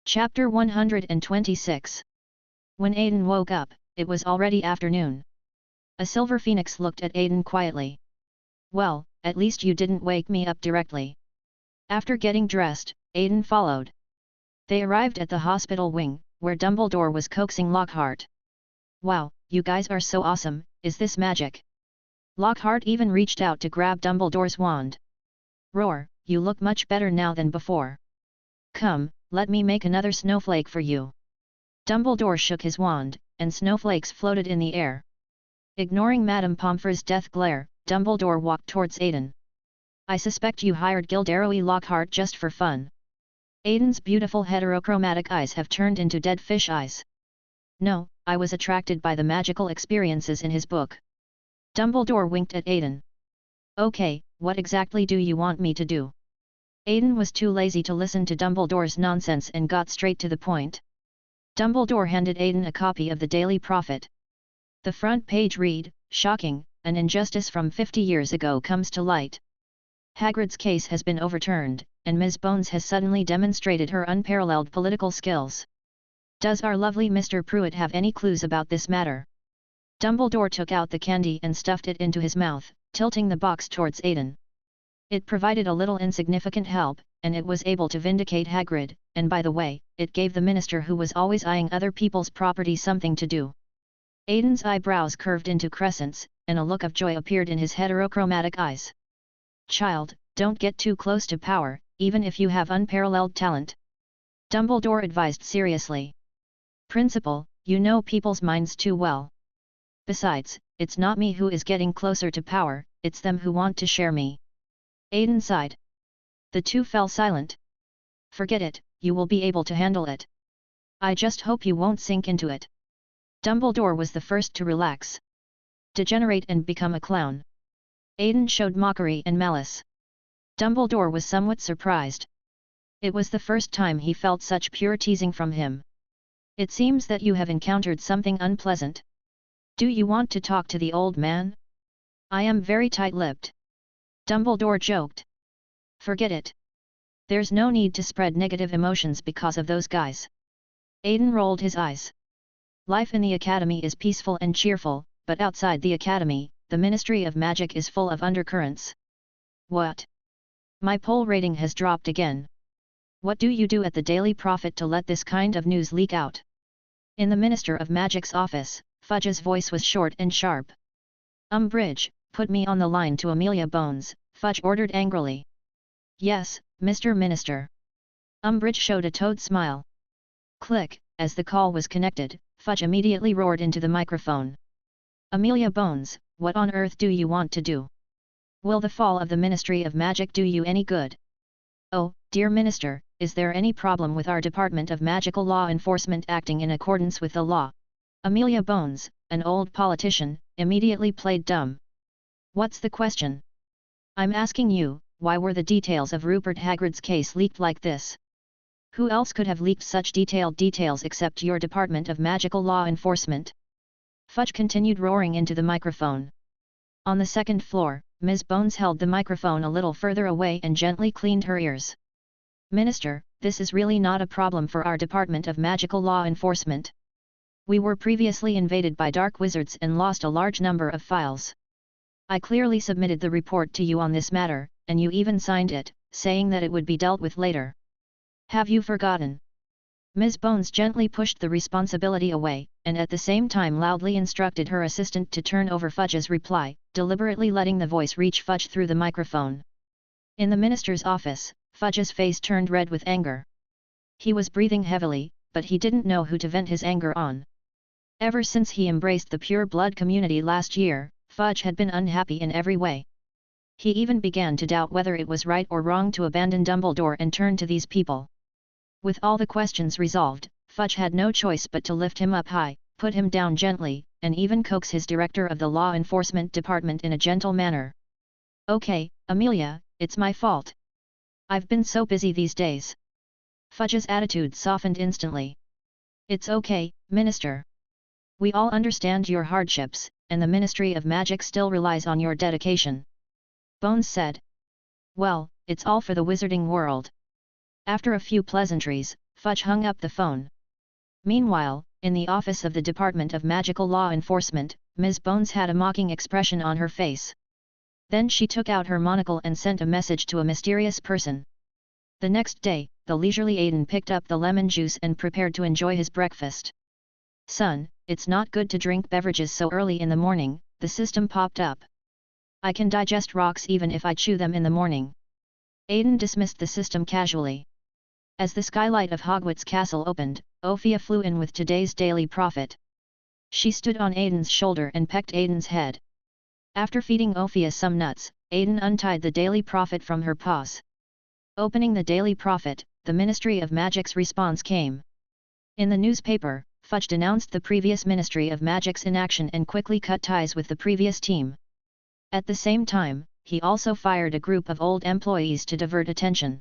Chapter 126. When Aiden woke up, it was already afternoon. A silver phoenix looked at Aiden quietly. "Well, at least you didn't wake me up directly." After getting dressed, Aiden followed. They arrived at the hospital wing, where Dumbledore was coaxing Lockhart. "Wow, you guys are so awesome, is this magic?" Lockhart even reached out to grab Dumbledore's wand. "Roar, you look much better now than before. Come, let me make another snowflake for you." Dumbledore shook his wand, and snowflakes floated in the air. Ignoring Madame Pomfrey's death glare, Dumbledore walked towards Aiden. "I suspect you hired Gilderoy Lockhart just for fun." Aiden's beautiful heterochromatic eyes have turned into dead fish eyes. "No, I was attracted by the magical experiences in his book." Dumbledore winked at Aiden. "Okay, what exactly do you want me to do?" Aiden was too lazy to listen to Dumbledore's nonsense and got straight to the point. Dumbledore handed Aiden a copy of the Daily Prophet. The front page read, "Shocking, an injustice from 50 years ago comes to light. Hagrid's case has been overturned, and Ms. Bones has suddenly demonstrated her unparalleled political skills. Does our lovely Mr. Pruitt have any clues about this matter?" Dumbledore took out the candy and stuffed it into his mouth, tilting the box towards Aiden. It provided a little insignificant help, and it was able to vindicate Hagrid, and by the way, it gave the minister who was always eyeing other people's property something to do. Aiden's eyebrows curved into crescents, and a look of joy appeared in his heterochromatic eyes. "Child, don't get too close to power, even if you have unparalleled talent," Dumbledore advised seriously. "Principal, you know people's minds too well. Besides, it's not me who is getting closer to power, it's them who want to share me." Aiden sighed. The two fell silent. "Forget it, you will be able to handle it. I just hope you won't sink into it." Dumbledore was the first to relax. "Degenerate and become a clown." Aiden showed mockery and malice. Dumbledore was somewhat surprised. It was the first time he felt such pure teasing from him. "It seems that you have encountered something unpleasant. Do you want to talk to the old man?" "I am very tight-lipped," Dumbledore joked. "Forget it. There's no need to spread negative emotions because of those guys." Aiden rolled his eyes. "Life in the Academy is peaceful and cheerful, but outside the Academy, the Ministry of Magic is full of undercurrents." "What? My poll rating has dropped again. What do you do at the Daily Prophet to let this kind of news leak out?" In the Minister of Magic's office, Fudge's voice was short and sharp. "Umbridge, put me on the line to Amelia Bones," Fudge ordered angrily. "Yes, Mr. Minister." Umbridge showed a toad smile. Click, as the call was connected, Fudge immediately roared into the microphone. "Amelia Bones, what on earth do you want to do? Will the fall of the Ministry of Magic do you any good?" "Oh, dear Minister, is there any problem with our Department of Magical Law Enforcement acting in accordance with the law?" Amelia Bones, an old politician, immediately played dumb. "What's the question? I'm asking you, why were the details of Rupert Hagrid's case leaked like this? Who else could have leaked such detailed details except your Department of Magical Law Enforcement?" Fudge continued roaring into the microphone. On the second floor, Ms. Bones held the microphone a little further away and gently cleaned her ears. "Minister, this is really not a problem for our Department of Magical Law Enforcement. We were previously invaded by dark wizards and lost a large number of files. I clearly submitted the report to you on this matter, and you even signed it, saying that it would be dealt with later. Have you forgotten?" Ms. Bones gently pushed the responsibility away, and at the same time loudly instructed her assistant to turn over Fudge's reply, deliberately letting the voice reach Fudge through the microphone. In the minister's office, Fudge's face turned red with anger. He was breathing heavily, but he didn't know who to vent his anger on. Ever since he embraced the pure blood community last year, Fudge had been unhappy in every way. He even began to doubt whether it was right or wrong to abandon Dumbledore and turn to these people. With all the questions resolved, Fudge had no choice but to lift him up high, put him down gently, and even coax his director of the Law Enforcement Department in a gentle manner. "Okay, Amelia, it's my fault. I've been so busy these days." Fudge's attitude softened instantly. "It's okay, Minister. We all understand your hardships, and the Ministry of Magic still relies on your dedication," Bones said. "Well, it's all for the wizarding world." After a few pleasantries, Fudge hung up the phone. Meanwhile, in the office of the Department of Magical Law Enforcement, Ms. Bones had a mocking expression on her face. Then she took out her monocle and sent a message to a mysterious person. The next day, the leisurely Aiden picked up the lemon juice and prepared to enjoy his breakfast. "Son, it's not good to drink beverages so early in the morning," the system popped up. "I can digest rocks even if I chew them in the morning." Aiden dismissed the system casually. As the skylight of Hogwarts Castle opened, Ophia flew in with today's daily profit. She stood on Aiden's shoulder and pecked Aiden's head. After feeding Ophia some nuts, Aiden untied the daily profit from her paws. Opening the daily profit, the Ministry of Magic's response came. In the newspaper, Fudge denounced the previous Ministry of Magic's inaction and quickly cut ties with the previous team. At the same time, he also fired a group of old employees to divert attention.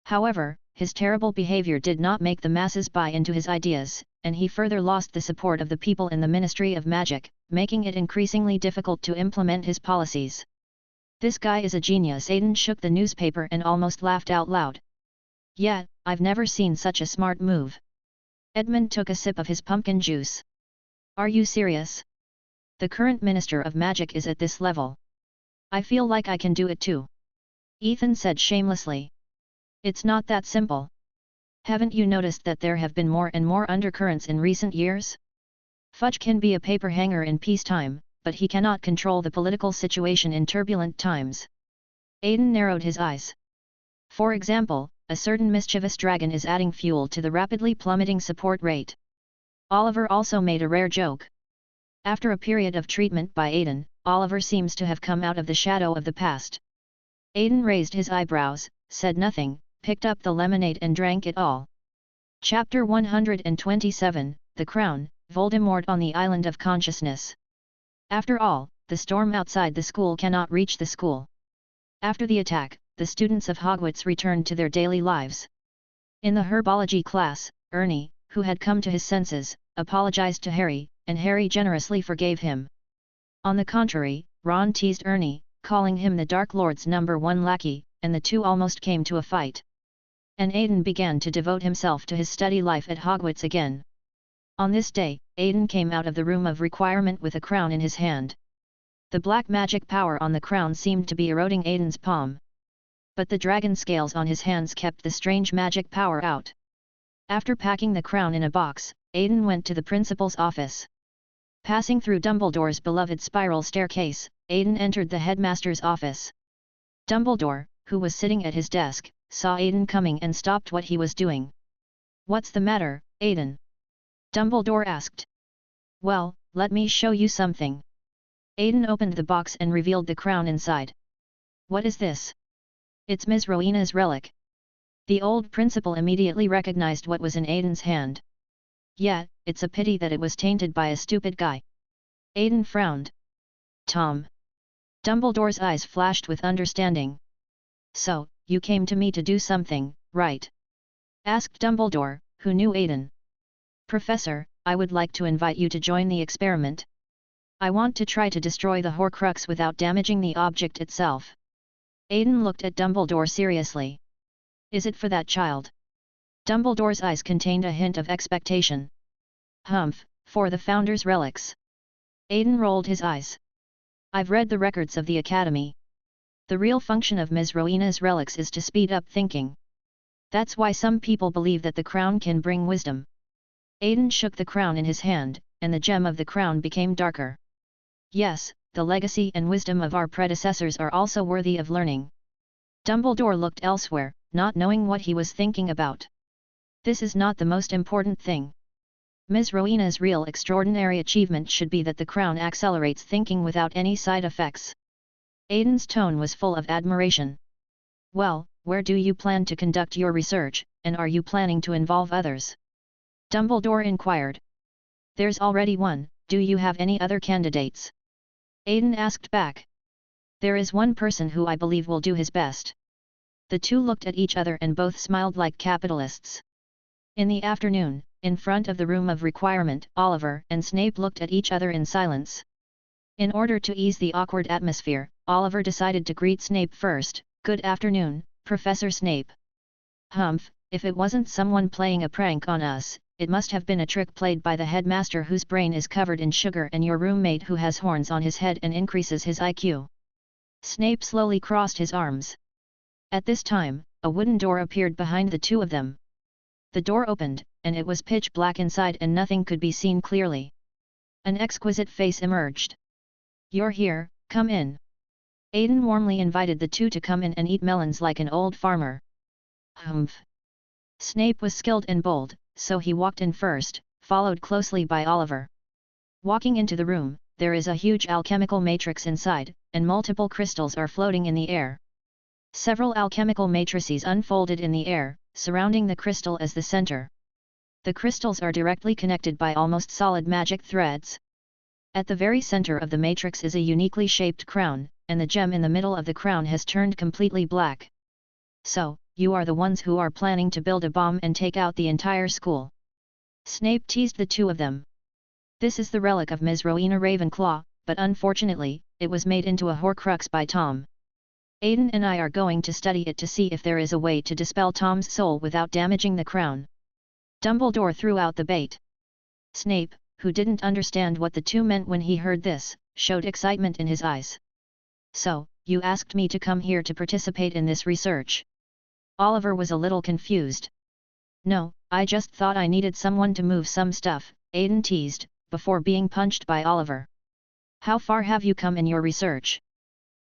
However, his terrible behavior did not make the masses buy into his ideas, and he further lost the support of the people in the Ministry of Magic, making it increasingly difficult to implement his policies. "This guy is a genius." Aiden shook the newspaper and almost laughed out loud. "Yeah, I've never seen such a smart move." Edmund took a sip of his pumpkin juice. "Are you serious? The current Minister of Magic is at this level. I feel like I can do it too." Ethan said shamelessly. "It's not that simple. Haven't you noticed that there have been more and more undercurrents in recent years? Fudge can be a paper hanger in peacetime, but he cannot control the political situation in turbulent times." Aiden narrowed his eyes. "For example, a certain mischievous dragon is adding fuel to the rapidly plummeting support rate." Oliver also made a rare joke. After a period of treatment by Aiden, Oliver seems to have come out of the shadow of the past. Aiden raised his eyebrows, said nothing, picked up the lemonade and drank it all. Chapter 127, The Crown, Voldemort on the Island of Consciousness. After all, the storm outside the school cannot reach the school. After the attack, the students of Hogwarts returned to their daily lives. In the herbology class, Ernie, who had come to his senses, apologized to Harry, and Harry generously forgave him. On the contrary, Ron teased Ernie, calling him the Dark Lord's #1 lackey, and the two almost came to a fight. And Aiden began to devote himself to his study life at Hogwarts again. On this day, Aiden came out of the room of requirement with a crown in his hand. The black magic power on the crown seemed to be eroding Aiden's palm. But the dragon scales on his hands kept the strange magic power out. After packing the crown in a box, Aiden went to the principal's office. Passing through Dumbledore's beloved spiral staircase, Aiden entered the headmaster's office. Dumbledore, who was sitting at his desk, saw Aiden coming and stopped what he was doing. "What's the matter, Aiden?" Dumbledore asked. "Well, let me show you something." Aiden opened the box and revealed the crown inside. "What is this?" "It's Ms. Rowena's relic." The old principal immediately recognized what was in Aiden's hand. "Yeah, it's a pity that it was tainted by a stupid guy." Aiden frowned. "Tom." Dumbledore's eyes flashed with understanding. "So, you came to me to do something, right?" asked Dumbledore, who knew Aiden. "Professor, I would like to invite you to join the experiment. I want to try to destroy the Horcrux without damaging the object itself." Aiden looked at Dumbledore seriously. "Is it for that child?" Dumbledore's eyes contained a hint of expectation. "Humph, for the Founder's relics." Aiden rolled his eyes. "I've read the records of the Academy. The real function of Ms. Rowena's relics is to speed up thinking. That's why some people believe that the crown can bring wisdom." Aiden shook the crown in his hand, and the gem of the crown became darker. "Yes, the legacy and wisdom of our predecessors are also worthy of learning." Dumbledore looked elsewhere, not knowing what he was thinking about. "This is not the most important thing. Ms. Rowena's real extraordinary achievement should be that the crown accelerates thinking without any side effects." Aiden's tone was full of admiration. "Well, where do you plan to conduct your research, and are you planning to involve others?" Dumbledore inquired. "There's already one, do you have any other candidates?" Aiden asked back. "There is one person who I believe will do his best." The two looked at each other and both smiled like capitalists. In the afternoon, in front of the room of requirement, Oliver and Snape looked at each other in silence. In order to ease the awkward atmosphere, Oliver decided to greet Snape first. "Good afternoon, Professor Snape." "Humph, if it wasn't someone playing a prank on us, it must have been a trick played by the headmaster whose brain is covered in sugar and your roommate who has horns on his head and increases his IQ. Snape slowly crossed his arms. At this time, a wooden door appeared behind the two of them. The door opened, and it was pitch black inside and nothing could be seen clearly. An exquisite face emerged. "You're here, come in." Aiden warmly invited the two to come in and eat melons like an old farmer. Humph! Snape was skilled and bold, so he walked in first, followed closely by Oliver. Walking into the room, there is a huge alchemical matrix inside, and multiple crystals are floating in the air. Several alchemical matrices unfolded in the air, surrounding the crystal as the center. The crystals are directly connected by almost solid magic threads. At the very center of the matrix is a uniquely shaped crown, and the gem in the middle of the crown has turned completely black. "So, you are the ones who are planning to build a bomb and take out the entire school?" Snape teased the two of them. "This is the relic of Ms. Rowena Ravenclaw, but unfortunately, it was made into a Horcrux by Tom. Aiden and I are going to study it to see if there is a way to dispel Tom's soul without damaging the crown." Dumbledore threw out the bait. Snape, who didn't understand what the two meant when he heard this, showed excitement in his eyes. "So, you asked me to come here to participate in this research?" Oliver was a little confused. "No, I just thought I needed someone to move some stuff," Aiden teased, before being punched by Oliver. "How far have you come in your research?"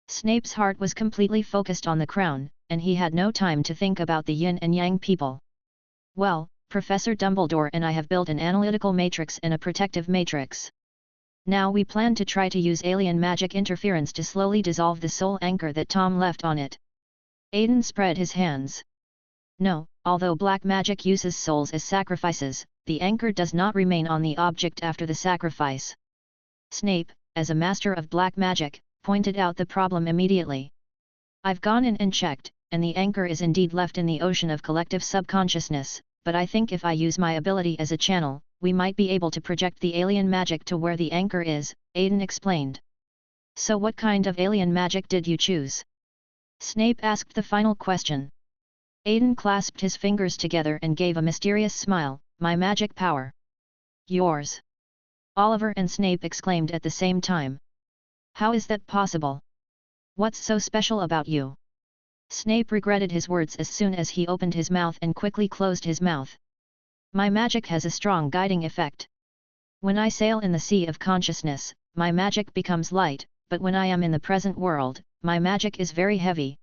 Snape's heart was completely focused on the crown, and he had no time to think about the yin and yang people. "Well, Professor Dumbledore and I have built an analytical matrix and a protective matrix. Now we plan to try to use alien magic interference to slowly dissolve the soul anchor that Tom left on it." Aiden spread his hands. "No, although black magic uses souls as sacrifices, the anchor does not remain on the object after the sacrifice." Snape, as a master of black magic, pointed out the problem immediately. "I've gone in and checked, and the anchor is indeed left in the ocean of collective subconsciousness, but I think if I use my ability as a channel, we might be able to project the alien magic to where the anchor is," Aiden explained. "So what kind of alien magic did you choose?" Snape asked the final question. Aiden clasped his fingers together and gave a mysterious smile. "My magic power." "Yours?" Oliver and Snape exclaimed at the same time. "How is that possible? What's so special about you?" Snape regretted his words as soon as he opened his mouth and quickly closed his mouth. "My magic has a strong guiding effect. When I sail in the sea of consciousness, my magic becomes light, but when I am in the present world, my magic is very heavy.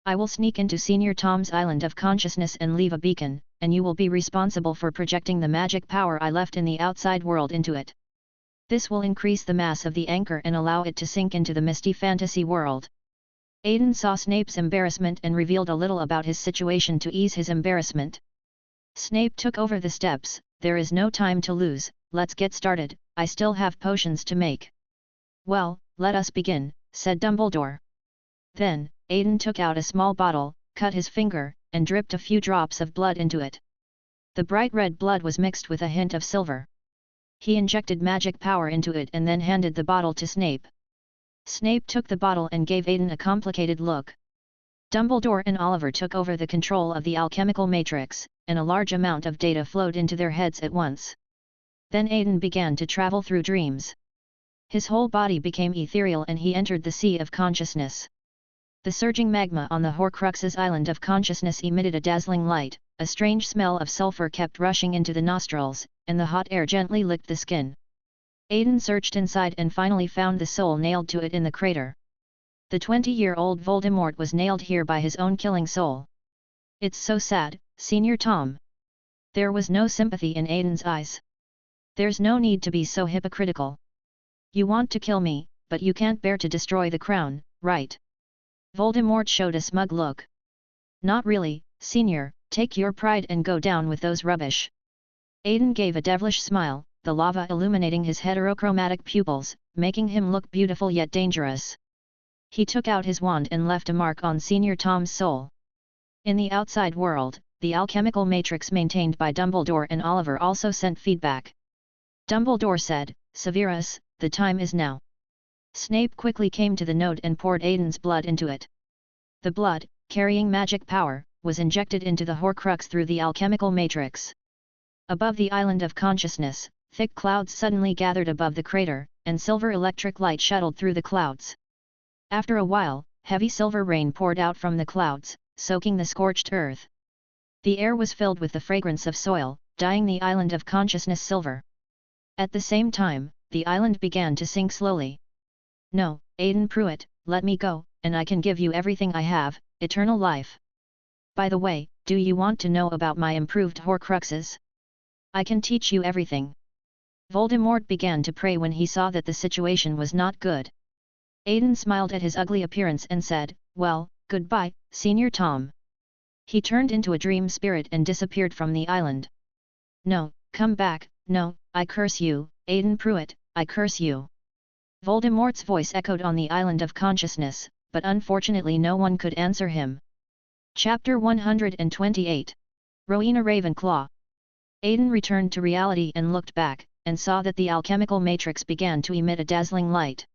I will sneak into Senior Tom's island of consciousness and leave a beacon, and you will be responsible for projecting the magic power I left in the outside world into it. This will increase the mass of the anchor and allow it to sink into the misty fantasy world." Aiden saw Snape's embarrassment and revealed a little about his situation to ease his embarrassment. Snape took over the steps. "There is no time to lose, let's get started, I still have potions to make." "Well, let us begin," said Dumbledore. Then, Aiden took out a small bottle, cut his finger, and dripped a few drops of blood into it. The bright red blood was mixed with a hint of silver. He injected magic power into it and then handed the bottle to Snape. Snape took the bottle and gave Aiden a complicated look. Dumbledore and Oliver took over the control of the alchemical matrix, and a large amount of data flowed into their heads at once. Then Aiden began to travel through dreams. His whole body became ethereal and he entered the sea of consciousness. The surging magma on the Horcrux's island of consciousness emitted a dazzling light, a strange smell of sulfur kept rushing into the nostrils, and the hot air gently licked the skin. Aiden searched inside and finally found the soul nailed to it in the crater. The 20-year-old Voldemort was nailed here by his own killing soul. "It's so sad, Senior Tom." There was no sympathy in Aiden's eyes. "There's no need to be so hypocritical. You want to kill me, but you can't bear to destroy the crown, right?" Voldemort showed a smug look. "Not really, Senior, take your pride and go down with those rubbish." Aiden gave a devilish smile, the lava illuminating his heterochromatic pupils, making him look beautiful yet dangerous. He took out his wand and left a mark on Senior Tom's soul. In the outside world, the alchemical matrix maintained by Dumbledore and Oliver also sent feedback. Dumbledore said, "Severus, the time is now." Snape quickly came to the node and poured Aiden's blood into it. The blood, carrying magic power, was injected into the Horcrux through the alchemical matrix. Above the island of consciousness, thick clouds suddenly gathered above the crater, and silver electric light shuttled through the clouds. After a while, heavy silver rain poured out from the clouds, soaking the scorched earth. The air was filled with the fragrance of soil, dyeing the island of consciousness silver. At the same time, the island began to sink slowly. "No, Aiden Pruitt, let me go, and I can give you everything I have, eternal life. By the way, do you want to know about my improved Horcruxes? I can teach you everything." Voldemort began to pray when he saw that the situation was not good. Aiden smiled at his ugly appearance and said, "Well, goodbye, Senior Tom." He turned into a dream spirit and disappeared from the island. "No, come back, no, I curse you, Aiden Pruitt, I curse you." Voldemort's voice echoed on the island of consciousness, but unfortunately no one could answer him. Chapter 128. Rowena Ravenclaw. Aiden returned to reality and looked back, and saw that the alchemical matrix began to emit a dazzling light.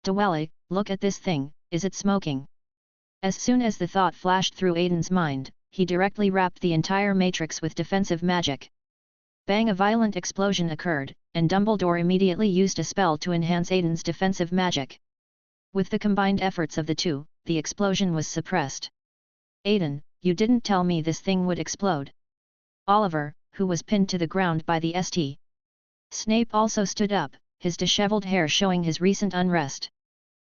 "Dwelly, look at this thing, is it smoking?" As soon as the thought flashed through Aiden's mind, he directly wrapped the entire matrix with defensive magic. Bang! A violent explosion occurred, and Dumbledore immediately used a spell to enhance Aiden's defensive magic. With the combined efforts of the two, the explosion was suppressed. "Aiden, you didn't tell me this thing would explode." Oliver, who was pinned to the ground by the St. Snape also stood up, his disheveled hair showing his recent unrest.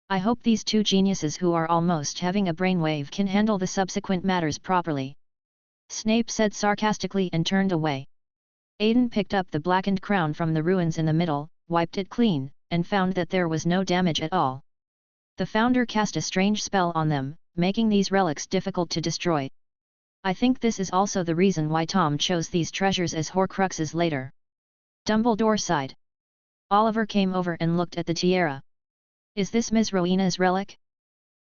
"I hope these two geniuses who are almost having a brainwave can handle the subsequent matters properly," Snape said sarcastically and turned away. Aiden picked up the blackened crown from the ruins in the middle, wiped it clean, and found that there was no damage at all. The founder cast a strange spell on them, making these relics difficult to destroy. "I think this is also the reason why Tom chose these treasures as Horcruxes later." Dumbledore sighed. Oliver came over and looked at the tiara. "Is this Ms. Rowena's relic?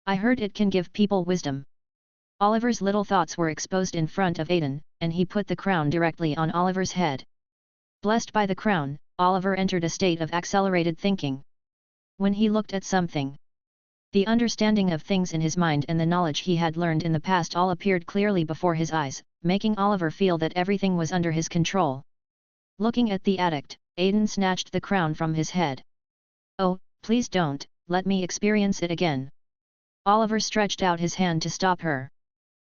I heard it can give people wisdom." Oliver's little thoughts were exposed in front of Aiden, and he put the crown directly on Oliver's head. Blessed by the crown, Oliver entered a state of accelerated thinking. When he looked at something, the understanding of things in his mind and the knowledge he had learned in the past all appeared clearly before his eyes, making Oliver feel that everything was under his control. Looking at the addict, Aiden snatched the crown from his head. "Oh, please don't, let me experience it again." Oliver stretched out his hand to stop her.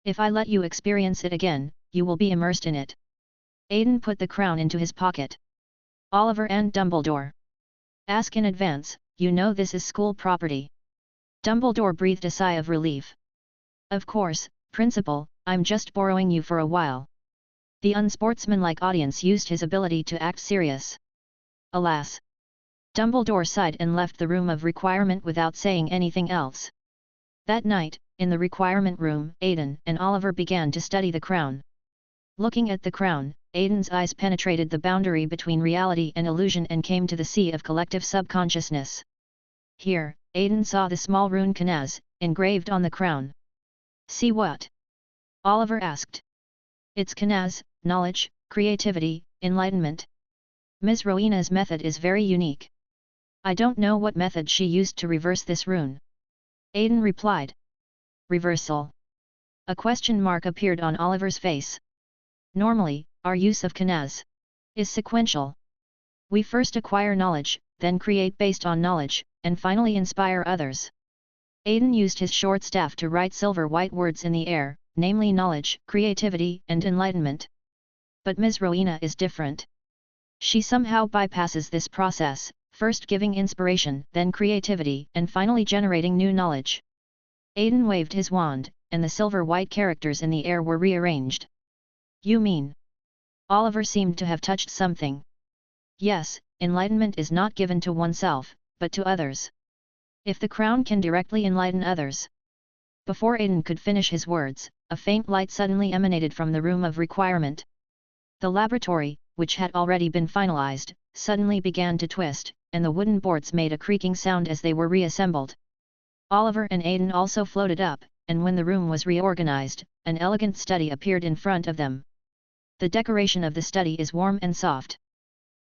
"If I let you experience it again, you will be immersed in it." Aiden put the crown into his pocket. "Oliver and Dumbledore. Ask in advance, you know this is school property." Dumbledore breathed a sigh of relief. "Of course, Principal, I'm just borrowing you for a while." The unsportsmanlike audience used his ability to act serious. Alas! Dumbledore sighed and left the room of requirement without saying anything else. That night, in the requirement room, Aiden and Oliver began to study the crown. Looking at the crown, Aiden's eyes penetrated the boundary between reality and illusion and came to the sea of collective subconsciousness. Here, Aiden saw the small rune Knaz, engraved on the crown. "See what?" Oliver asked. "It's Knaz, knowledge, creativity, enlightenment. Ms. Rowena's method is very unique. I don't know what method she used to reverse this rune." Aiden replied. "Reversal?" A question mark appeared on Oliver's face. "Normally, our use of Knaz is sequential. We first acquire knowledge, then create based on knowledge, and finally inspire others." Aiden used his short staff to write silver-white words in the air, namely knowledge, creativity, and enlightenment. But Ms. Rowena is different. She somehow bypasses this process, first giving inspiration, then creativity, and finally generating new knowledge. Aiden waved his wand, and the silver-white characters in the air were rearranged. "You mean?" Oliver seemed to have touched something. "Yes, enlightenment is not given to oneself, but to others. If the crown can directly enlighten others." Before Aiden could finish his words, a faint light suddenly emanated from the room of requirement. The laboratory, which had already been finalized, suddenly began to twist, and the wooden boards made a creaking sound as they were reassembled. Oliver and Aiden also floated up, and when the room was reorganized, an elegant study appeared in front of them. The decoration of the study is warm and soft.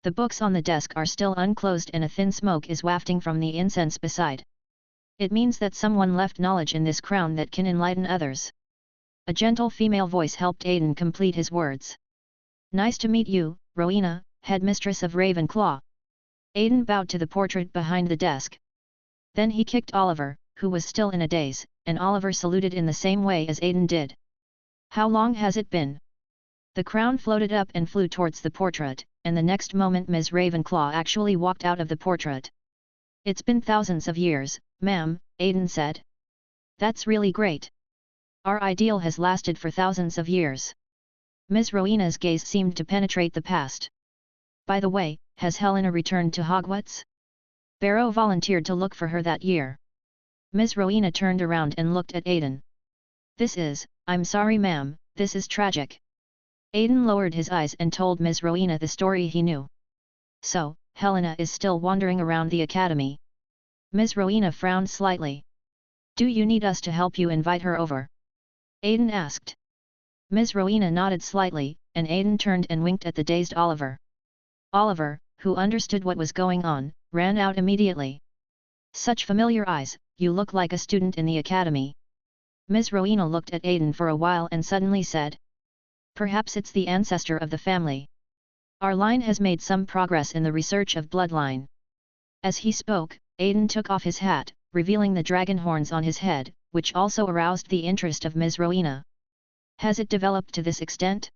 The books on the desk are still unclosed and a thin smoke is wafting from the incense beside. It means that someone left knowledge in this crown that can enlighten others. A gentle female voice helped Aiden complete his words. Nice to meet you, Rowena, headmistress of Ravenclaw. Aiden bowed to the portrait behind the desk. Then he kicked Oliver, who was still in a daze, and Oliver saluted in the same way as Aiden did. How long has it been? The crown floated up and flew towards the portrait, and the next moment Ms. Ravenclaw actually walked out of the portrait. It's been thousands of years, ma'am, Aiden said. That's really great. Our ideal has lasted for thousands of years. Ms. Rowena's gaze seemed to penetrate the past. By the way, has Helena returned to Hogwarts? Barrow volunteered to look for her that year. Ms. Rowena turned around and looked at Aiden. I'm sorry ma'am, this is tragic. Aiden lowered his eyes and told Ms. Rowena the story he knew. So, Helena is still wandering around the academy. Ms. Rowena frowned slightly. Do you need us to help you invite her over? Aiden asked. Ms. Rowena nodded slightly, and Aiden turned and winked at the dazed Oliver. Oliver, who understood what was going on, ran out immediately. Such familiar eyes, you look like a student in the academy. Ms. Rowena looked at Aiden for a while and suddenly said. Perhaps it's the ancestor of the family. Our line has made some progress in the research of bloodline. As he spoke, Aiden took off his hat, revealing the dragon horns on his head, which also aroused the interest of Ms. Rowena. Has it developed to this extent?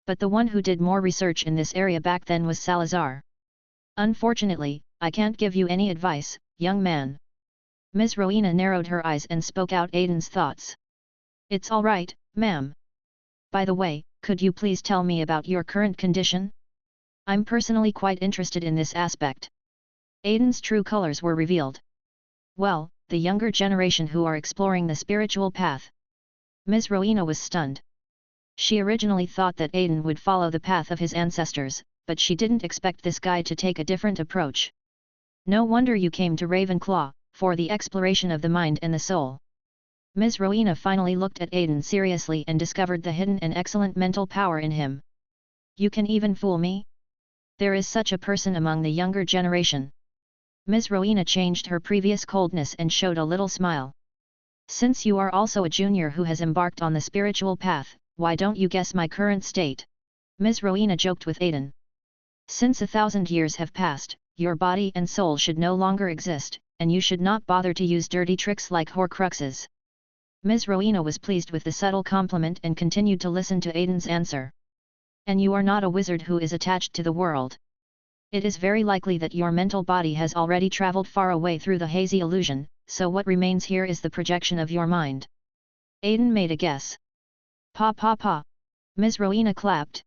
But the one who did more research in this area back then was Salazar. Unfortunately, I can't give you any advice, young man. Ms. Rowena narrowed her eyes and spoke out Aiden's thoughts. It's all right, ma'am. By the way, could you please tell me about your current condition? I'm personally quite interested in this aspect. Aiden's true colors were revealed. Well, the younger generation who are exploring the spiritual path. Ms. Rowena was stunned. She originally thought that Aiden would follow the path of his ancestors, but she didn't expect this guy to take a different approach. No wonder you came to Ravenclaw, for the exploration of the mind and the soul. Ms. Rowena finally looked at Aiden seriously and discovered the hidden and excellent mental power in him. You can even fool me? There is such a person among the younger generation. Ms. Rowena changed her previous coldness and showed a little smile. Since you are also a junior who has embarked on the spiritual path, why don't you guess my current state? Ms. Rowena joked with Aiden. Since 1,000 years have passed, your body and soul should no longer exist, and you should not bother to use dirty tricks like Horcruxes. Ms. Rowena was pleased with the subtle compliment and continued to listen to Aiden's answer. And you are not a wizard who is attached to the world. It is very likely that your mental body has already traveled far away through the hazy illusion, so what remains here is the projection of your mind. Aiden made a guess. Pa. Ms. Rowena clapped.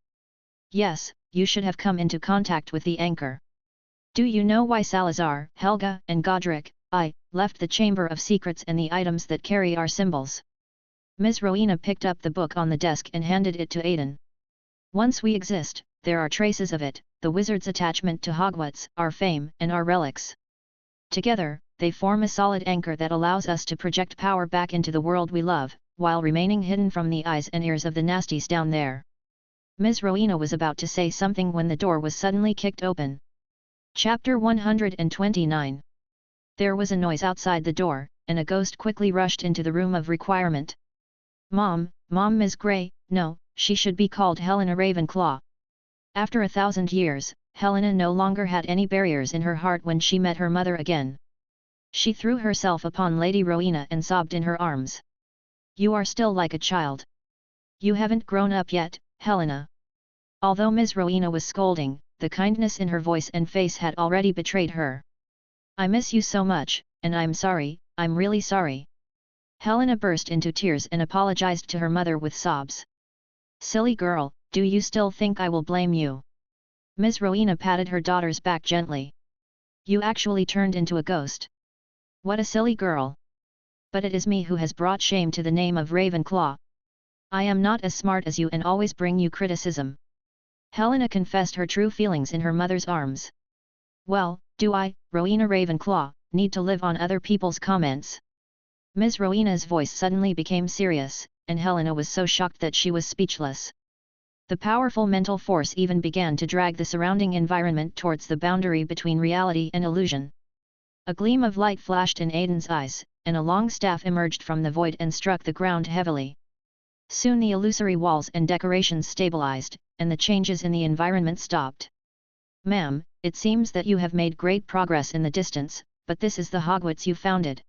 Yes, you should have come into contact with the anchor. Do you know why Salazar, Helga, and Godric, left the Chamber of Secrets and the items that carry our symbols? Ms. Rowena picked up the book on the desk and handed it to Aiden. Once we exist, there are traces of it, the wizard's attachment to Hogwarts, our fame, and our relics. Together, they form a solid anchor that allows us to project power back into the world we love, while remaining hidden from the eyes and ears of the nasties down there. Ms. Rowena was about to say something when the door was suddenly kicked open. Chapter 129. There was a noise outside the door, and a ghost quickly rushed into the room of requirement. Mom, Ms. Grey, no, she should be called Helena Ravenclaw. After 1,000 years, Helena no longer had any barriers in her heart when she met her mother again. She threw herself upon Lady Rowena and sobbed in her arms. You are still like a child. You haven't grown up yet, Helena. Although Ms. Rowena was scolding, the kindness in her voice and face had already betrayed her. I miss you so much, and I'm sorry, I'm really sorry. Helena burst into tears and apologized to her mother with sobs. Silly girl, do you still think I will blame you? Ms. Rowena patted her daughter's back gently. You actually turned into a ghost. What a silly girl. But it is me who has brought shame to the name of Ravenclaw. I am not as smart as you and always bring you criticism. Helena confessed her true feelings in her mother's arms. Well, do I, Rowena Ravenclaw, need to live on other people's comments? Ms. Rowena's voice suddenly became serious, and Helena was so shocked that she was speechless. The powerful mental force even began to drag the surrounding environment towards the boundary between reality and illusion. A gleam of light flashed in Aiden's eyes, and a long staff emerged from the void and struck the ground heavily. Soon the illusory walls and decorations stabilized, and the changes in the environment stopped. Ma'am, it seems that you have made great progress in the distance, but this is the Hogwarts you founded.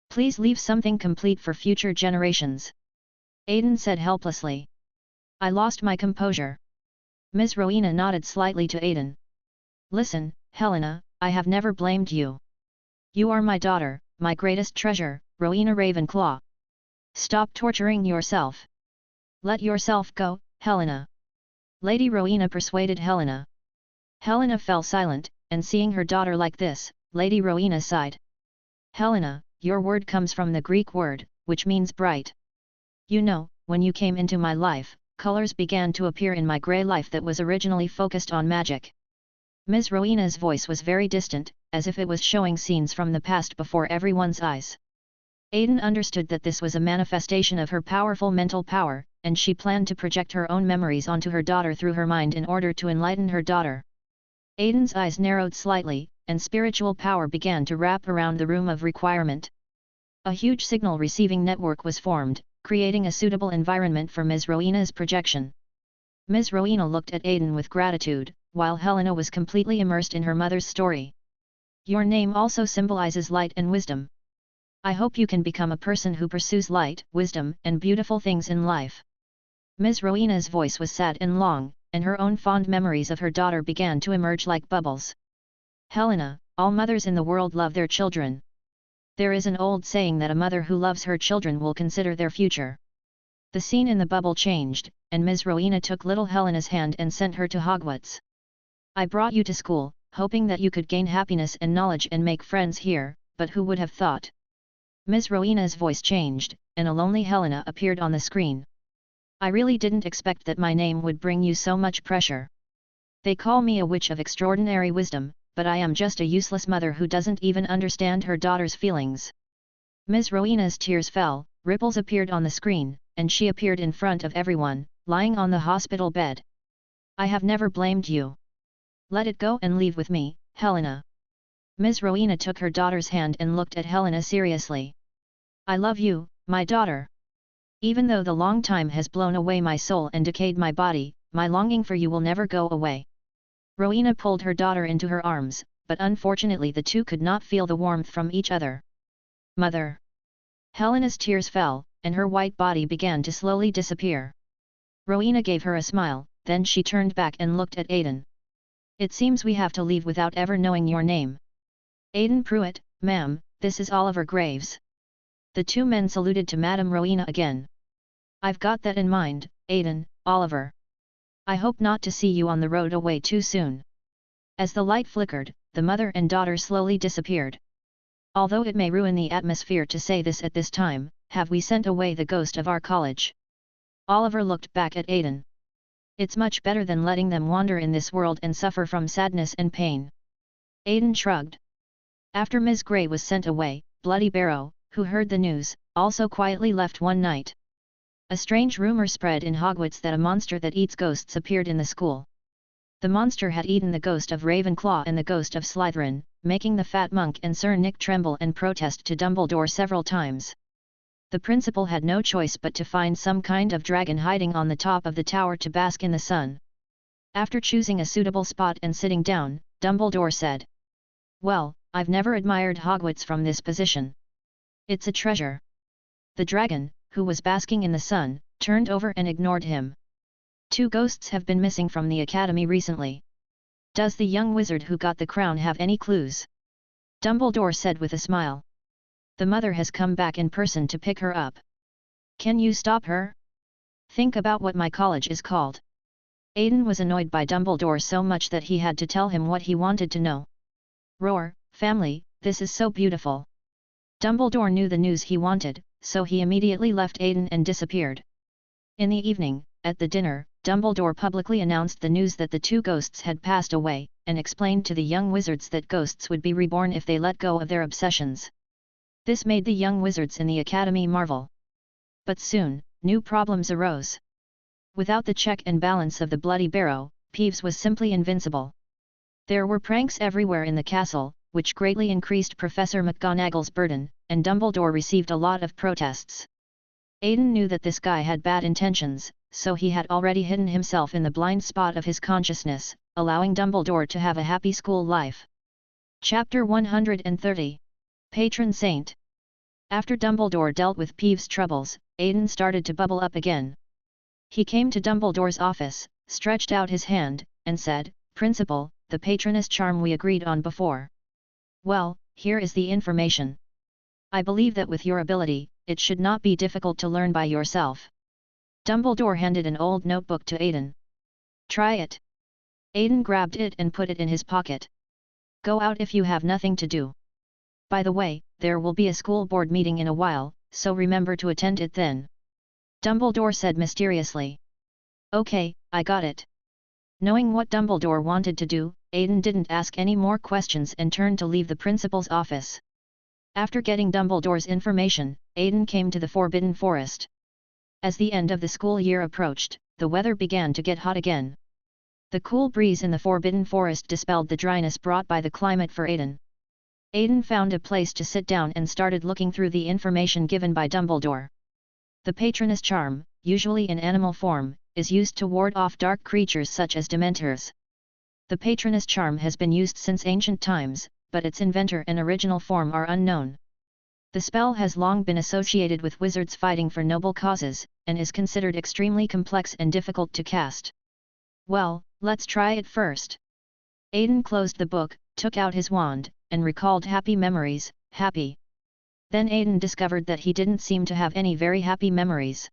Please leave something complete for future generations. Aiden said helplessly. I lost my composure. Ms. Rowena nodded slightly to Aiden. Listen, Helena, I have never blamed you. You are my daughter, my greatest treasure, Rowena Ravenclaw. Stop torturing yourself. Let yourself go, Helena. Lady Rowena persuaded Helena. Helena fell silent, and seeing her daughter like this, Lady Rowena sighed. Helena, your word comes from the Greek word, which means bright. You know, when you came into my life, colors began to appear in my grey life that was originally focused on magic. Ms. Rowena's voice was very distant, as if it was showing scenes from the past before everyone's eyes. Aiden understood that this was a manifestation of her powerful mental power, and she planned to project her own memories onto her daughter through her mind in order to enlighten her daughter. Aiden's eyes narrowed slightly, and spiritual power began to wrap around the room of requirement. A huge signal receiving network was formed, creating a suitable environment for Ms. Rowena's projection. Ms. Rowena looked at Aiden with gratitude, while Helena was completely immersed in her mother's story. Your name also symbolizes light and wisdom. I hope you can become a person who pursues light, wisdom, and beautiful things in life. Ms. Rowena's voice was sad and long, and her own fond memories of her daughter began to emerge like bubbles. Helena, all mothers in the world love their children. There is an old saying that a mother who loves her children will consider their future. The scene in the bubble changed, and Ms. Rowena took little Helena's hand and sent her to Hogwarts. I brought you to school, hoping that you could gain happiness and knowledge and make friends here, but who would have thought? Ms. Rowena's voice changed, and a lonely Helena appeared on the screen. I really didn't expect that my name would bring you so much pressure. They call me a witch of extraordinary wisdom, but I am just a useless mother who doesn't even understand her daughter's feelings. Ms. Rowena's tears fell, ripples appeared on the screen, and she appeared in front of everyone, lying on the hospital bed. I have never blamed you. Let it go and leave with me, Helena. Ms. Rowena took her daughter's hand and looked at Helena seriously. I love you, my daughter. Even though the long time has blown away my soul and decayed my body, my longing for you will never go away. Rowena pulled her daughter into her arms, but unfortunately the two could not feel the warmth from each other. Mother. Helena's tears fell, and her white body began to slowly disappear. Rowena gave her a smile, then she turned back and looked at Aiden. It seems we have to leave without ever knowing your name. Aiden Pruitt, ma'am, this is Oliver Graves. The two men saluted to Madame Rowena again. I've got that in mind, Aiden, Oliver. I hope not to see you on the road away too soon. As the light flickered, the mother and daughter slowly disappeared. Although it may ruin the atmosphere to say this at this time, have we sent away the ghost of our college? Oliver looked back at Aiden. It's much better than letting them wander in this world and suffer from sadness and pain. Aiden shrugged. After Ms. Grey was sent away, Bloody Barrow, who heard the news, also quietly left one night. A strange rumor spread in Hogwarts that a monster that eats ghosts appeared in the school. The monster had eaten the ghost of Ravenclaw and the ghost of Slytherin, making the fat monk and Sir Nick tremble and protest to Dumbledore several times. The principal had no choice but to find some kind of dragon hiding on the top of the tower to bask in the sun. After choosing a suitable spot and sitting down, Dumbledore said, "Well, I've never admired Hogwarts from this position. It's a treasure." The dragon, who was basking in the sun, turned over and ignored him. Two ghosts have been missing from the academy recently. Does the young wizard who got the crown have any clues? Dumbledore said with a smile. The mother has come back in person to pick her up. Can you stop her? Think about what my college is called. Aiden was annoyed by Dumbledore so much that he had to tell him what he wanted to know. Roar, family, this is so beautiful. Dumbledore knew the news he wanted, so he immediately left Aiden and disappeared. In the evening, at the dinner, Dumbledore publicly announced the news that the two ghosts had passed away, and explained to the young wizards that ghosts would be reborn if they let go of their obsessions. This made the young wizards in the academy marvel. But soon, new problems arose. Without the check and balance of the Bloody Barrow, Peeves was simply invincible. There were pranks everywhere in the castle, which greatly increased Professor McGonagall's burden, and Dumbledore received a lot of protests. Aiden knew that this guy had bad intentions, so he had already hidden himself in the blind spot of his consciousness, allowing Dumbledore to have a happy school life. Chapter 130. Patron Saint. After Dumbledore dealt with Peeves' troubles, Aiden started to bubble up again. He came to Dumbledore's office, stretched out his hand, and said, "Principal, the Patroness charm we agreed on before. Well, here is the information. I believe that with your ability, it should not be difficult to learn by yourself." Dumbledore handed an old notebook to Aiden. "Try it." Aiden grabbed it and put it in his pocket. "Go out if you have nothing to do. By the way, there will be a school board meeting in a while, so remember to attend it then," Dumbledore said mysteriously. "Okay, I got it." Knowing what Dumbledore wanted to do, Aiden didn't ask any more questions and turned to leave the principal's office. After getting Dumbledore's information, Aiden came to the Forbidden Forest. As the end of the school year approached, the weather began to get hot again. The cool breeze in the Forbidden Forest dispelled the dryness brought by the climate for Aiden. Aiden found a place to sit down and started looking through the information given by Dumbledore. The Patroness charm, usually in animal form, is used to ward off dark creatures such as Dementors. The Patroness charm has been used since ancient times, but its inventor and original form are unknown. The spell has long been associated with wizards fighting for noble causes, and is considered extremely complex and difficult to cast. "Well, let's try it first." Aiden closed the book, took out his wand, and recalled happy memories, happy. Then Aiden discovered that he didn't seem to have any very happy memories.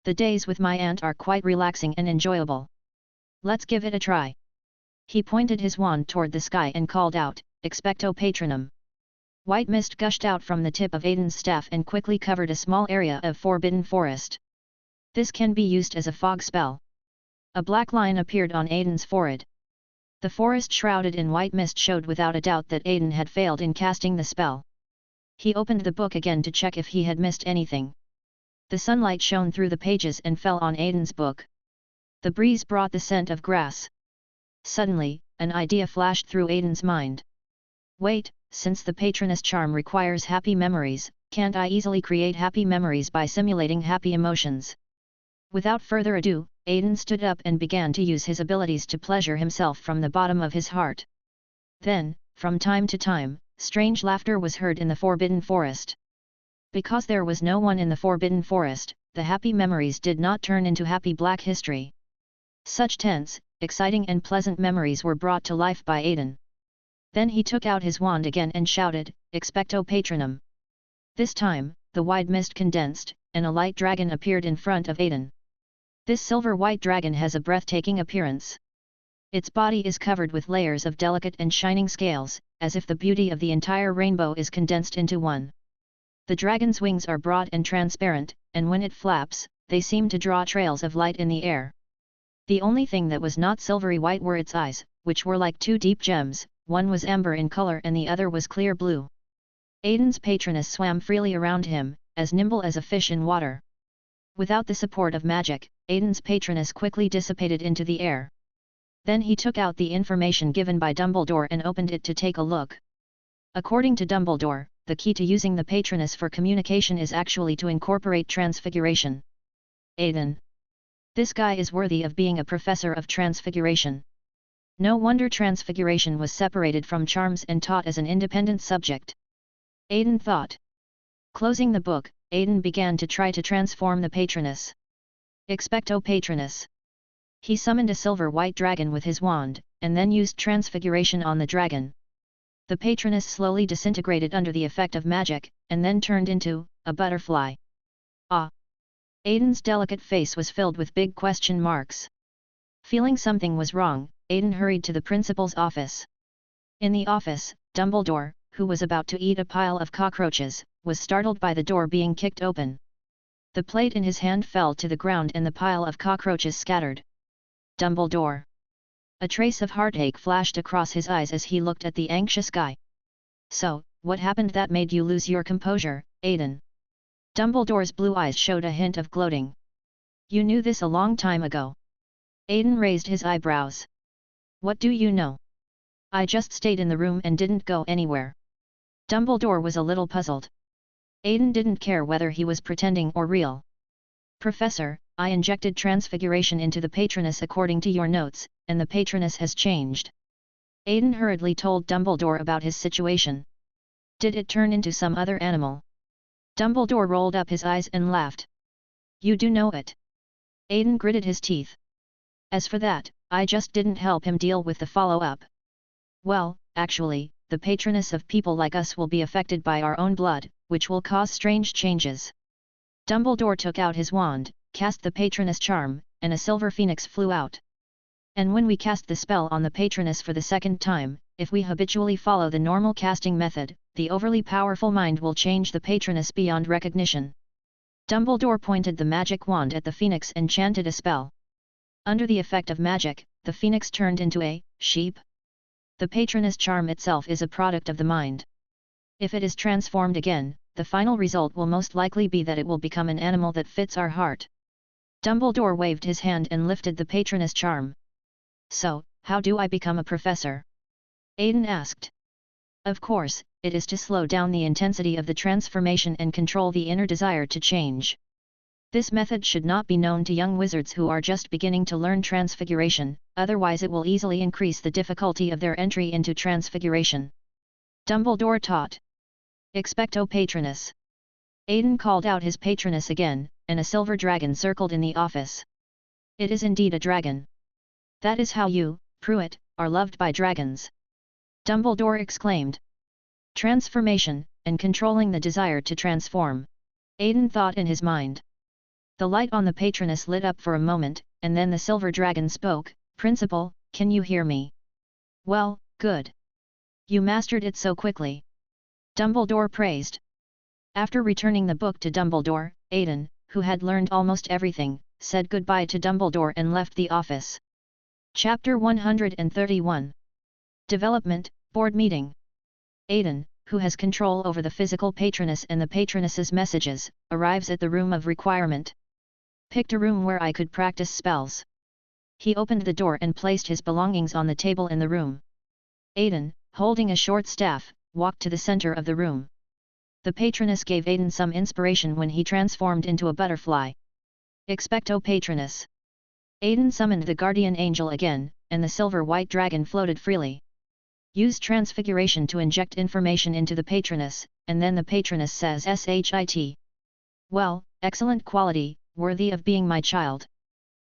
"The days with my aunt are quite relaxing and enjoyable. Let's give it a try." He pointed his wand toward the sky and called out, "Expecto Patronum." White mist gushed out from the tip of Aiden's staff and quickly covered a small area of Forbidden Forest. This can be used as a fog spell. A black line appeared on Aiden's forehead. The forest shrouded in white mist showed without a doubt that Aiden had failed in casting the spell. He opened the book again to check if he had missed anything. The sunlight shone through the pages and fell on Aiden's book. The breeze brought the scent of grass. Suddenly, an idea flashed through Aiden's mind. "Wait, since the Patroness charm requires happy memories, can't I easily create happy memories by simulating happy emotions?" Without further ado, Aiden stood up and began to use his abilities to pleasure himself from the bottom of his heart. Then, from time to time, strange laughter was heard in the Forbidden Forest. Because there was no one in the Forbidden Forest, the happy memories did not turn into happy black history. Such tense, exciting and pleasant memories were brought to life by Aiden. Then he took out his wand again and shouted, "Expecto Patronum." This time, the white mist condensed, and a light dragon appeared in front of Aiden. This silver-white dragon has a breathtaking appearance. Its body is covered with layers of delicate and shining scales, as if the beauty of the entire rainbow is condensed into one. The dragon's wings are broad and transparent, and when it flaps, they seem to draw trails of light in the air. The only thing that was not silvery white were its eyes, which were like two deep gems. One was amber in color and the other was clear blue. Aiden's patroness swam freely around him, as nimble as a fish in water. Without the support of magic, Aiden's patroness quickly dissipated into the air. Then he took out the information given by Dumbledore and opened it to take a look. According to Dumbledore, the key to using the patroness for communication is actually to incorporate transfiguration. Aiden. This guy is worthy of being a professor of transfiguration. No wonder transfiguration was separated from charms and taught as an independent subject. Aiden thought. Closing the book, Aiden began to try to transform the patroness. Expecto Patronus. He summoned a silver-white dragon with his wand, and then used transfiguration on the dragon. The patroness slowly disintegrated under the effect of magic, and then turned into a butterfly. Ah! Aiden's delicate face was filled with big question marks. Feeling something was wrong, Aiden hurried to the principal's office. In the office, Dumbledore, who was about to eat a pile of cockroaches, was startled by the door being kicked open. The plate in his hand fell to the ground and the pile of cockroaches scattered. Dumbledore. A trace of heartache flashed across his eyes as he looked at the anxious guy. So, what happened that made you lose your composure, Aiden? Dumbledore's blue eyes showed a hint of gloating. You knew this a long time ago. Aiden raised his eyebrows. What do you know? I just stayed in the room and didn't go anywhere. Dumbledore was a little puzzled. Aiden didn't care whether he was pretending or real. Professor, I injected transfiguration into the patroness according to your notes, and the patroness has changed. Aiden hurriedly told Dumbledore about his situation. Did it turn into some other animal? Dumbledore rolled up his eyes and laughed. You do know it. Aiden gritted his teeth. As for that, I just didn't help him deal with the follow-up. Well, actually, the patroness of people like us will be affected by our own blood, which will cause strange changes. Dumbledore took out his wand, cast the patroness charm, and a silver phoenix flew out. And when we cast the spell on the patroness for the second time, if we habitually follow the normal casting method, the overly powerful mind will change the patroness beyond recognition. Dumbledore pointed the magic wand at the phoenix and chanted a spell. Under the effect of magic, the phoenix turned into a sheep. The patroness charm itself is a product of the mind. If it is transformed again, the final result will most likely be that it will become an animal that fits our heart. Dumbledore waved his hand and lifted the patroness charm. So, how do I become a professor? Aiden asked. Of course, it is to slow down the intensity of the transformation and control the inner desire to change. This method should not be known to young wizards who are just beginning to learn transfiguration, otherwise it will easily increase the difficulty of their entry into transfiguration. Dumbledore taught. Expecto Patronus. Aiden called out his patroness again, and a silver dragon circled in the office. It is indeed a dragon. That is how you, Pruitt, are loved by dragons. Dumbledore exclaimed. Transformation, and controlling the desire to transform. Aiden thought in his mind. The light on the patroness lit up for a moment, and then the silver dragon spoke. Principal, can you hear me? Well, good. You mastered it so quickly. Dumbledore praised. After returning the book to Dumbledore, Aiden, who had learned almost everything, said goodbye to Dumbledore and left the office. Chapter 131. Development, Board Meeting. Aiden, who has control over the physical patroness and the patroness's messages, arrives at the room of requirement. Picked a room where I could practice spells. He opened the door and placed his belongings on the table in the room. Aiden, holding a short staff, walked to the center of the room. The patroness gave Aiden some inspiration when he transformed into a butterfly. Expecto Patronus. Aiden summoned the guardian angel again, and the silver-white dragon floated freely. Use transfiguration to inject information into the patroness, and then the patroness says shit. Well, excellent quality, worthy of being my child.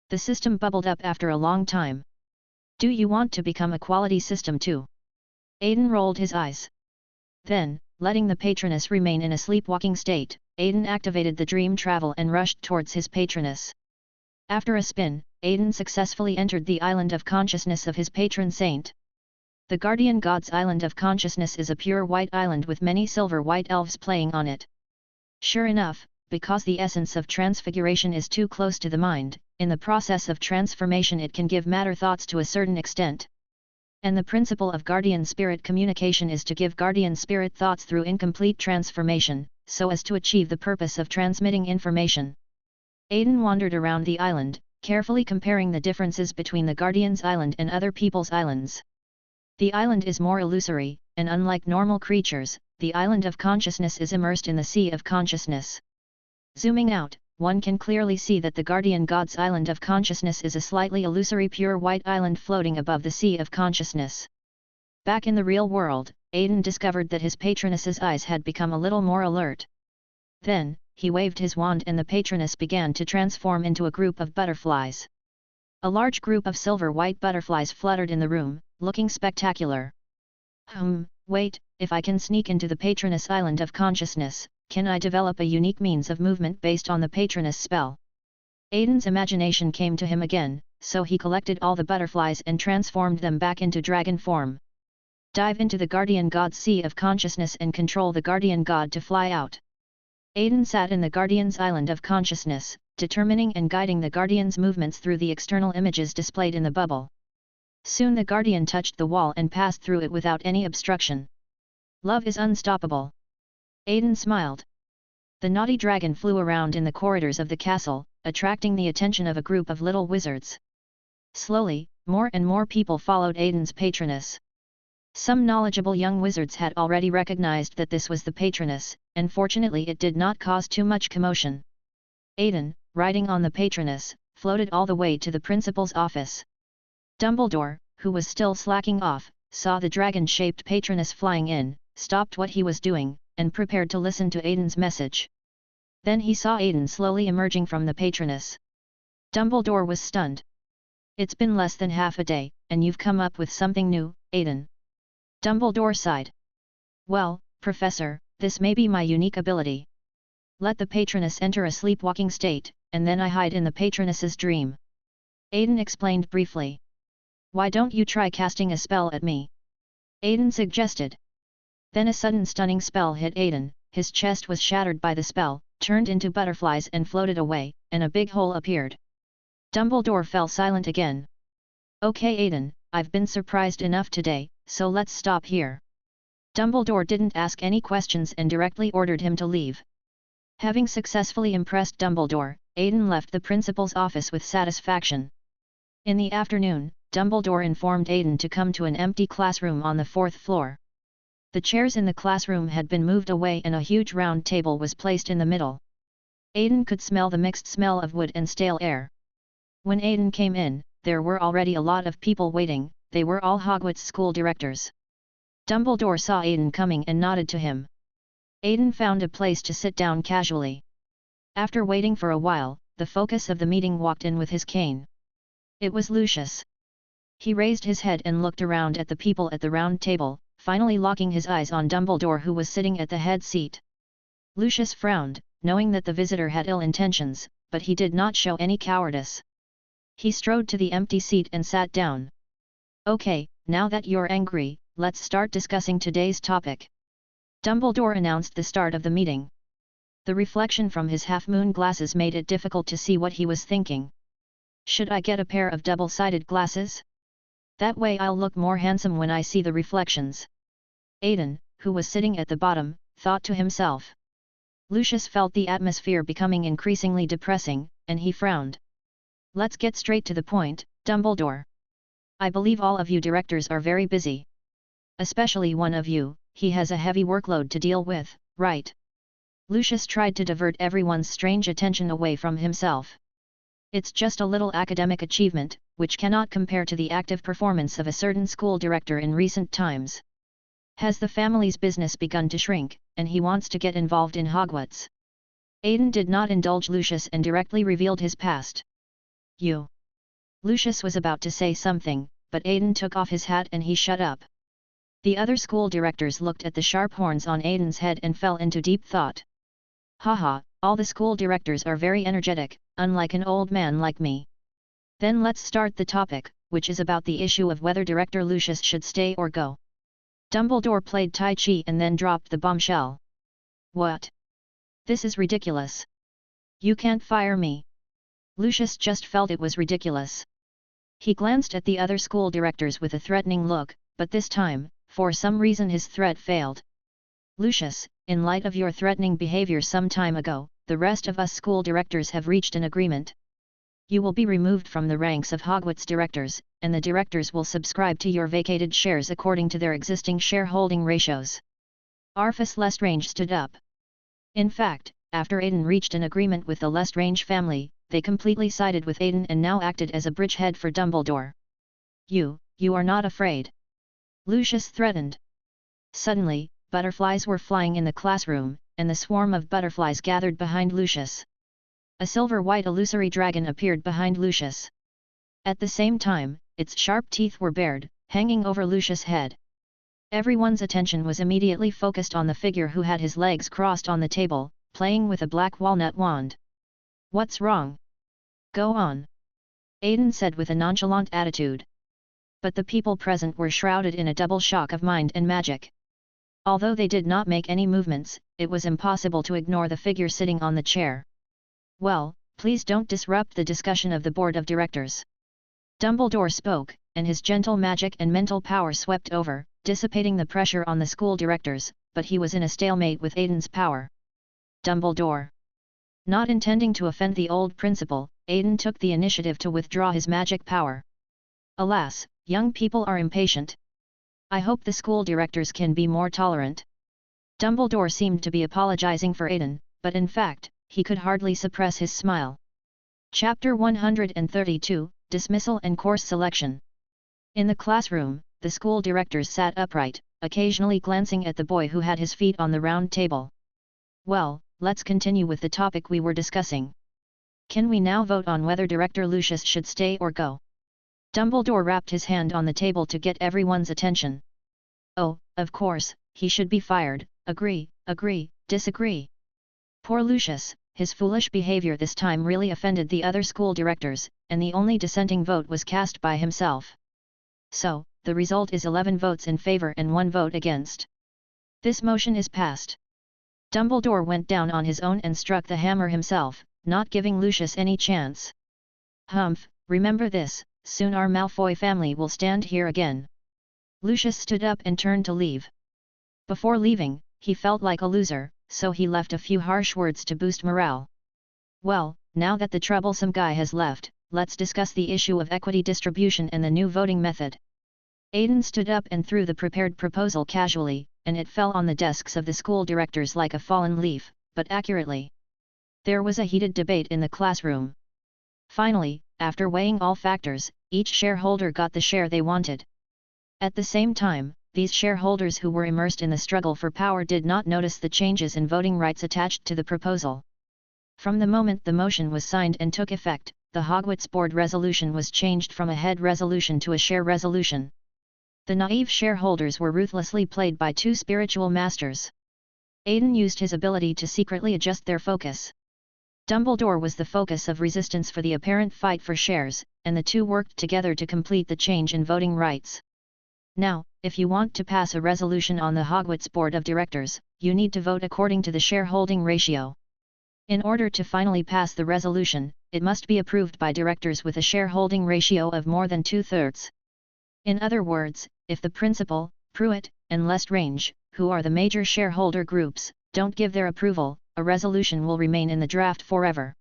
The system bubbled up after a long time. Do you want to become a quality system too? Aiden rolled his eyes. Then, letting the patroness remain in a sleepwalking state, Aiden activated the dream travel and rushed towards his patroness. After a spin, Aiden successfully entered the island of consciousness of his patron saint. The guardian god's island of consciousness is a pure white island with many silver white elves playing on it. Sure enough, because the essence of transfiguration is too close to the mind, in the process of transformation it can give matter thoughts to a certain extent. And the principle of guardian spirit communication is to give guardian spirit thoughts through incomplete transformation, so as to achieve the purpose of transmitting information. Aiden wandered around the island, carefully comparing the differences between the guardian's island and other people's islands. The island is more illusory, and unlike normal creatures, the island of consciousness is immersed in the sea of consciousness. Zooming out, one can clearly see that the guardian god's island of consciousness is a slightly illusory pure white island floating above the sea of consciousness. Back in the real world, Aiden discovered that his patroness's eyes had become a little more alert. Then, he waved his wand and the patroness began to transform into a group of butterflies. A large group of silver-white butterflies fluttered in the room, looking spectacular. Wait, if I can sneak into the patroness island of consciousness, can I develop a unique means of movement based on the patroness spell? Aiden's imagination came to him again, so he collected all the butterflies and transformed them back into dragon form. Dive into the guardian god's sea of consciousness and control the guardian god to fly out. Aiden sat in the guardian's island of consciousness, determining and guiding the guardian's movements through the external images displayed in the bubble. Soon the guardian touched the wall and passed through it without any obstruction. Love is unstoppable. Aiden smiled. The naughty dragon flew around in the corridors of the castle, attracting the attention of a group of little wizards. Slowly, more and more people followed Aiden's patroness. Some knowledgeable young wizards had already recognized that this was the patroness, and fortunately it did not cause too much commotion. Aiden, riding on the Patroness, floated all the way to the principal's office. Dumbledore, who was still slacking off, saw the dragon-shaped Patroness flying in, stopped what he was doing, and prepared to listen to Aiden's message. Then he saw Aiden slowly emerging from the Patroness. Dumbledore was stunned. "It's been less than half a day, and you've come up with something new, Aiden." Dumbledore sighed. "Well, Professor, this may be my unique ability. Let the Patroness enter a sleepwalking state, and then I hide in the Patroness's dream." Aiden explained briefly. "Why don't you try casting a spell at me?" Aiden suggested. Then a sudden stunning spell hit Aiden, his chest was shattered by the spell, turned into butterflies and floated away, and a big hole appeared. Dumbledore fell silent again. "Okay Aiden, I've been surprised enough today, so let's stop here." Dumbledore didn't ask any questions and directly ordered him to leave. Having successfully impressed Dumbledore, Aiden left the principal's office with satisfaction. In the afternoon, Dumbledore informed Aiden to come to an empty classroom on the 4th floor. The chairs in the classroom had been moved away and a huge round table was placed in the middle. Aiden could smell the mixed smell of wood and stale air. When Aiden came in, there were already a lot of people waiting. They were all Hogwarts school directors. Dumbledore saw Aiden coming and nodded to him. Aiden found a place to sit down casually. After waiting for a while, the focus of the meeting walked in with his cane. It was Lucius. He raised his head and looked around at the people at the round table, finally locking his eyes on Dumbledore who was sitting at the head seat. Lucius frowned, knowing that the visitor had ill intentions, but he did not show any cowardice. He strode to the empty seat and sat down. "Okay, now that you're angry, let's start discussing today's topic." Dumbledore announced the start of the meeting. The reflection from his half-moon glasses made it difficult to see what he was thinking. "Should I get a pair of double-sided glasses? That way I'll look more handsome when I see the reflections." Aiden, who was sitting at the bottom, thought to himself. Lucius felt the atmosphere becoming increasingly depressing, and he frowned. "Let's get straight to the point, Dumbledore. I believe all of you directors are very busy. Especially one of you, he has a heavy workload to deal with, right?" Lucius tried to divert everyone's strange attention away from himself. "It's just a little academic achievement, which cannot compare to the active performance of a certain school director in recent times. Has the family's business begun to shrink, and he wants to get involved in Hogwarts?" Aiden did not indulge Lucius and directly revealed his past. "You." Lucius was about to say something, but Aiden took off his hat and he shut up. The other school directors looked at the sharp horns on Aiden's head and fell into deep thought. "Haha, all the school directors are very energetic, unlike an old man like me. Then let's start the topic, which is about the issue of whether Director Lucius should stay or go." Dumbledore played Tai Chi and then dropped the bombshell. "What? This is ridiculous. You can't fire me." Lucius just felt it was ridiculous. He glanced at the other school directors with a threatening look, but this time, for some reason his threat failed. "Lucius, in light of your threatening behavior some time ago, the rest of us school directors have reached an agreement. You will be removed from the ranks of Hogwarts directors, and the directors will subscribe to your vacated shares according to their existing shareholding ratios." Arfus Lestrange stood up. In fact, after Aiden reached an agreement with the Lestrange family, they completely sided with Aiden and now acted as a bridgehead for Dumbledore. You are not afraid?" Lucius threatened. Suddenly, butterflies were flying in the classroom, and the swarm of butterflies gathered behind Lucius. A silver-white illusory dragon appeared behind Lucius. At the same time, its sharp teeth were bared, hanging over Lucius' head. Everyone's attention was immediately focused on the figure who had his legs crossed on the table, playing with a black walnut wand. "What's wrong? Go on," Aiden said with a nonchalant attitude. But the people present were shrouded in a double shock of mind and magic. Although they did not make any movements, it was impossible to ignore the figure sitting on the chair. "Well, please don't disrupt the discussion of the board of directors." Dumbledore spoke, and his gentle magic and mental power swept over, dissipating the pressure on the school directors, but he was in a stalemate with Aiden's power. Dumbledore. Not intending to offend the old principal, Aiden took the initiative to withdraw his magic power. "Alas, young people are impatient. I hope the school directors can be more tolerant." Dumbledore seemed to be apologizing for Aiden, but in fact, he could hardly suppress his smile. Chapter 132, Dismissal and Course Selection. In the classroom, the school directors sat upright, occasionally glancing at the boy who had his feet on the round table. Well, let's continue with the topic we were discussing. Can we now vote on whether Director Lucius should stay or go? Dumbledore rapped his hand on the table to get everyone's attention. Oh, of course, he should be fired. Agree, disagree. Poor Lucius, his foolish behavior this time really offended the other school directors, and the only dissenting vote was cast by himself. So, the result is 11 votes in favor and 1 vote against. This motion is passed. Dumbledore went down on his own and struck the hammer himself, not giving Lucius any chance. Humph, remember this, soon our Malfoy family will stand here again. Lucius stood up and turned to leave. Before leaving, he felt like a loser, so he left a few harsh words to boost morale. Well, now that the troublesome guy has left, let's discuss the issue of equity distribution and the new voting method. Aiden stood up and threw the prepared proposal casually, and it fell on the desks of the school directors like a fallen leaf, but accurately. There was a heated debate in the classroom. Finally, after weighing all factors, each shareholder got the share they wanted. At the same time, these shareholders who were immersed in the struggle for power did not notice the changes in voting rights attached to the proposal. From the moment the motion was signed and took effect, the Hogwarts board resolution was changed from a head resolution to a share resolution. The naive shareholders were ruthlessly played by 2 spiritual masters. Aiden used his ability to secretly adjust their focus. Dumbledore was the focus of resistance for the apparent fight for shares, and the two worked together to complete the change in voting rights. Now, if you want to pass a resolution on the Hogwarts Board of Directors, you need to vote according to the shareholding ratio. In order to finally pass the resolution, it must be approved by directors with a shareholding ratio of more than 2/3. In other words, if the principal, Pruitt, and Lestrange, who are the major shareholder groups, don't give their approval, a resolution will remain in the draft forever.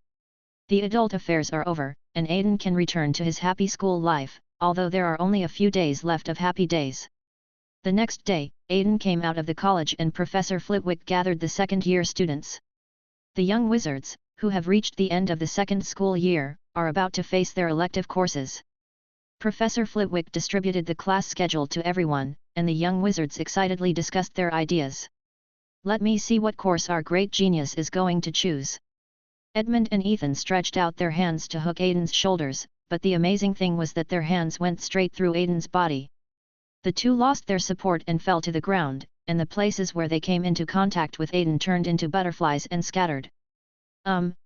The adult affairs are over, and Aiden can return to his happy school life, although there are only a few days left of happy days. The next day, Aiden came out of the college and Professor Flitwick gathered the second-year students. The young wizards, who have reached the end of the second school year, are about to face their elective courses. Professor Flitwick distributed the class schedule to everyone, and the young wizards excitedly discussed their ideas. Let me see what course our great genius is going to choose. Edmund and Ethan stretched out their hands to hook Aiden's shoulders, but the amazing thing was that their hands went straight through Aiden's body. The two lost their support and fell to the ground, and the places where they came into contact with Aiden turned into butterflies and scattered.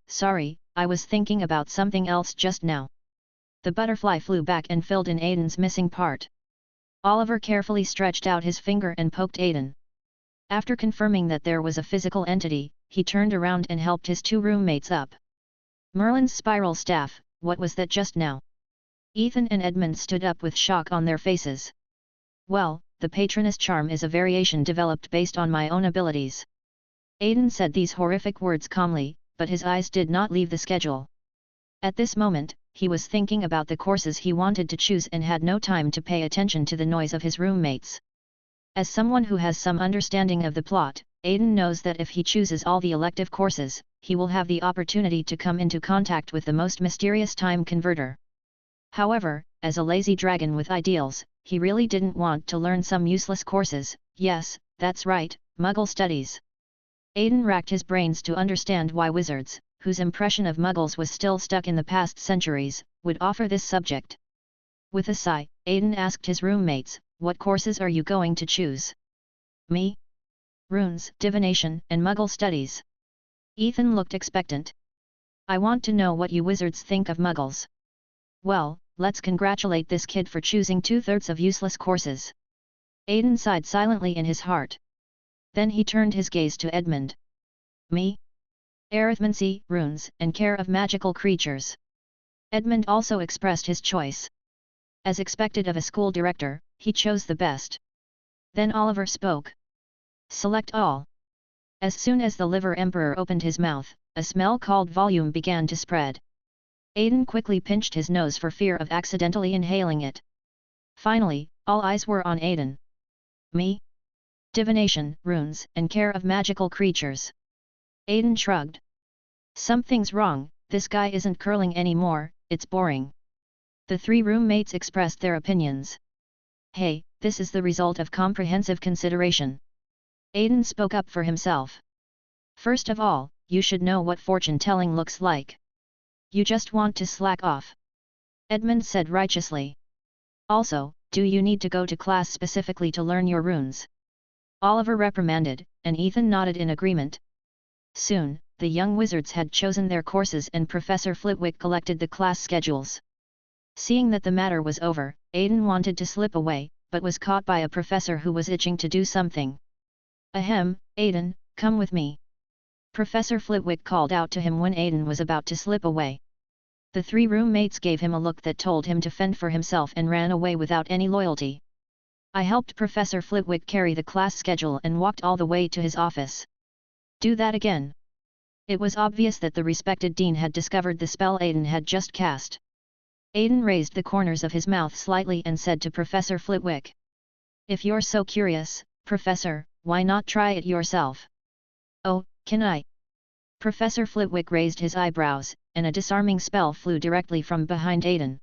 Sorry, I was thinking about something else just now. The butterfly flew back and filled in Aiden's missing part. Oliver carefully stretched out his finger and poked Aiden. After confirming that there was a physical entity, he turned around and helped his 2 roommates up. Merlin's spiral staff, what was that just now? Ethan and Edmund stood up with shock on their faces. Well, the Patronus charm is a variation developed based on my own abilities. Aiden said these horrific words calmly, but his eyes did not leave the schedule. At this moment, he was thinking about the courses he wanted to choose and had no time to pay attention to the noise of his roommates. As someone who has some understanding of the plot, Aiden knows that if he chooses all the elective courses, he will have the opportunity to come into contact with the most mysterious time converter. However, as a lazy dragon with ideals, he really didn't want to learn some useless courses. Yes, that's right, Muggle studies. Aiden racked his brains to understand why wizards, whose impression of Muggles was still stuck in the past centuries, would offer this subject. With a sigh, Aiden asked his roommates, "What courses are you going to choose?" "Me? Runes, divination, and Muggle studies." Ethan looked expectant. "I want to know what you wizards think of Muggles." "Well, let's congratulate this kid for choosing 2/3 of useless courses." Aiden sighed silently in his heart. Then he turned his gaze to Edmund. "Me? Arithmancy, runes, and care of magical creatures." Edmund also expressed his choice. As expected of a school director, he chose the best. Then Oliver spoke. "Select all." As soon as the Liver Emperor opened his mouth, a smell called volume began to spread. Aiden quickly pinched his nose for fear of accidentally inhaling it. Finally, all eyes were on Aiden. "Me? Divination, runes, and care of magical creatures." Aiden shrugged. "Something's wrong, this guy isn't curling anymore, it's boring. The three roommates expressed their opinions. Hey, this is the result of comprehensive consideration. Aiden spoke up for himself. First of all, you should know what fortune-telling looks like. You just want to slack off. Edmund said righteously. Also, do you need to go to class specifically to learn your runes? Oliver reprimanded, and Ethan nodded in agreement. Soon, the young wizards had chosen their courses and Professor Flitwick collected the class schedules. Seeing that the matter was over, Aiden wanted to slip away, but was caught by a professor who was itching to do something. Ahem, Aiden, come with me. Professor Flitwick called out to him when Aiden was about to slip away. The three roommates gave him a look that told him to fend for himself and ran away without any loyalty. I helped Professor Flitwick carry the class schedule and walked all the way to his office. Do that again. It was obvious that the respected dean had discovered the spell Aiden had just cast. Aiden raised the corners of his mouth slightly and said to Professor Flitwick. If you're so curious, Professor, why not try it yourself? Oh, can I? Professor Flitwick raised his eyebrows, and a disarming spell flew directly from behind Aiden.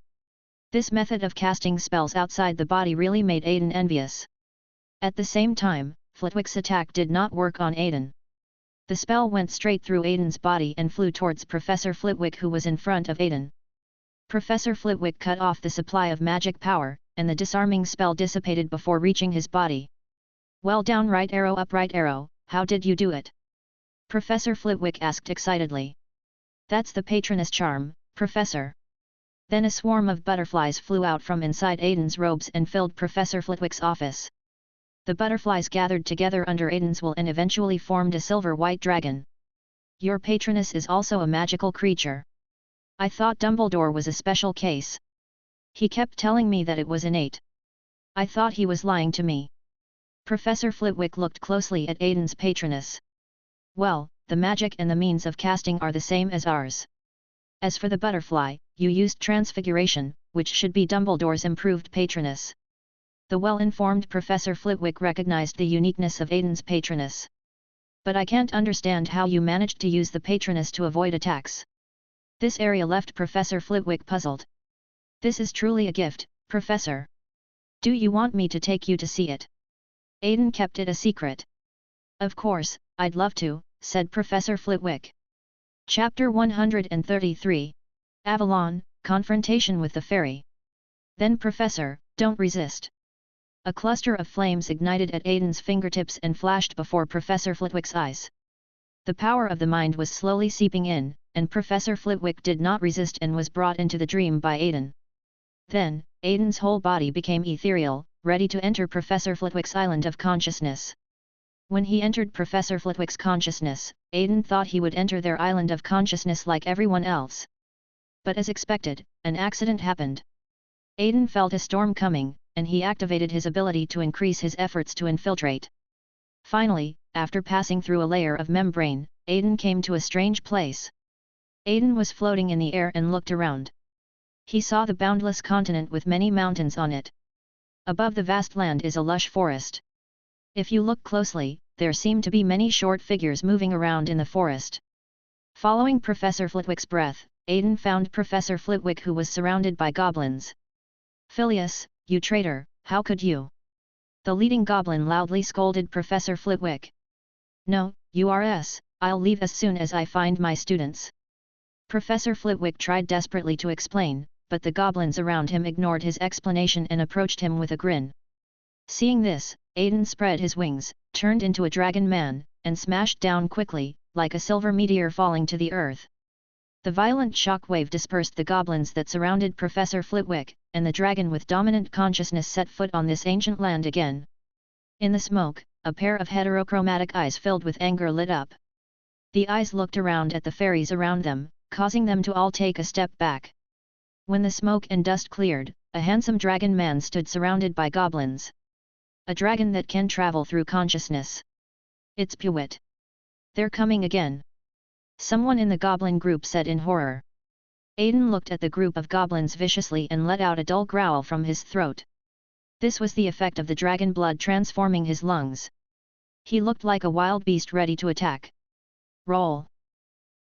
This method of casting spells outside the body really made Aiden envious. At the same time, Flitwick's attack did not work on Aiden. The spell went straight through Aiden's body and flew towards Professor Flitwick who was in front of Aiden. Professor Flitwick cut off the supply of magic power, and the disarming spell dissipated before reaching his body. Well, down right arrow up right arrow, how did you do it? Professor Flitwick asked excitedly. That's the patroness charm, Professor. Then a swarm of butterflies flew out from inside Aiden's robes and filled Professor Flitwick's office. The butterflies gathered together under Aiden's wool and eventually formed a silver-white dragon. Your patroness is also a magical creature. I thought Dumbledore was a special case. He kept telling me that it was innate. I thought he was lying to me. Professor Flitwick looked closely at Aiden's patroness. Well, the magic and the means of casting are the same as ours. As for the butterfly, you used transfiguration, which should be Dumbledore's improved patroness. The well-informed Professor Flitwick recognized the uniqueness of Aiden's patroness. But I can't understand how you managed to use the patroness to avoid attacks. This area left Professor Flitwick puzzled. This is truly a gift, Professor. Do you want me to take you to see it? Aiden kept it a secret. Of course, I'd love to, said Professor Flitwick. Chapter 133. Avalon, Confrontation with the Fairy. Then Professor, don't resist. A cluster of flames ignited at Aiden's fingertips and flashed before Professor Flitwick's eyes. The power of the mind was slowly seeping in, and Professor Flitwick did not resist and was brought into the dream by Aiden. Then, Aiden's whole body became ethereal, ready to enter Professor Flitwick's island of consciousness. When he entered Professor Flitwick's consciousness, Aiden thought he would enter their island of consciousness like everyone else. But as expected, an accident happened. Aiden felt a storm coming, and he activated his ability to increase his efforts to infiltrate. Finally, after passing through a layer of membrane, Aiden came to a strange place. Aiden was floating in the air and looked around. He saw the boundless continent with many mountains on it. Above the vast land is a lush forest. If you look closely, there seem to be many short figures moving around in the forest. Following Professor Flitwick's breath, Aiden found Professor Flitwick who was surrounded by goblins. Phileas, you traitor, how could you? The leading goblin loudly scolded Professor Flitwick. No, I'll leave as soon as I find my students. Professor Flitwick tried desperately to explain, but the goblins around him ignored his explanation and approached him with a grin. Seeing this, Aiden spread his wings, turned into a dragon man, and smashed down quickly, like a silver meteor falling to the earth. The violent shock wave dispersed the goblins that surrounded Professor Flitwick, and the dragon with dominant consciousness set foot on this ancient land again. In the smoke, a pair of heterochromatic eyes filled with anger lit up. The eyes looked around at the fairies around them, causing them to all take a step back. When the smoke and dust cleared, a handsome dragon man stood surrounded by goblins. A dragon that can travel through consciousness. It's Pewit. They're coming again. Someone in the goblin group said in horror. Aiden looked at the group of goblins viciously and let out a dull growl from his throat. This was the effect of the dragon blood transforming his lungs. He looked like a wild beast ready to attack. Roll!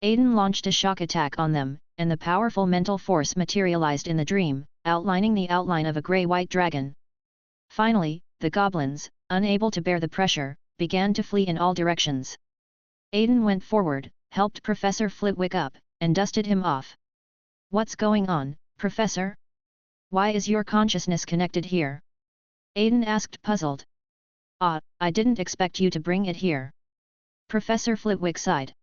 Aiden launched a shock attack on them, and the powerful mental force materialized in the dream, outlining the outline of a grey-white dragon. Finally, the goblins, unable to bear the pressure, began to flee in all directions. Aiden went forward, helped Professor Flitwick up, and dusted him off. "What's going on, Professor? Why is your consciousness connected here?" Aiden asked, puzzled. I didn't expect you to bring it here." Professor Flitwick sighed.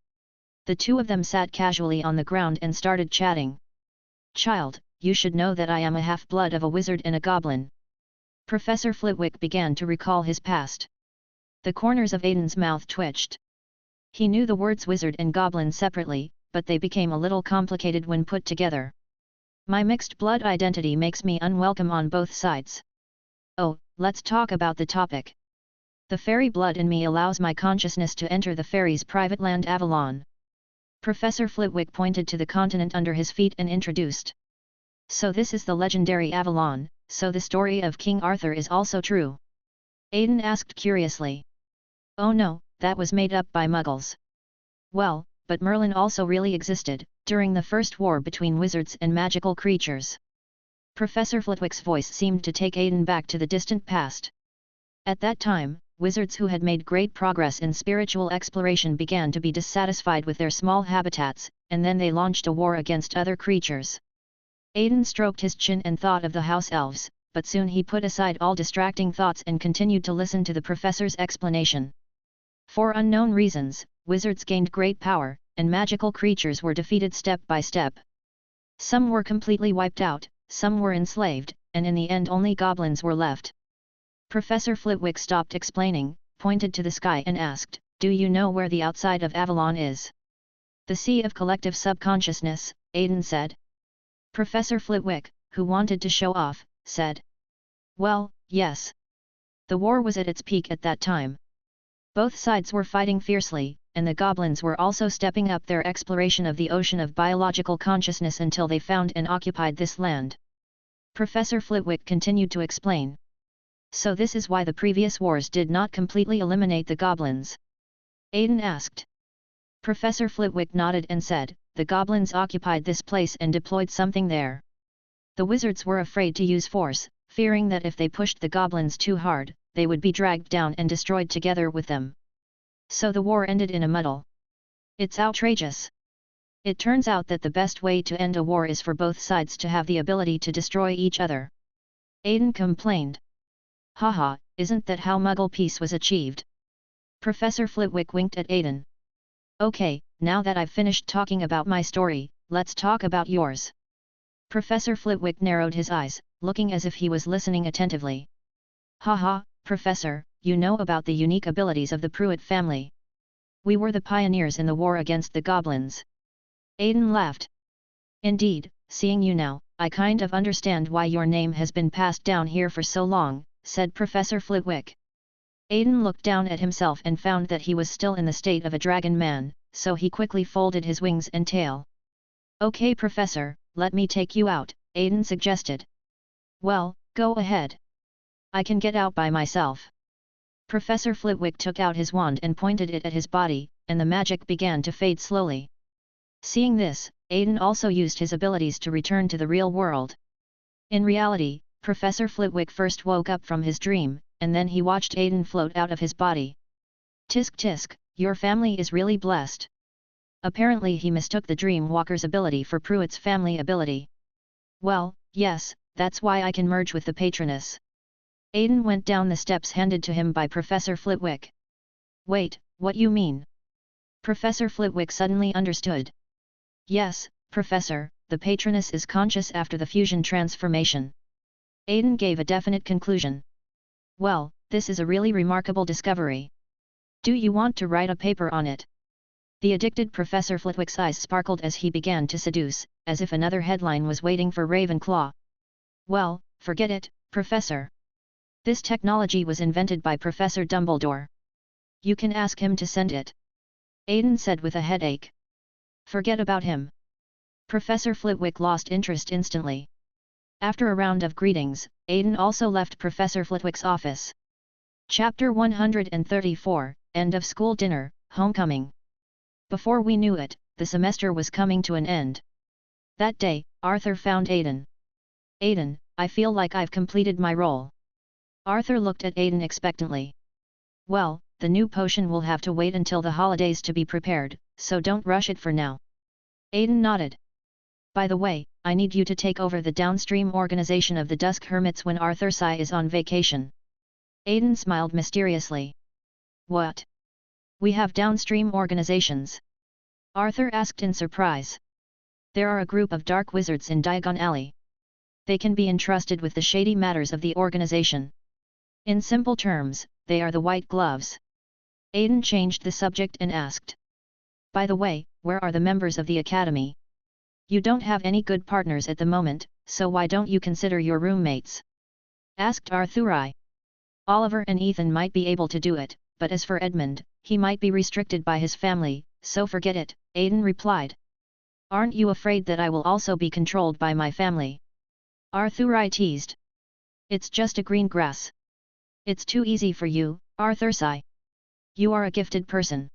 The two of them sat casually on the ground and started chatting. "Child, you should know that I am a half-blood of a wizard and a goblin." Professor Flitwick began to recall his past. The corners of Aiden's mouth twitched. He knew the words wizard and goblin separately, but they became a little complicated when put together. "My mixed blood identity makes me unwelcome on both sides." "Oh, let's talk about the topic. The fairy blood in me allows my consciousness to enter the fairies' private land Avalon." Professor Flitwick pointed to the continent under his feet and introduced. "So this is the legendary Avalon, so the story of King Arthur is also true?" Aiden asked curiously. "Oh no, that was made up by muggles." "Well, but Merlin also really existed, during the first war between wizards and magical creatures." Professor Flitwick's voice seemed to take Aiden back to the distant past. At that time, wizards who had made great progress in spiritual exploration began to be dissatisfied with their small habitats, and then they launched a war against other creatures. Aiden stroked his chin and thought of the house elves, but soon he put aside all distracting thoughts and continued to listen to the professor's explanation. For unknown reasons, wizards gained great power, and magical creatures were defeated step by step. Some were completely wiped out, some were enslaved, and in the end only goblins were left. Professor Flitwick stopped explaining, pointed to the sky and asked, "Do you know where the outside of Avalon is?" "The sea of collective subconsciousness," Aiden said. Professor Flitwick, who wanted to show off, said, "Well, yes. The war was at its peak at that time. Both sides were fighting fiercely, and the goblins were also stepping up their exploration of the ocean of biological consciousness until they found and occupied this land." Professor Flitwick continued to explain. "So this is why the previous wars did not completely eliminate the goblins?" Aiden asked. Professor Flitwick nodded and said, "The goblins occupied this place and deployed something there. The wizards were afraid to use force, fearing that if they pushed the goblins too hard, they would be dragged down and destroyed together with them. So the war ended in a muddle. It's outrageous. It turns out that the best way to end a war is for both sides to have the ability to destroy each other." Aiden complained. "Haha, isn't that how Muggle peace was achieved?" Professor Flitwick winked at Aiden. "Okay, now that I've finished talking about my story, let's talk about yours." Professor Flitwick narrowed his eyes, looking as if he was listening attentively. "Haha, Professor, you know about the unique abilities of the Pruitt family. We were the pioneers in the war against the goblins." Aiden laughed. "Indeed, seeing you now, I kind of understand why your name has been passed down here for so long," said Professor Flitwick. Aiden looked down at himself and found that he was still in the state of a dragon man, so he quickly folded his wings and tail. "Okay, Professor, let me take you out," Aiden suggested. "Well, go ahead. I can get out by myself." Professor Flitwick took out his wand and pointed it at his body, and the magic began to fade slowly. Seeing this, Aiden also used his abilities to return to the real world. In reality, Professor Flitwick first woke up from his dream, and then he watched Aiden float out of his body. "Tisk tisk, your family is really blessed." Apparently he mistook the Dream Walker's ability for Pruitt's family ability. "Well, yes, that's why I can merge with the Patroness." Aiden went down the steps handed to him by Professor Flitwick. "Wait, what you mean?" Professor Flitwick suddenly understood. "Yes, Professor, the Patroness is conscious after the fusion transformation." Aiden gave a definite conclusion. "Well, this is a really remarkable discovery. Do you want to write a paper on it?" The addicted Professor Flitwick's eyes sparkled as he began to seduce, as if another headline was waiting for Ravenclaw. "Well, forget it, Professor. This technology was invented by Professor Dumbledore. You can ask him to send it." Aiden said with a headache. "Forget about him." Professor Flitwick lost interest instantly. After a round of greetings, Aiden also left Professor Flitwick's office. Chapter 134, End of School Dinner, Homecoming. Before we knew it, the semester was coming to an end. That day, Arthur found Aiden. Aiden, I feel like I've completed my role. Arthur looked at Aiden expectantly. Well, the new potion will have to wait until the holidays to be prepared, so don't rush it for now. Aiden nodded. By the way, I need you to take over the downstream organization of the Dusk Hermits when Arthur Sai is on vacation. Aiden smiled mysteriously. What? We have downstream organizations? Arthur asked in surprise. There are a group of dark wizards in Diagon Alley. They can be entrusted with the shady matters of the organization. In simple terms, they are the white gloves. Aiden changed the subject and asked. By the way, where are the members of the academy? You don't have any good partners at the moment, so why don't you consider your roommates? Asked Arthur. Oliver and Ethan might be able to do it, but as for Edmund, he might be restricted by his family, so forget it, Aiden replied. Aren't you afraid that I will also be controlled by my family? Arthur teased. It's just a green grass. It's too easy for you, Arthur Sai. You are a gifted person.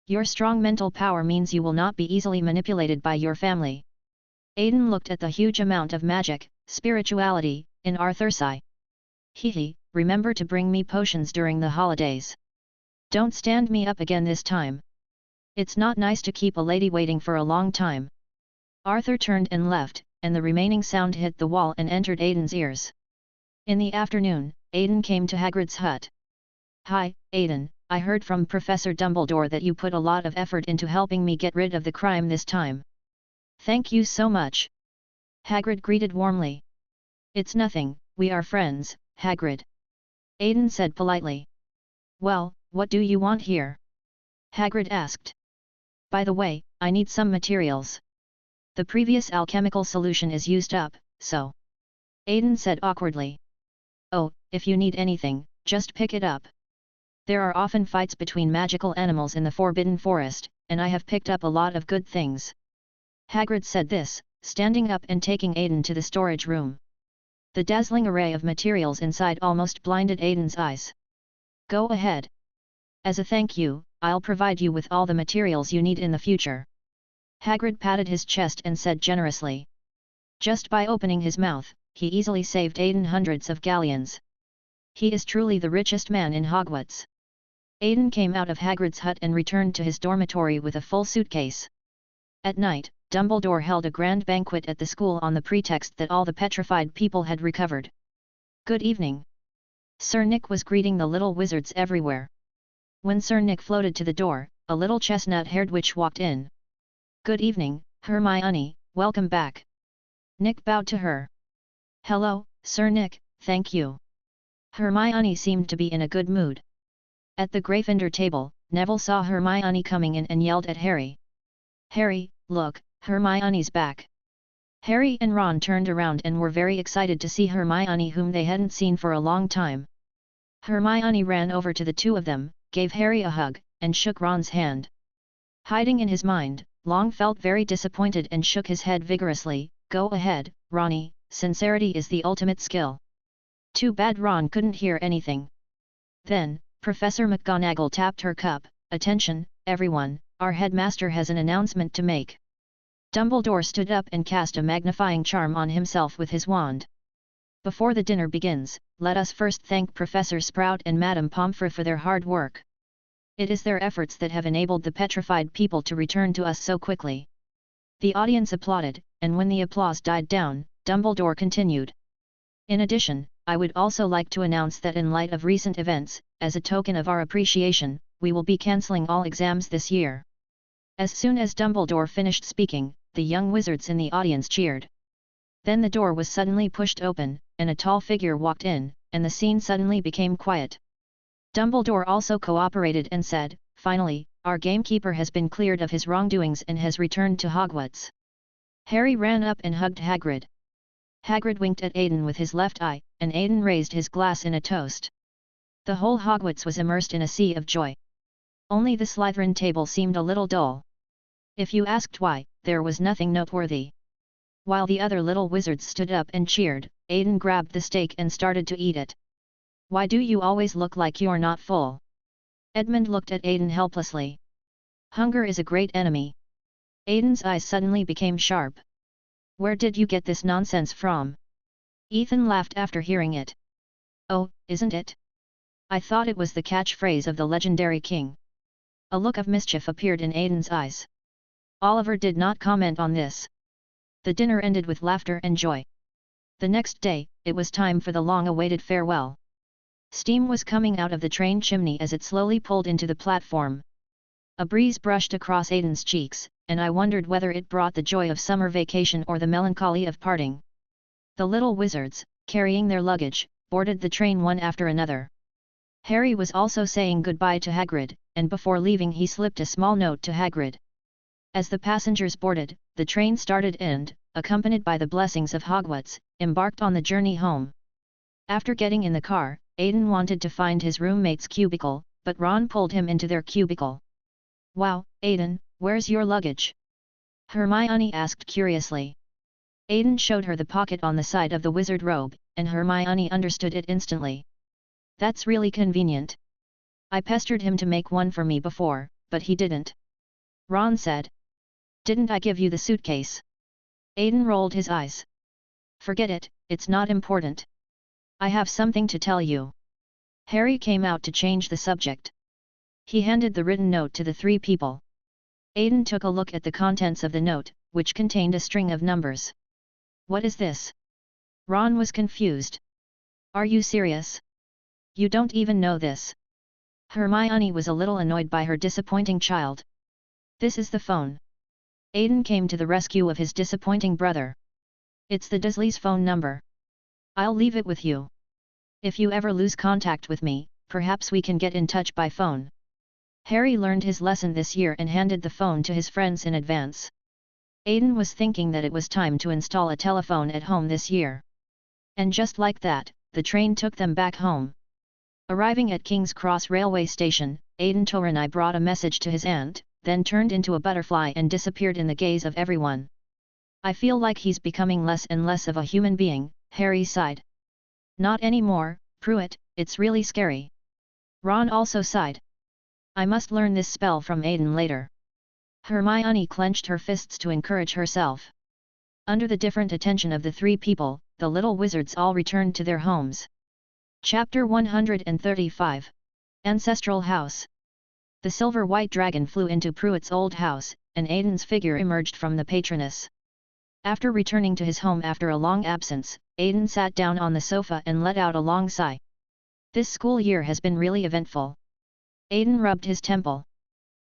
Your strong mental power means you will not be easily manipulated by your family. Aiden looked at the huge amount of magic, spirituality, in Arthur Sai. Hehe, remember to bring me potions during the holidays. Don't stand me up again this time. It's not nice to keep a lady waiting for a long time. Arthur turned and left, and the remaining sound hit the wall and entered Aiden's ears. In the afternoon, Aiden came to Hagrid's hut. Hi, Aiden, I heard from Professor Dumbledore that you put a lot of effort into helping me get rid of the crime this time. Thank you so much. Hagrid greeted warmly. It's nothing, we are friends, Hagrid. Aiden said politely. Well, what do you want here? Hagrid asked. By the way, I need some materials. The previous alchemical solution is used up, so. Aiden said awkwardly. Oh, if you need anything, just pick it up. There are often fights between magical animals in the Forbidden Forest, and I have picked up a lot of good things. Hagrid said this, standing up and taking Aiden to the storage room. The dazzling array of materials inside almost blinded Aiden's eyes. Go ahead. As a thank you, I'll provide you with all the materials you need in the future. Hagrid patted his chest and said generously. Just by opening his mouth, he easily saved Aiden hundreds of galleons. He is truly the richest man in Hogwarts. Aiden came out of Hagrid's hut and returned to his dormitory with a full suitcase. At night, Dumbledore held a grand banquet at the school on the pretext that all the petrified people had recovered. Good evening. Sir Nick was greeting the little wizards everywhere. When Sir Nick floated to the door, a little chestnut-haired witch walked in. Good evening, Hermione, welcome back. Nick bowed to her. Hello, Sir Nick, thank you. Hermione seemed to be in a good mood. At the Gryffindor table, Neville saw Hermione coming in and yelled at Harry. Harry, look, Hermione's back. Harry and Ron turned around and were very excited to see Hermione, whom they hadn't seen for a long time. Hermione ran over to the two of them, gave Harry a hug, and shook Ron's hand. Hiding in his mind, Long felt very disappointed and shook his head vigorously. Go ahead, Ronnie, sincerity is the ultimate skill. Too bad Ron couldn't hear anything. Then, Professor McGonagall tapped her cup. Attention, everyone, our headmaster has an announcement to make. Dumbledore stood up and cast a magnifying charm on himself with his wand. Before the dinner begins, let us first thank Professor Sprout and Madame Pomfrey for their hard work. It is their efforts that have enabled the petrified people to return to us so quickly. The audience applauded, and when the applause died down, Dumbledore continued. In addition, I would also like to announce that in light of recent events, as a token of our appreciation, we will be cancelling all exams this year. As soon as Dumbledore finished speaking, the young wizards in the audience cheered. Then the door was suddenly pushed open, and a tall figure walked in, and the scene suddenly became quiet. Dumbledore also cooperated and said, finally, our gamekeeper has been cleared of his wrongdoings and has returned to Hogwarts. Harry ran up and hugged Hagrid. Hagrid winked at Aiden with his left eye, and Aiden raised his glass in a toast. The whole Hogwarts was immersed in a sea of joy. Only the Slytherin table seemed a little dull. If you asked why, there was nothing noteworthy. While the other little wizards stood up and cheered, Aiden grabbed the steak and started to eat it. Why do you always look like you're not full? Edmund looked at Aiden helplessly. Hunger is a great enemy. Aidan's eyes suddenly became sharp. Where did you get this nonsense from? Ethan laughed after hearing it. Oh, isn't it? I thought it was the catchphrase of the legendary king. A look of mischief appeared in Aidan's eyes. Oliver did not comment on this. The dinner ended with laughter and joy. The next day, it was time for the long-awaited farewell. Steam was coming out of the train chimney as it slowly pulled into the platform. A breeze brushed across Aidan's cheeks, and I wondered whether it brought the joy of summer vacation or the melancholy of parting. The little wizards, carrying their luggage, boarded the train one after another. Harry was also saying goodbye to Hagrid, and before leaving he slipped a small note to Hagrid. As the passengers boarded, the train started and, accompanied by the blessings of Hogwarts, embarked on the journey home. After getting in the car, Aidan wanted to find his roommate's cubicle, but Ron pulled him into their cubicle. Wow, Aidan, where's your luggage? Hermione asked curiously. Aidan showed her the pocket on the side of the wizard robe, and Hermione understood it instantly. That's really convenient. I pestered him to make one for me before, but he didn't. Ron said. Didn't I give you the suitcase? Aidan rolled his eyes. Forget it, it's not important. I have something to tell you. Harry came out to change the subject. He handed the written note to the three people. Aidan took a look at the contents of the note, which contained a string of numbers. What is this? Ron was confused. Are you serious? You don't even know this. Hermione was a little annoyed by her disappointing child. This is the phone. Aidan came to the rescue of his disappointing brother. It's the Dursleys' phone number. I'll leave it with you. If you ever lose contact with me, perhaps we can get in touch by phone. Harry learned his lesson this year and handed the phone to his friends in advance. Aidan was thinking that it was time to install a telephone at home this year. And just like that, the train took them back home. Arriving at King's Cross railway station, Aidan Toranai brought a message to his aunt, then turned into a butterfly and disappeared in the gaze of everyone. I feel like he's becoming less and less of a human being, Harry sighed. Not anymore, Pruitt, it's really scary. Ron also sighed. I must learn this spell from Aidan later. Hermione clenched her fists to encourage herself. Under the different attention of the three people, the little wizards all returned to their homes. Chapter 135. Ancestral House. The silver-white dragon flew into Pruitt's old house, and Aidan's figure emerged from the patroness. After returning to his home after a long absence, Aidan sat down on the sofa and let out a long sigh. This school year has been really eventful. Aidan rubbed his temple.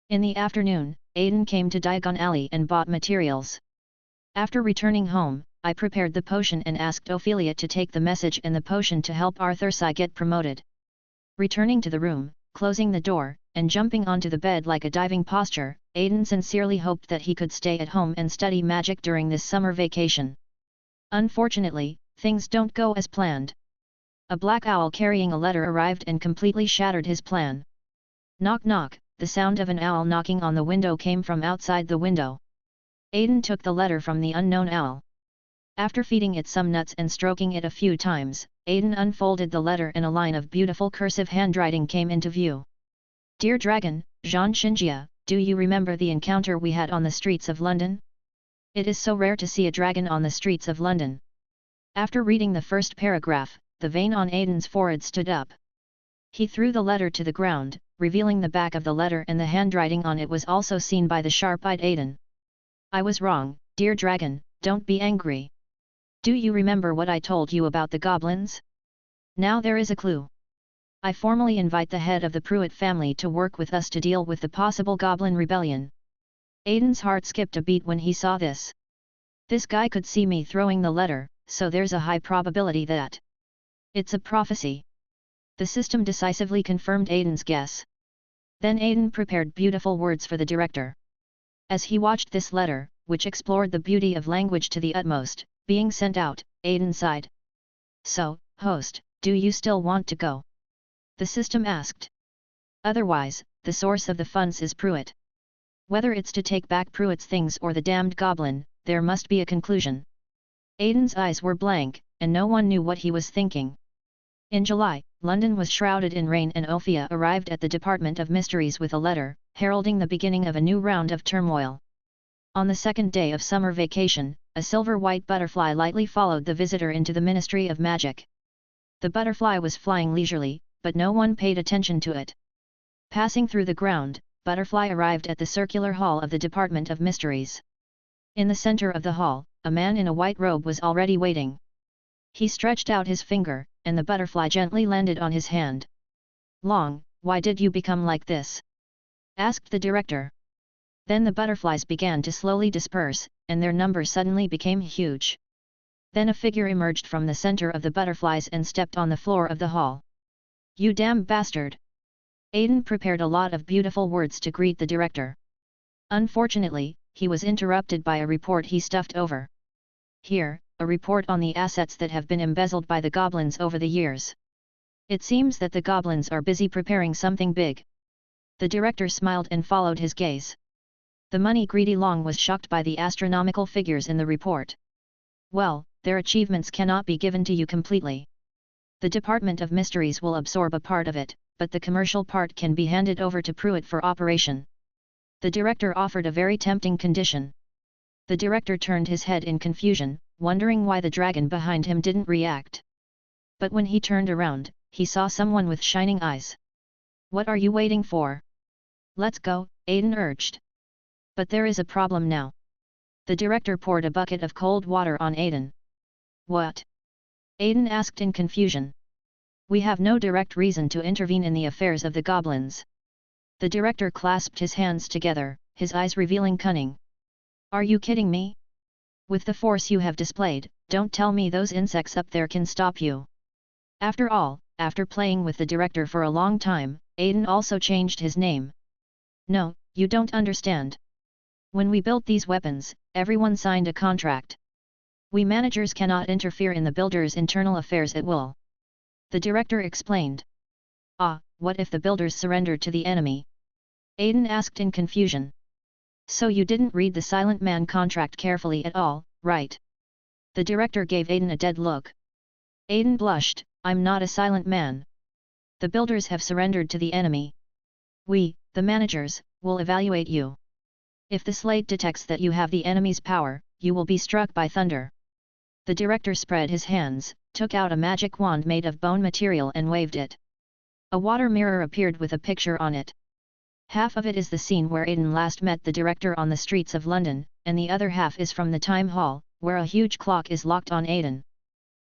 In the afternoon, Aidan came to Diagon Alley and bought materials. After returning home, I prepared the potion and asked Ophelia to take the message and the potion to help Arthur Sy get promoted. Returning to the room, closing the door, and jumping onto the bed like a diving posture, Aidan sincerely hoped that he could stay at home and study magic during this summer vacation. Unfortunately, things don't go as planned. A black owl carrying a letter arrived and completely shattered his plan. Knock knock, the sound of an owl knocking on the window came from outside the window. Aidan took the letter from the unknown owl. After feeding it some nuts and stroking it a few times, Aidan unfolded the letter and a line of beautiful cursive handwriting came into view. Dear Dragon, Jean Shinjia, do you remember the encounter we had on the streets of London? It is so rare to see a dragon on the streets of London. After reading the first paragraph, the vein on Aidan's forehead stood up. He threw the letter to the ground, revealing the back of the letter, and the handwriting on it was also seen by the sharp-eyed Aidan. I was wrong, dear dragon, don't be angry. Do you remember what I told you about the goblins? Now there is a clue. I formally invite the head of the Pruitt family to work with us to deal with the possible goblin rebellion. Aidan's heart skipped a beat when he saw this. This guy could see me throwing the letter, so there's a high probability that it's a prophecy. The system decisively confirmed Aidan's guess. Then Aidan prepared beautiful words for the director. As he watched this letter, which explored the beauty of language to the utmost, being sent out, Aidan sighed. So, host, do you still want to go? The system asked. Otherwise, the source of the funds is Pruitt. Whether it's to take back Pruitt's things or the damned goblin, there must be a conclusion. Aidan's eyes were blank, and no one knew what he was thinking. In July, London was shrouded in rain and Ophelia arrived at the Department of Mysteries with a letter, heralding the beginning of a new round of turmoil. On the second day of summer vacation, a silver-white butterfly lightly followed the visitor into the Ministry of Magic. The butterfly was flying leisurely, but no one paid attention to it. Passing through the ground, Butterfly arrived at the circular hall of the Department of Mysteries. In the center of the hall, a man in a white robe was already waiting. He stretched out his finger, and the butterfly gently landed on his hand. "Long, why did you become like this?" asked the director. Then the butterflies began to slowly disperse, and their number suddenly became huge. Then a figure emerged from the center of the butterflies and stepped on the floor of the hall. "You damn bastard!" Aiden prepared a lot of beautiful words to greet the director. Unfortunately, he was interrupted by a report he stuffed over. "Here, a report on the assets that have been embezzled by the goblins over the years. It seems that the goblins are busy preparing something big." The director smiled and followed his gaze. The money-greedy Long was shocked by the astronomical figures in the report. "Well, their achievements cannot be given to you completely. The Department of Mysteries will absorb a part of it, but the commercial part can be handed over to Pruitt for operation." The director offered a very tempting condition. The director turned his head in confusion, wondering why the dragon behind him didn't react. But when he turned around, he saw someone with shining eyes. "What are you waiting for? Let's go," Aiden urged. "But there is a problem now." The director poured a bucket of cold water on Aiden. "What?" Aiden asked in confusion. "We have no direct reason to intervene in the affairs of the goblins." The director clasped his hands together, his eyes revealing cunning. "Are you kidding me? With the force you have displayed, don't tell me those insects up there can stop you." After all, after playing with the director for a long time, Aiden also changed his name. "No, you don't understand. When we built these weapons, everyone signed a contract. We managers cannot interfere in the builders' internal affairs at will." The director explained. "Ah, what if the builders surrendered to the enemy?" Aiden asked in confusion. "So you didn't read the Silent Man contract carefully at all, right?" The director gave Aiden a dead look. Aiden blushed. "I'm not a silent man. The builders have surrendered to the enemy. We, the managers, will evaluate you. If the slate detects that you have the enemy's power, you will be struck by thunder." The director spread his hands, took out a magic wand made of bone material and waved it. A water mirror appeared with a picture on it. Half of it is the scene where Aiden last met the director on the streets of London, and the other half is from the time hall, where a huge clock is locked on Aiden.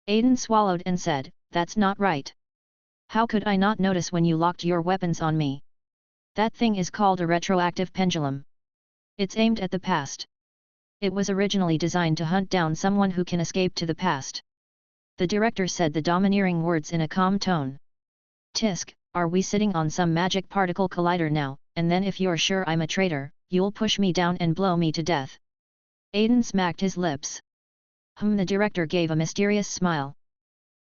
Aiden swallowed and said, "That's not right. How could I not notice when you locked your weapons on me? That thing is called a retroactive pendulum. It's aimed at the past. It was originally designed to hunt down someone who can escape to the past." The director said the domineering words in a calm tone. "Tisk, are we sitting on some magic particle collider now, and then if you're sure I'm a traitor, you'll push me down and blow me to death?" Aiden smacked his lips. The director gave a mysterious smile.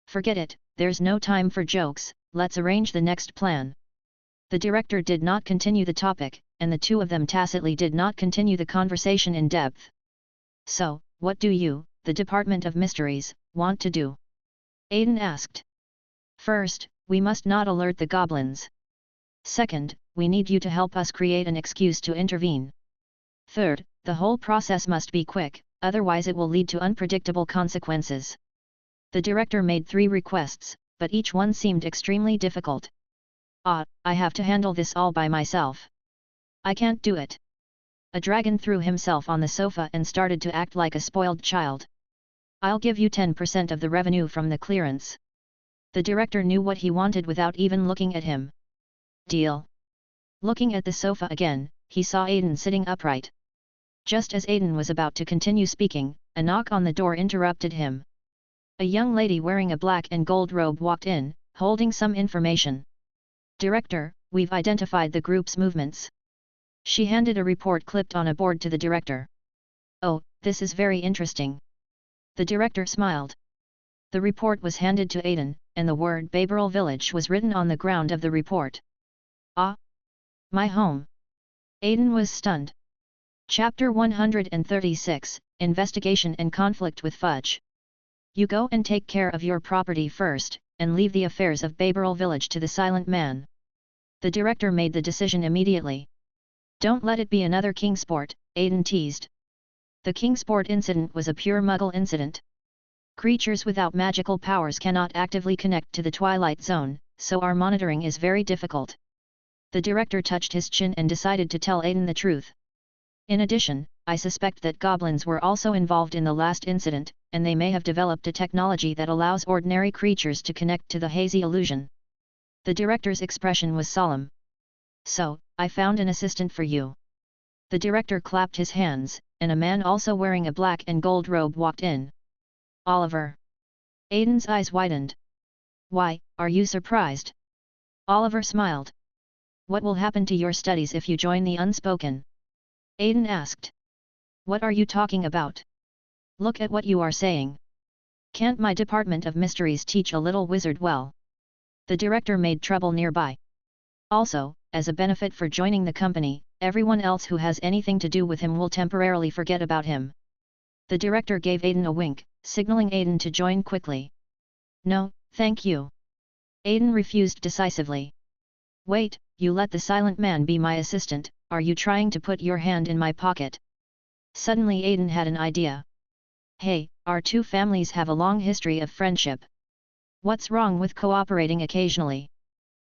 "Forget it, there's no time for jokes, let's arrange the next plan." The director did not continue the topic, and the two of them tacitly did not continue the conversation in depth. "So, what do you, the Department of Mysteries, want to do?" Aiden asked. "First, we must not alert the goblins. Second, we need you to help us create an excuse to intervene. Third, the whole process must be quick, otherwise it will lead to unpredictable consequences." The director made 3 requests, but each one seemed extremely difficult. I have to handle this all by myself. I can't do it." A dragon threw himself on the sofa and started to act like a spoiled child. "I'll give you 10% of the revenue from the clearance." The director knew what he wanted without even looking at him. "Deal." Looking at the sofa again, he saw Aiden sitting upright. Just as Aiden was about to continue speaking, a knock on the door interrupted him. A young lady wearing a black and gold robe walked in, holding some information. "Director, we've identified the group's movements." She handed a report clipped on a board to the director. "Oh, this is very interesting." The director smiled. The report was handed to Aiden, and the word Baberl Village was written on the ground of the report. "Ah! My home!" Aiden was stunned. Chapter 136, Investigation and Conflict with Fudge. "You go and take care of your property first, and leave the affairs of Baberl Village to the Silent Man." The director made the decision immediately. "Don't let it be another Kingsport," Aiden teased. The Kingsport incident was a pure Muggle incident. Creatures without magical powers cannot actively connect to the Twilight Zone, so our monitoring is very difficult. The director touched his chin and decided to tell Aiden the truth. In addition, I suspect that goblins were also involved in the last incident, and they may have developed a technology that allows ordinary creatures to connect to the hazy illusion. The director's expression was solemn. So, I found an assistant for you. The director clapped his hands, and a man also wearing a black and gold robe walked in. Oliver. Aiden's eyes widened. Why, are you surprised? Oliver smiled. What will happen to your studies if you join the Unspoken? Aiden asked. What are you talking about? Look at what you are saying. Can't my Department of Mysteries teach a little wizard well? The director made trouble nearby. Also, as a benefit for joining the company, everyone else who has anything to do with him will temporarily forget about him. The director gave Aiden a wink, signaling Aiden to join quickly. No, thank you. Aiden refused decisively. Wait, you let the silent man be my assistant, are you trying to put your hand in my pocket? Suddenly Aiden had an idea. Hey, our two families have a long history of friendship. What's wrong with cooperating occasionally?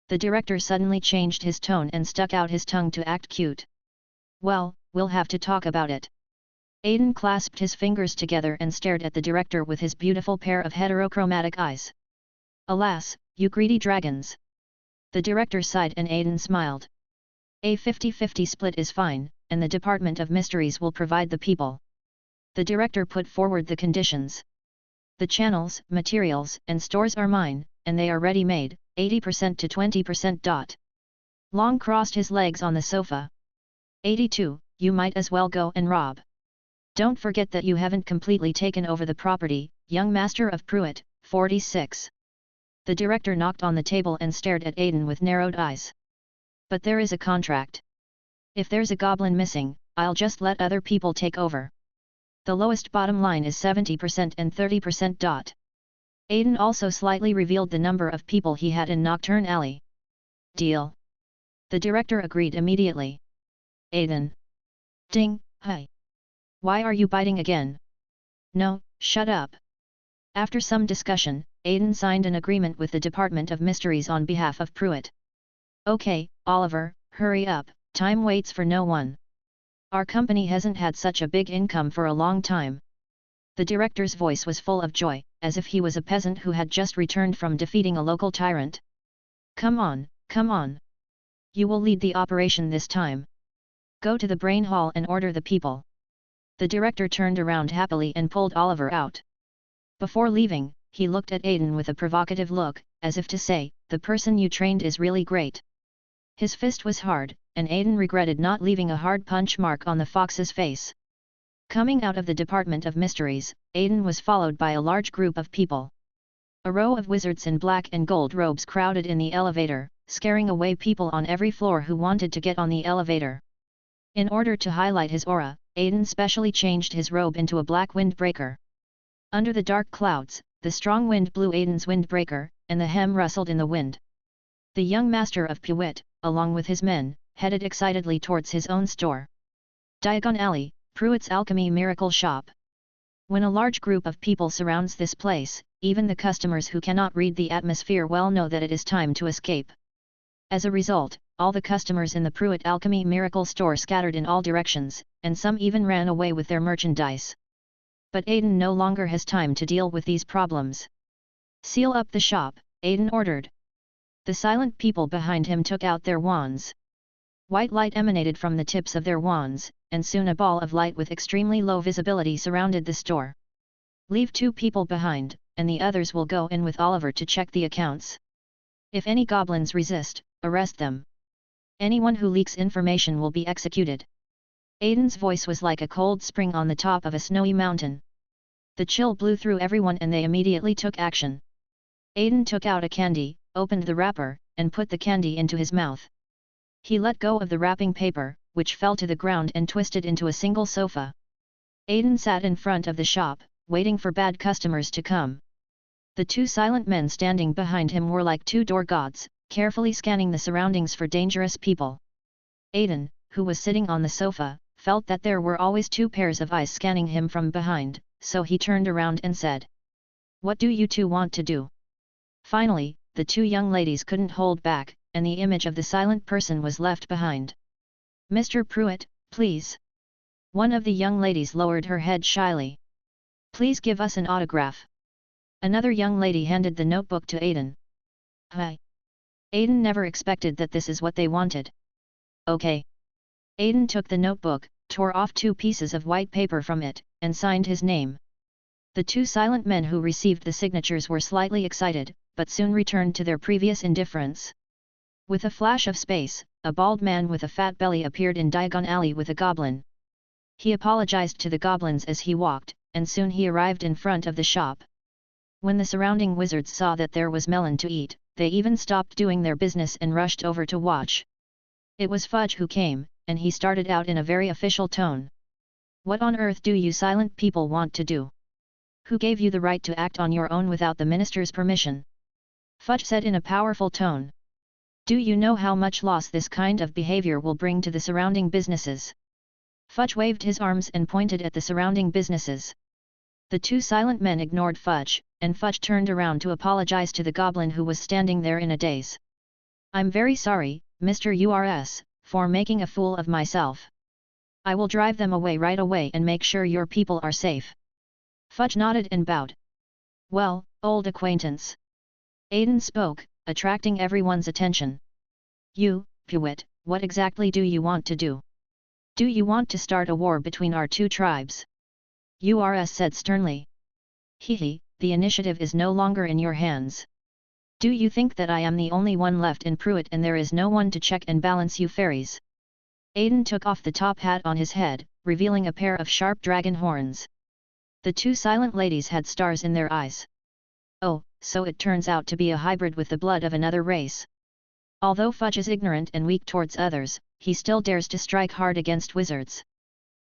The director suddenly changed his tone and stuck out his tongue to act cute. Well, we'll have to talk about it. Aiden clasped his fingers together and stared at the director with his beautiful pair of heterochromatic eyes. Alas, you greedy dragons! The director sighed and Aiden smiled. A 50-50 split is fine, and the Department of Mysteries will provide the people. The director put forward the conditions. The channels, materials, and stores are mine, and they are ready-made, 80% to 20%. Long crossed his legs on the sofa. 82, you might as well go and rob. Don't forget that you haven't completely taken over the property, young master of Pruitt, 46. The director knocked on the table and stared at Aiden with narrowed eyes. But there is a contract. If there's a goblin missing, I'll just let other people take over. The lowest bottom line is 70% and 30%. Aiden also slightly revealed the number of people he had in Nocturne Alley. Deal. The director agreed immediately. Aiden. Ding, hi. Why are you biting again? No, shut up. After some discussion, Aiden signed an agreement with the Department of Mysteries on behalf of Pruitt. Okay, Oliver, hurry up, time waits for no one. Our company hasn't had such a big income for a long time. The director's voice was full of joy, as if he was a peasant who had just returned from defeating a local tyrant. Come on, come on. You will lead the operation this time. Go to the brain hall and order the people. The director turned around happily and pulled Oliver out. Before leaving, he looked at Aiden with a provocative look, as if to say, the person you trained is really great. His fist was hard, and Aiden regretted not leaving a hard punch mark on the fox's face. Coming out of the Department of Mysteries, Aiden was followed by a large group of people. A row of wizards in black and gold robes crowded in the elevator, scaring away people on every floor who wanted to get on the elevator. In order to highlight his aura, Aiden specially changed his robe into a black windbreaker. Under the dark clouds, the strong wind blew Aiden's windbreaker, and the hem rustled in the wind. The young master of Pruitt, along with his men, headed excitedly towards his own store. Diagon Alley, Pruitt's Alchemy Miracle Shop. When a large group of people surrounds this place, even the customers who cannot read the atmosphere well know that it is time to escape. As a result, all the customers in the Pruitt Alchemy Miracle store scattered in all directions, and some even ran away with their merchandise. But Aiden no longer has time to deal with these problems. Seal up the shop, Aiden ordered. The silent people behind him took out their wands. White light emanated from the tips of their wands, and soon a ball of light with extremely low visibility surrounded the store. Leave 2 people behind, and the others will go in with Oliver to check the accounts. If any goblins resist, arrest them. Anyone who leaks information will be executed. Aiden's voice was like a cold spring on the top of a snowy mountain. The chill blew through everyone and they immediately took action. Aiden took out a candy, opened the wrapper, and put the candy into his mouth. He let go of the wrapping paper, which fell to the ground and twisted into a single sofa. Aiden sat in front of the shop, waiting for bad customers to come. The 2 silent men standing behind him were like 2 door gods, carefully scanning the surroundings for dangerous people. Aiden, who was sitting on the sofa, felt that there were always two pairs of eyes scanning him from behind, so he turned around and said, "What do you two want to do?" Finally, the two young ladies couldn't hold back, and the image of the silent person was left behind. "Mr. Pruitt, please." One of the young ladies lowered her head shyly. "Please give us an autograph." Another young lady handed the notebook to Aiden. "Hi." Aiden never expected that this is what they wanted. "Okay." Aiden took the notebook, tore off 2 pieces of white paper from it, and signed his name. The 2 silent men who received the signatures were slightly excited, but soon returned to their previous indifference. With a flash of space, a bald man with a fat belly appeared in Diagon Alley with a goblin. He apologized to the goblins as he walked, and soon he arrived in front of the shop. When the surrounding wizards saw that there was melon to eat, they even stopped doing their business and rushed over to watch. It was Fudge who came, and he started out in a very official tone. "What on earth do you silent people want to do? Who gave you the right to act on your own without the minister's permission?" Fudge said in a powerful tone. "Do you know how much loss this kind of behavior will bring to the surrounding businesses?" Fudge waved his arms and pointed at the surrounding businesses. The 2 silent men ignored Fudge, and Fudge turned around to apologize to the goblin who was standing there in a daze. "I'm very sorry, Mr. Urs, for making a fool of myself. I will drive them away right away and make sure your people are safe." Fudge nodded and bowed. "Well, old acquaintance." Aiden spoke, attracting everyone's attention. "You, Pruitt, what exactly do you want to do? Do you want to start a war between our 2 tribes?" Urs said sternly. "Hehe, the initiative is no longer in your hands. Do you think that I am the only one left in Pruitt and there is no one to check and balance you fairies?" Aiden took off the top hat on his head, revealing a pair of sharp dragon horns. The 2 silent ladies had stars in their eyes. "Oh, so it turns out to be a hybrid with the blood of another race." Although Fudge is ignorant and weak towards others, he still dares to strike hard against wizards.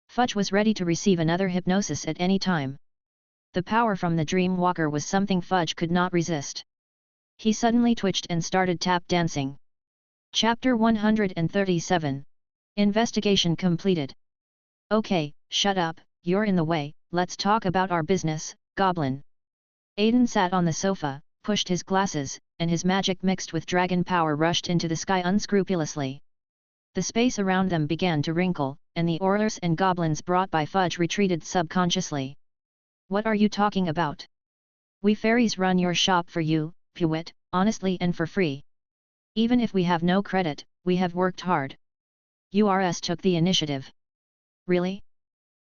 Fudge was ready to receive another hypnosis at any time. The power from the Dream Walker was something Fudge could not resist. He suddenly twitched and started tap dancing. Chapter 137. Investigation completed. "Okay, shut up, you're in the way, let's talk about our business, Goblin." Aiden sat on the sofa, pushed his glasses, and his magic mixed with dragon power rushed into the sky unscrupulously. The space around them began to wrinkle, and the orlers and goblins brought by Fudge retreated subconsciously. "What are you talking about? We fairies run your shop for you, Pruitt, honestly and for free. Even if we have no credit, we have worked hard." Urs took the initiative. "Really?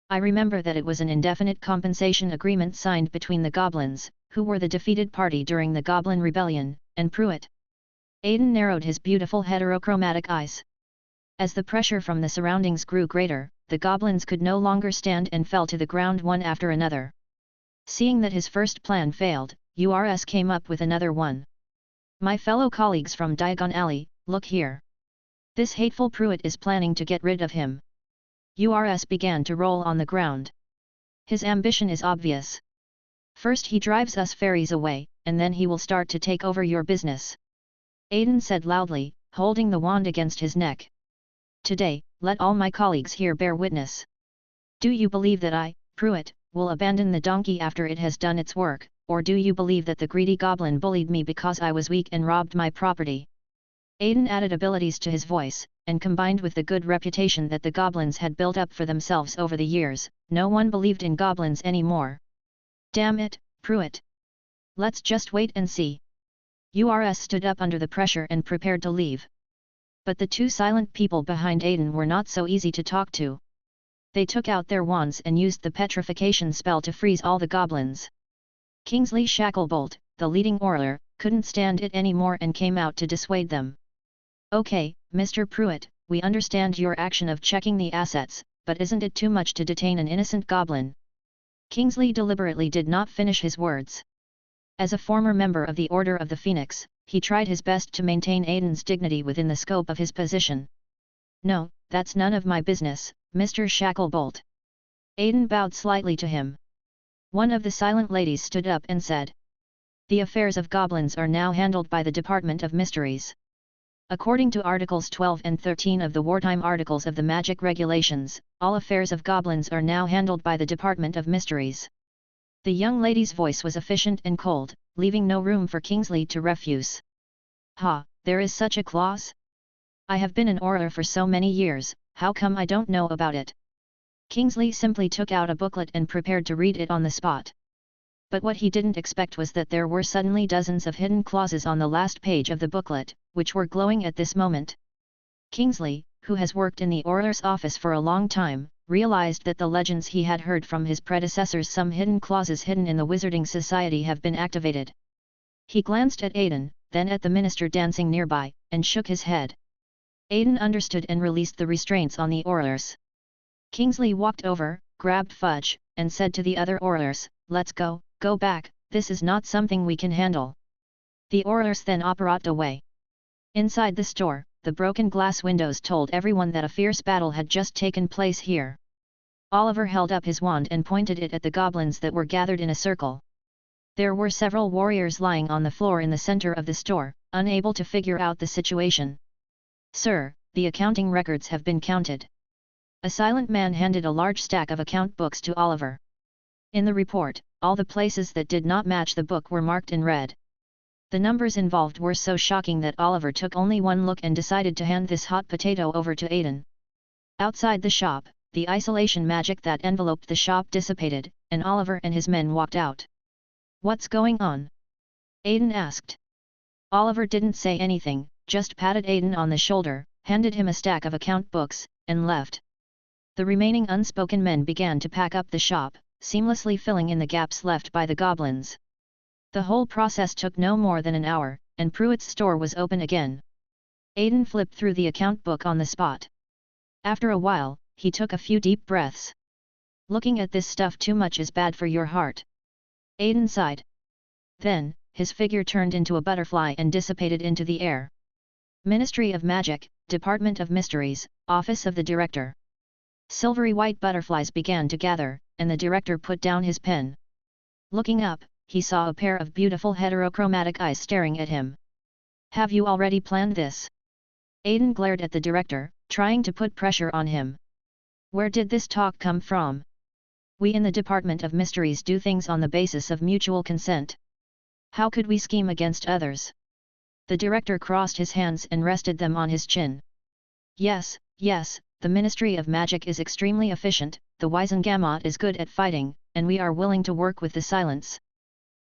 I remember that it was an indefinite compensation agreement signed between the goblins, who were the defeated party during the Goblin Rebellion, and Pruitt." Aiden narrowed his beautiful heterochromatic eyes. As the pressure from the surroundings grew greater, the goblins could no longer stand and fell to the ground one after another. Seeing that his first plan failed, Urs came up with another one. "My fellow colleagues from Diagon Alley, look here. This hateful Pruitt is planning to get rid of him." Urs began to roll on the ground. "His ambition is obvious. First he drives us fairies away, and then he will start to take over your business." Aiden said loudly, holding the wand against his neck. "Today, let all my colleagues here bear witness. Do you believe that I, Pruitt, will abandon the donkey after it has done its work, or do you believe that the greedy goblin bullied me because I was weak and robbed my property?" Aiden added abilities to his voice, and combined with the good reputation that the goblins had built up for themselves over the years, no one believed in goblins anymore. "Damn it, Pruitt! Let's just wait and see." Urs stood up under the pressure and prepared to leave. But the 2 silent people behind Aiden were not so easy to talk to. They took out their wands and used the petrification spell to freeze all the goblins. Kingsley Shacklebolt, the leading orler, couldn't stand it anymore and came out to dissuade them. "Okay, Mr. Pruitt, we understand your action of checking the assets, but isn't it too much to detain an innocent goblin?" Kingsley deliberately did not finish his words. As a former member of the Order of the Phoenix, he tried his best to maintain Aiden's dignity within the scope of his position. "No, that's none of my business, Mr. Shacklebolt." Aiden bowed slightly to him. One of the silent ladies stood up and said, "The affairs of goblins are now handled by the Department of Mysteries." According to Articles 12 and 13 of the Wartime Articles of the Magic Regulations, all affairs of goblins are now handled by the Department of Mysteries. The young lady's voice was efficient and cold, leaving no room for Kingsley to refuse. Ha, there is such a clause? I have been an orator for so many years, how come I don't know about it? Kingsley simply took out a booklet and prepared to read it on the spot. But what he didn't expect was that there were suddenly dozens of hidden clauses on the last page of the booklet, which were glowing at this moment. Kingsley, who has worked in the orator's office for a long time, realized that the legends he had heard from his predecessors, some hidden clauses hidden in the Wizarding Society, have been activated. He glanced at Aiden, then at the minister dancing nearby, and shook his head. Aiden understood and released the restraints on the orators. Kingsley walked over, grabbed Fudge, and said to the other orators, "Let's go, go back, this is not something we can handle." The orators then operated away. Inside the store, the broken glass windows told everyone that a fierce battle had just taken place here. Oliver held up his wand and pointed it at the goblins that were gathered in a circle. There were several warriors lying on the floor in the center of the store, unable to figure out the situation. "Sir, the accounting records have been counted." A silent man handed a large stack of account books to Oliver. In the report, all the places that did not match the book were marked in red. The numbers involved were so shocking that Oliver took only one look and decided to hand this hot potato over to Aiden. Outside the shop, the isolation magic that enveloped the shop dissipated, and Oliver and his men walked out. "What's going on?" Aiden asked. Oliver didn't say anything, just patted Aiden on the shoulder, handed him a stack of account books, and left. The remaining unspoken men began to pack up the shop, seamlessly filling in the gaps left by the goblins. The whole process took no more than an hour, and Pruitt's store was open again. Aiden flipped through the account book on the spot. After a while, he took a few deep breaths. "Looking at this stuff too much is bad for your heart." Aiden sighed. Then, his figure turned into a butterfly and dissipated into the air. Ministry of Magic, Department of Mysteries, Office of the Director. Silvery white butterflies began to gather, and the director put down his pen. Looking up, he saw a pair of beautiful heterochromatic eyes staring at him. "Have you already planned this?" Aiden glared at the director, trying to put pressure on him. "Where did this talk come from? We in the Department of Mysteries do things on the basis of mutual consent. How could we scheme against others?" The director crossed his hands and rested them on his chin. Yes, the Ministry of Magic is extremely efficient, the Wisengamot is good at fighting, and we are willing to work with the Silence.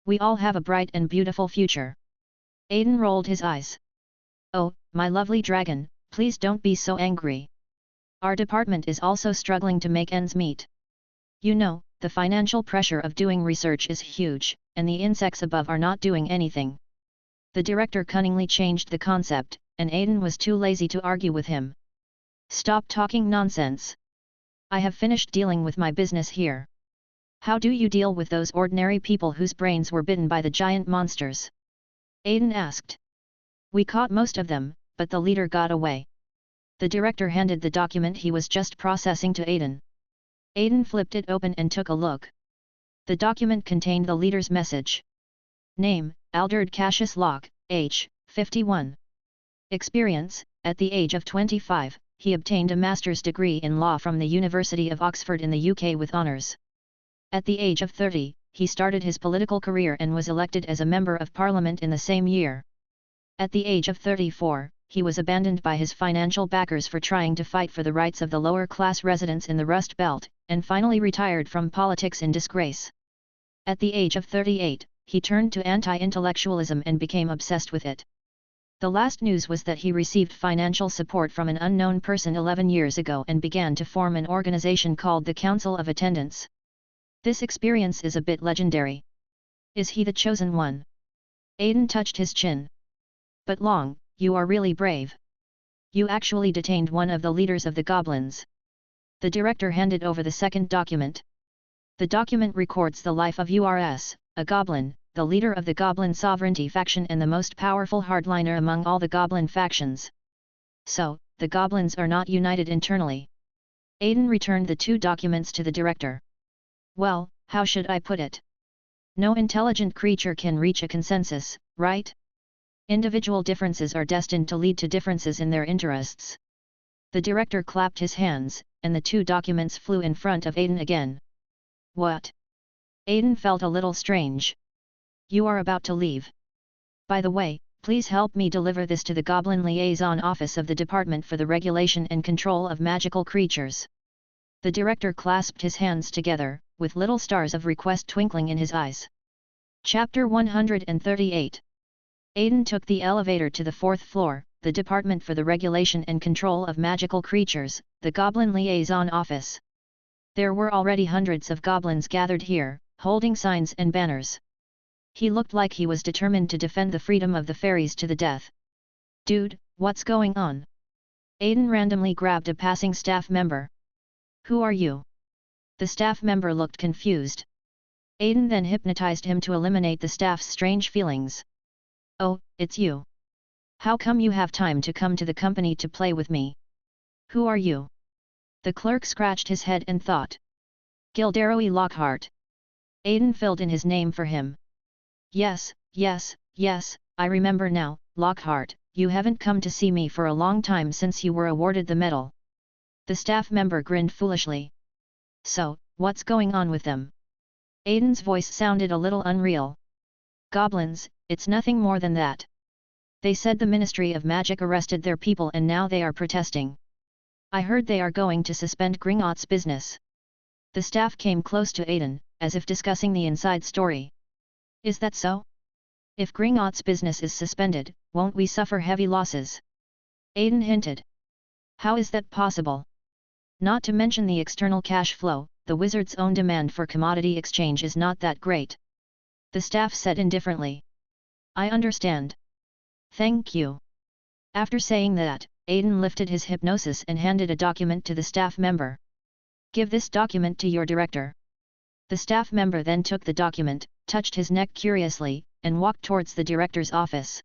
We all have a bright and beautiful future." Aiden rolled his eyes. "Oh, my lovely dragon, please don't be so angry. Our department is also struggling to make ends meet. You know, the financial pressure of doing research is huge, and the insects above are not doing anything." The director cunningly changed the concept, and Aiden was too lazy to argue with him. "Stop talking nonsense. I have finished dealing with my business here. How do you deal with those ordinary people whose brains were bitten by the giant monsters?" Aiden asked. "We caught most of them, but the leader got away." The director handed the document he was just processing to Aiden. Aiden flipped it open and took a look. The document contained the leader's message. Name, Alderd Cassius Locke, age, 51. Experience, at the age of 25, he obtained a master's degree in law from the University of Oxford in the UK with honours. At the age of 30, he started his political career and was elected as a Member of Parliament in the same year. At the age of 34, he was abandoned by his financial backers for trying to fight for the rights of the lower-class residents in the Rust Belt, and finally retired from politics in disgrace. At the age of 38, he turned to anti-intellectualism and became obsessed with it. The last news was that he received financial support from an unknown person 11 years ago and began to form an organization called the Council of Attendants. This experience is a bit legendary. Is he the chosen one? Aiden touched his chin. But Long, you are really brave. You actually detained one of the leaders of the goblins. The director handed over the second document. The document records the life of Urs, a goblin, the leader of the Goblin Sovereignty faction and the most powerful hardliner among all the goblin factions. So, the goblins are not united internally. Aiden returned the two documents to the director. Well, how should I put it? No intelligent creature can reach a consensus, right? Individual differences are destined to lead to differences in their interests. The director clapped his hands, and the 2 documents flew in front of Aiden again. What? Aiden felt a little strange. You are about to leave. By the way, please help me deliver this to the Goblin Liaison Office of the Department for the Regulation and Control of Magical Creatures. The director clasped his hands together, with little stars of request twinkling in his eyes. Chapter 138. Aiden took the elevator to the 4th floor, the Department for the Regulation and Control of Magical Creatures, the Goblin Liaison Office. There were already hundreds of goblins gathered here, holding signs and banners. He looked like he was determined to defend the freedom of the fairies to the death. Dude, what's going on? Aiden randomly grabbed a passing staff member. Who are you? The staff member looked confused. Aiden then hypnotized him to eliminate the staff's strange feelings. Oh, it's you. How come you have time to come to the company to play with me? Who are you? The clerk scratched his head and thought. Gilderoy Lockhart. Aiden filled in his name for him. Yes, I remember now, Lockhart, you haven't come to see me for a long time since you were awarded the medal. The staff member grinned foolishly. So, what's going on with them? Aiden's voice sounded a little unreal. Goblins, it's nothing more than that. They said the Ministry of Magic arrested their people and now they are protesting. I heard they are going to suspend Gringotts' business. The staff came close to Aiden, as if discussing the inside story. Is that so? If Gringotts' business is suspended, won't we suffer heavy losses? Aiden hinted. How is that possible? Not to mention the external cash flow, the wizard's own demand for commodity exchange is not that great. The staff said indifferently. I understand. Thank you. After saying that, Aiden lifted his hypnosis and handed a document to the staff member. Give this document to your director. The staff member then took the document, touched his neck curiously, and walked towards the director's office.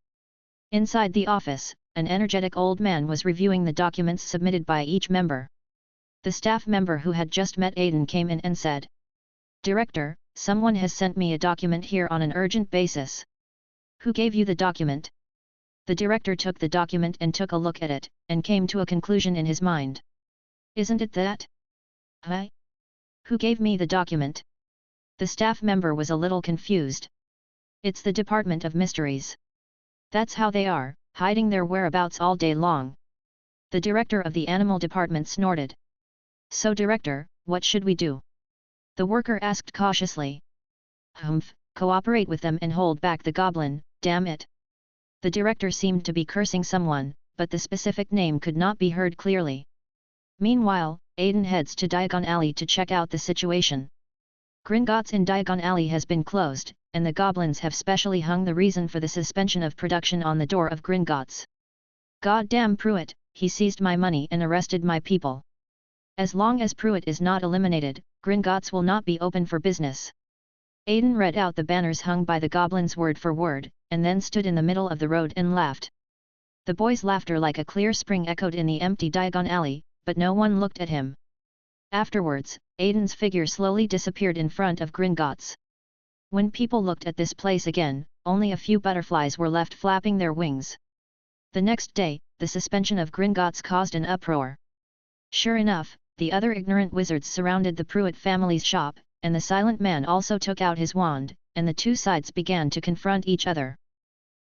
Inside the office, an energetic old man was reviewing the documents submitted by each member. The staff member who had just met Aiden came in and said, Director, someone has sent me a document here on an urgent basis. Who gave you the document? The director took the document and took a look at it, and came to a conclusion in his mind. Isn't it that? Huh? Who gave me the document? The staff member was a little confused. It's the Department of Mysteries. That's how they are, hiding their whereabouts all day long. The director of the animal department snorted. So director, what should we do? The worker asked cautiously. Humph, cooperate with them and hold back the goblin, damn it. The director seemed to be cursing someone, but the specific name could not be heard clearly. Meanwhile, Aiden heads to Diagon Alley to check out the situation. Gringotts in Diagon Alley has been closed, and the goblins have specially hung the reason for the suspension of production on the door of Gringotts. Goddamn Pruitt, he seized my money and arrested my people. As long as Pruitt is not eliminated, Gringotts will not be open for business. Aiden read out the banners hung by the goblins word for word, and then stood in the middle of the road and laughed. The boys' laughter like a clear spring echoed in the empty Diagon Alley, but no one looked at him. Afterwards, Aiden's figure slowly disappeared in front of Gringotts. When people looked at this place again, only a few butterflies were left flapping their wings. The next day, the suspension of Gringotts caused an uproar. Sure enough, the other ignorant wizards surrounded the Pruitt family's shop, and the silent man also took out his wand, and the two sides began to confront each other.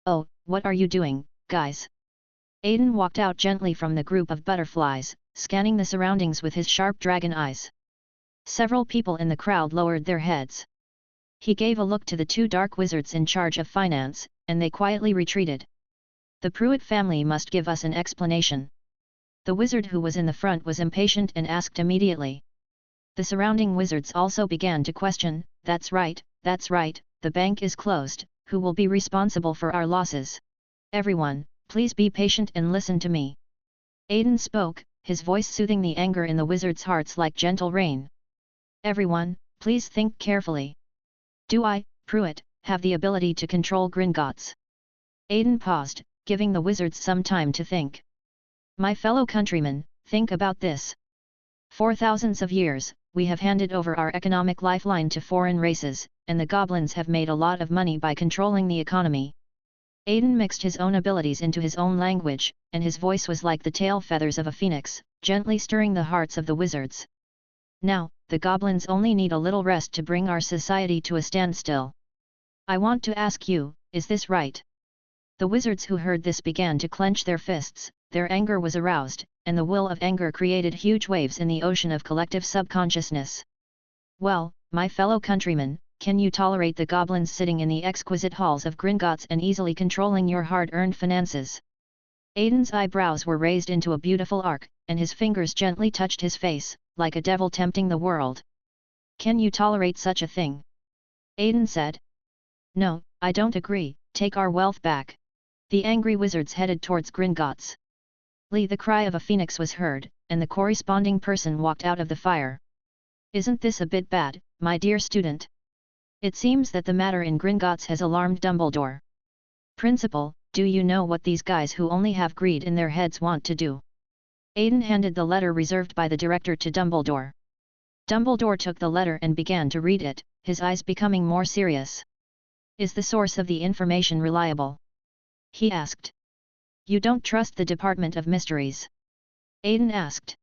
Oh, what are you doing, guys? Aiden walked out gently from the group of butterflies, scanning the surroundings with his sharp dragon eyes. Several people in the crowd lowered their heads. He gave a look to the two dark wizards in charge of finance, and they quietly retreated. The Pruitt family must give us an explanation. The wizard who was in the front was impatient and asked immediately. The surrounding wizards also began to question, that's right, the bank is closed, who will be responsible for our losses? Everyone, please be patient and listen to me. Aiden spoke, his voice soothing the anger in the wizards' hearts like gentle rain. Everyone, please think carefully. Do I, Pruitt, have the ability to control Gringotts? Aiden paused, giving the wizards some time to think. My fellow countrymen, think about this. For thousands of years, we have handed over our economic lifeline to foreign races, and the goblins have made a lot of money by controlling the economy. Aiden mixed his own abilities into his own language, and his voice was like the tail feathers of a phoenix, gently stirring the hearts of the wizards. Now, the goblins only need a little rest to bring our society to a standstill. I want to ask you, is this right? The wizards who heard this began to clench their fists, their anger was aroused, and the will of anger created huge waves in the ocean of collective subconsciousness. Well, my fellow countrymen, can you tolerate the goblins sitting in the exquisite halls of Gringotts and easily controlling your hard-earned finances? Aiden's eyebrows were raised into a beautiful arc, and his fingers gently touched his face, like a devil tempting the world. Can you tolerate such a thing? Aiden said. No, I don't agree, take our wealth back. The angry wizards headed towards Gringotts. The cry of a phoenix was heard, and the corresponding person walked out of the fire. Isn't this a bit bad, my dear student? It seems that the matter in Gringotts has alarmed Dumbledore. Principal, do you know what these guys who only have greed in their heads want to do? Aiden handed the letter reserved by the director to Dumbledore. Dumbledore took the letter and began to read it, his eyes becoming more serious. Is the source of the information reliable? He asked. You don't trust the Department of Mysteries? Aiden asked.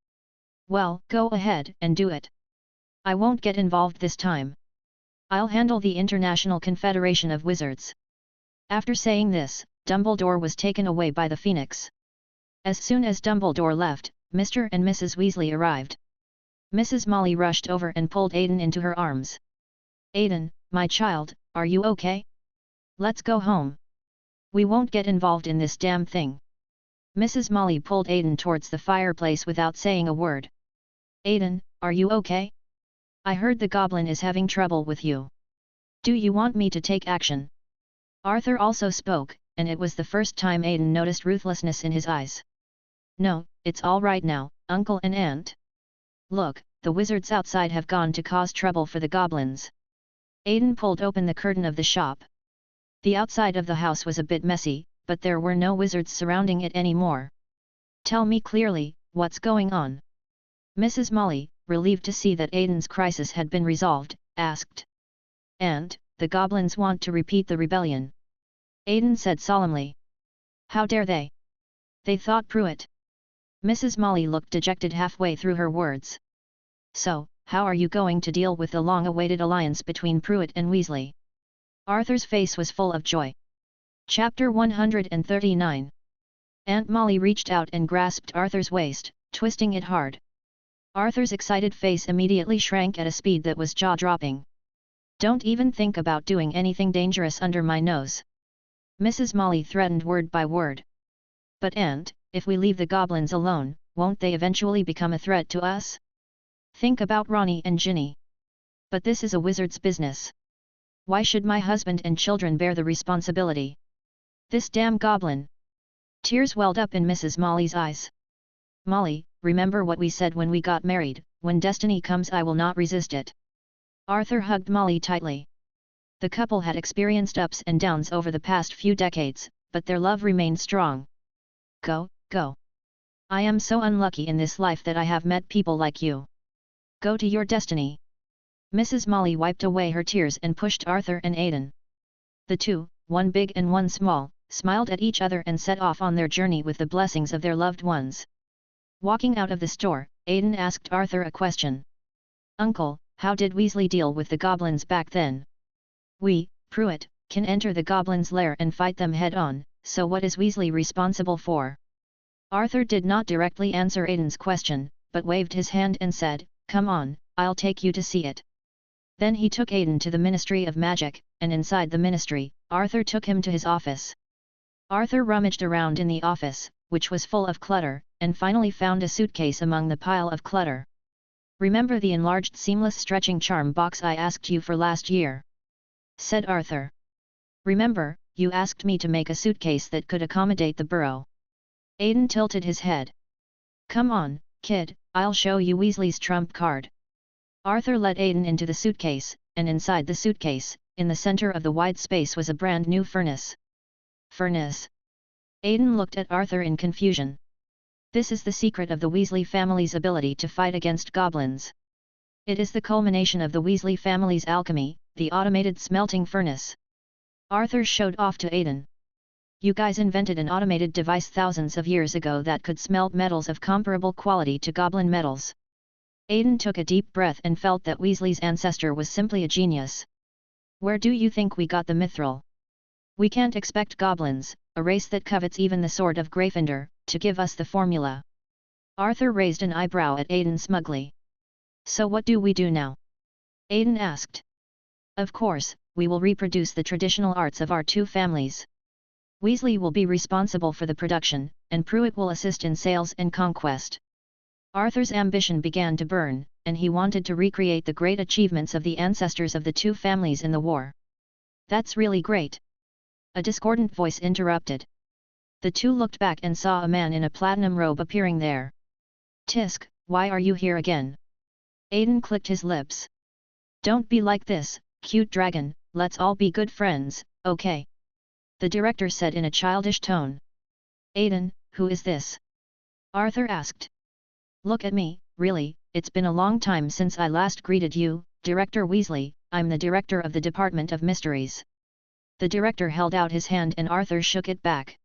Well, go ahead and do it. I won't get involved this time. I'll handle the International Confederation of Wizards. After saying this, Dumbledore was taken away by the Phoenix. As soon as Dumbledore left, Mr. and Mrs. Weasley arrived. Mrs. Molly rushed over and pulled Aiden into her arms. Aiden, my child, are you okay? Let's go home. We won't get involved in this damn thing. Mrs. Molly pulled Aiden towards the fireplace without saying a word. Aiden, are you okay? I heard the goblin is having trouble with you. Do you want me to take action? Arthur also spoke, and it was the first time Aiden noticed ruthlessness in his eyes. No, it's all right now, Uncle and Aunt. Look, the wizards outside have gone to cause trouble for the goblins. Aiden pulled open the curtain of the shop. The outside of the house was a bit messy, but there were no wizards surrounding it anymore. Tell me clearly, what's going on? Mrs. Molly, relieved to see that Aiden's crisis had been resolved, asked. And, the goblins want to repeat the rebellion. Aiden said solemnly. How dare they? They thought Pruitt. Mrs. Molly looked dejected halfway through her words. So, how are you going to deal with the long-awaited alliance between Pruitt and Weasley? Arthur's face was full of joy. Chapter 139. Aunt Molly reached out and grasped Arthur's waist, twisting it hard. Arthur's excited face immediately shrank at a speed that was jaw-dropping. Don't even think about doing anything dangerous under my nose. Mrs. Molly threatened word by word. But Aunt, if we leave the goblins alone, won't they eventually become a threat to us? Think about Ronnie and Ginny. But this is a wizard's business. Why should my husband and children bear the responsibility? This damn goblin! Tears welled up in Mrs. Molly's eyes. Molly, remember what we said when we got married, when destiny comes I will not resist it. Arthur hugged Molly tightly. The couple had experienced ups and downs over the past few decades, but their love remained strong. Go, go. I am so unlucky in this life that I have met people like you. Go to your destiny. Mrs. Molly wiped away her tears and pushed Arthur and Aiden. The two, one big and one small, smiled at each other and set off on their journey with the blessings of their loved ones. Walking out of the store, Aiden asked Arthur a question. Uncle, how did Weasley deal with the goblins back then? We, Pruitt, can enter the goblins' lair and fight them head-on, so what is Weasley responsible for? Arthur did not directly answer Aiden's question, but waved his hand and said, Come on, I'll take you to see it. Then he took Aiden to the Ministry of Magic, and inside the ministry, Arthur took him to his office. Arthur rummaged around in the office, which was full of clutter, and finally found a suitcase among the pile of clutter. Remember the enlarged seamless stretching charm box I asked you for last year? Said Arthur. Remember, you asked me to make a suitcase that could accommodate the burrow. Aiden tilted his head. Come on, kid, I'll show you Weasley's trump card. Arthur led Aiden into the suitcase, and inside the suitcase, in the center of the wide space was a brand new furnace. Furnace? Aiden looked at Arthur in confusion. This is the secret of the Weasley family's ability to fight against goblins. It is the culmination of the Weasley family's alchemy, the automated smelting furnace. Arthur showed off to Aiden. You guys invented an automated device thousands of years ago that could smelt metals of comparable quality to goblin metals. Aiden took a deep breath and felt that Weasley's ancestor was simply a genius. Where do you think we got the mithril? We can't expect goblins, a race that covets even the sword of Gryffindor, to give us the formula. Arthur raised an eyebrow at Aiden smugly. So what do we do now? Aiden asked. Of course, we will reproduce the traditional arts of our two families. Weasley will be responsible for the production, and Pruitt will assist in sales and conquest. Arthur's ambition began to burn, and he wanted to recreate the great achievements of the ancestors of the two families in the war. That's really great. A discordant voice interrupted. The two looked back and saw a man in a platinum robe appearing there. Tisk, why are you here again? Aiden clicked his lips. Don't be like this, cute dragon, let's all be good friends, okay? The director said in a childish tone. Aiden, who is this? Arthur asked. Look at me, really, it's been a long time since I last greeted you, Director Weasley, I'm the director of the Department of Mysteries. The director held out his hand and Arthur shook it back.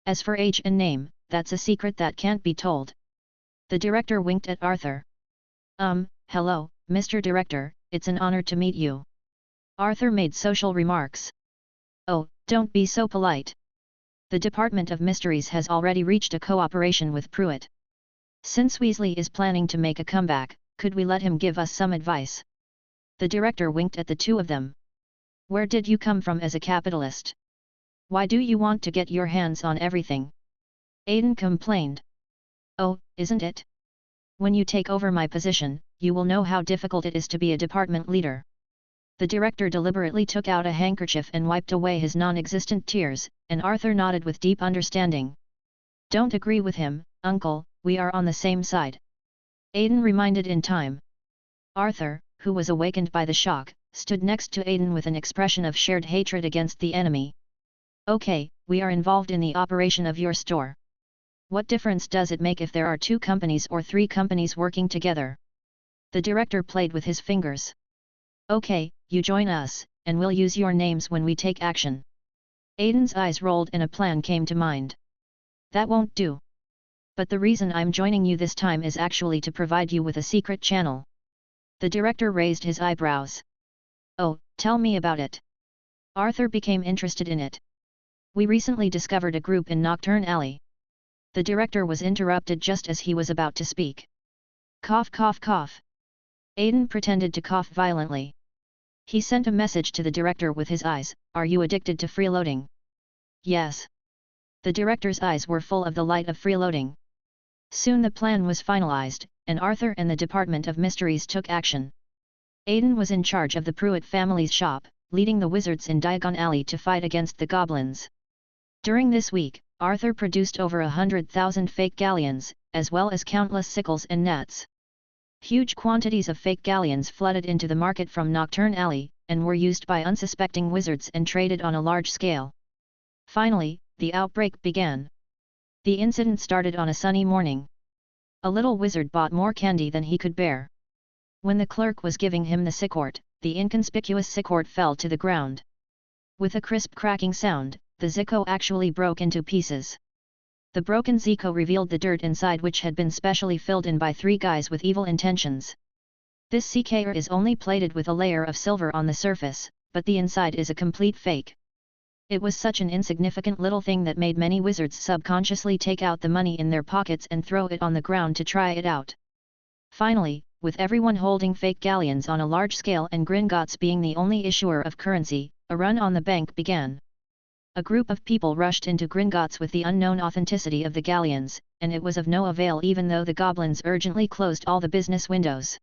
As for age and name, that's a secret that can't be told. The director winked at Arthur. Hello, Mr. Director, it's an honor to meet you. Arthur made social remarks. Oh, don't be so polite. The Department of Mysteries has already reached a cooperation with Pruitt. Since Weasley is planning to make a comeback, could we let him give us some advice? The director winked at the two of them. Where did you come from as a capitalist? Why do you want to get your hands on everything? Aiden complained. Oh, isn't it? When you take over my position, you will know how difficult it is to be a department leader. The director deliberately took out a handkerchief and wiped away his non-existent tears, and Arthur nodded with deep understanding. Don't agree with him, Uncle, we are on the same side. Aiden reminded in time. Arthur, who was awakened by the shock, stood next to Aiden with an expression of shared hatred against the enemy. Okay, we are involved in the operation of your store. What difference does it make if there are 2 companies or 3 companies working together? The director played with his fingers. Okay, you join us, and we'll use your names when we take action. Aiden's eyes rolled and a plan came to mind. That won't do. But the reason I'm joining you this time is actually to provide you with a secret channel. The director raised his eyebrows. Oh, tell me about it. Arthur became interested in it. We recently discovered a group in Nocturne Alley. The director was interrupted just as he was about to speak. Cough cough cough. Aiden pretended to cough violently. He sent a message to the director with his eyes, are you addicted to freeloading? Yes. The director's eyes were full of the light of freeloading. Soon the plan was finalized, and Arthur and the Department of Mysteries took action. Aiden was in charge of the Pruitt family's shop, leading the wizards in Diagon Alley to fight against the goblins. During this week, Arthur produced over 100,000 fake galleons, as well as countless sickles and nets. Huge quantities of fake galleons flooded into the market from Nocturne Alley, and were used by unsuspecting wizards and traded on a large scale. Finally, the outbreak began. The incident started on a sunny morning. A little wizard bought more candy than he could bear. When the clerk was giving him the sickort, the inconspicuous sickort fell to the ground. With a crisp cracking sound, the Zico actually broke into pieces. The broken Zico revealed the dirt inside, which had been specially filled in by 3 guys with evil intentions. This Zico is only plated with a layer of silver on the surface, but the inside is a complete fake. It was such an insignificant little thing that made many wizards subconsciously take out the money in their pockets and throw it on the ground to try it out. Finally, with everyone holding fake galleons on a large scale and Gringotts being the only issuer of currency, a run on the bank began. A group of people rushed into Gringotts with the unknown authenticity of the galleons, and it was of no avail even though the goblins urgently closed all the business windows.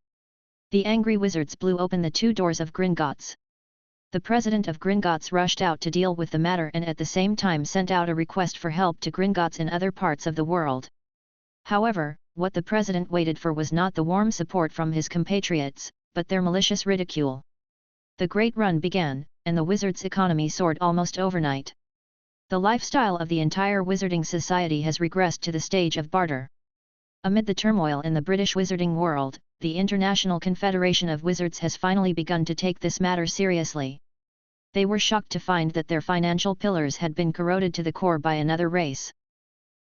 The angry wizards blew open the 2 doors of Gringotts. The president of Gringotts rushed out to deal with the matter and at the same time sent out a request for help to Gringotts in other parts of the world. However, what the president waited for was not the warm support from his compatriots, but their malicious ridicule. The great run began, and the wizards' economy soared almost overnight. The lifestyle of the entire wizarding society has regressed to the stage of barter. Amid the turmoil in the British wizarding world, the International Confederation of Wizards has finally begun to take this matter seriously. They were shocked to find that their financial pillars had been corroded to the core by another race.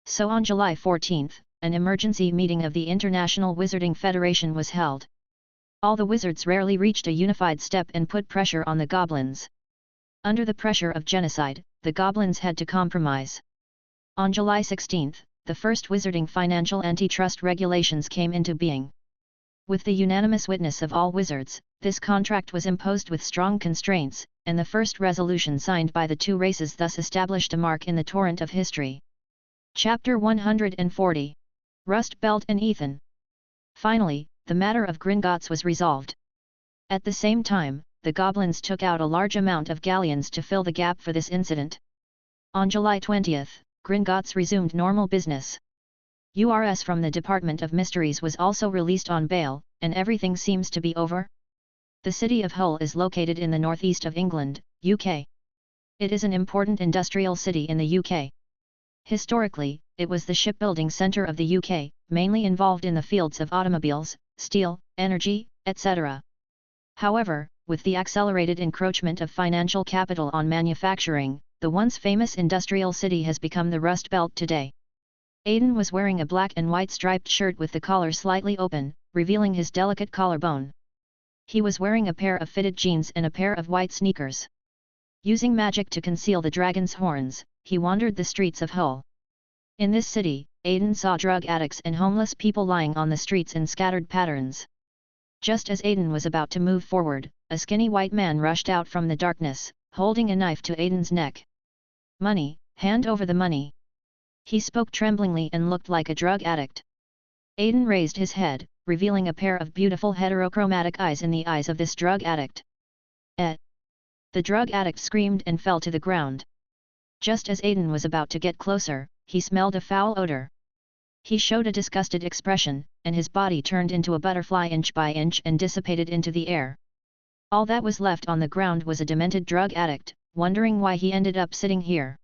So on July 14, an emergency meeting of the International Wizarding Federation was held. All the wizards rarely reached a unified step and put pressure on the goblins. Under the pressure of genocide, the goblins had to compromise. On July 16, the first wizarding financial antitrust regulations came into being. With the unanimous witness of all wizards, this contract was imposed with strong constraints, and the first resolution signed by the two races thus established a mark in the torrent of history. Chapter 140. Rust Belt and Ethan. Finally, the matter of Gringotts was resolved. At the same time, the goblins took out a large amount of galleons to fill the gap for this incident. On July 20, Gringotts resumed normal business. URS from the Department of Mysteries was also released on bail, and everything seems to be over. The city of Hull is located in the northeast of England, UK. It is an important industrial city in the UK. Historically, it was the shipbuilding centre of the UK, mainly involved in the fields of automobiles, steel, energy, etc. However, with the accelerated encroachment of financial capital on manufacturing, the once famous industrial city has become the Rust Belt today. Aidan was wearing a black and white striped shirt with the collar slightly open, revealing his delicate collarbone. He was wearing a pair of fitted jeans and a pair of white sneakers. Using magic to conceal the dragon's horns, he wandered the streets of Hull. In this city, Aidan saw drug addicts and homeless people lying on the streets in scattered patterns. Just as Aidan was about to move forward, a skinny white man rushed out from the darkness, holding a knife to Aidan's neck. "Money, hand over the money." He spoke tremblingly and looked like a drug addict. Aidan raised his head, revealing a pair of beautiful heterochromatic eyes in the eyes of this drug addict. "Eh!" The drug addict screamed and fell to the ground. Just as Aidan was about to get closer, he smelled a foul odor. He showed a disgusted expression, and his body turned into a butterfly inch by inch and dissipated into the air. All that was left on the ground was a demented drug addict, wondering why he ended up sitting here.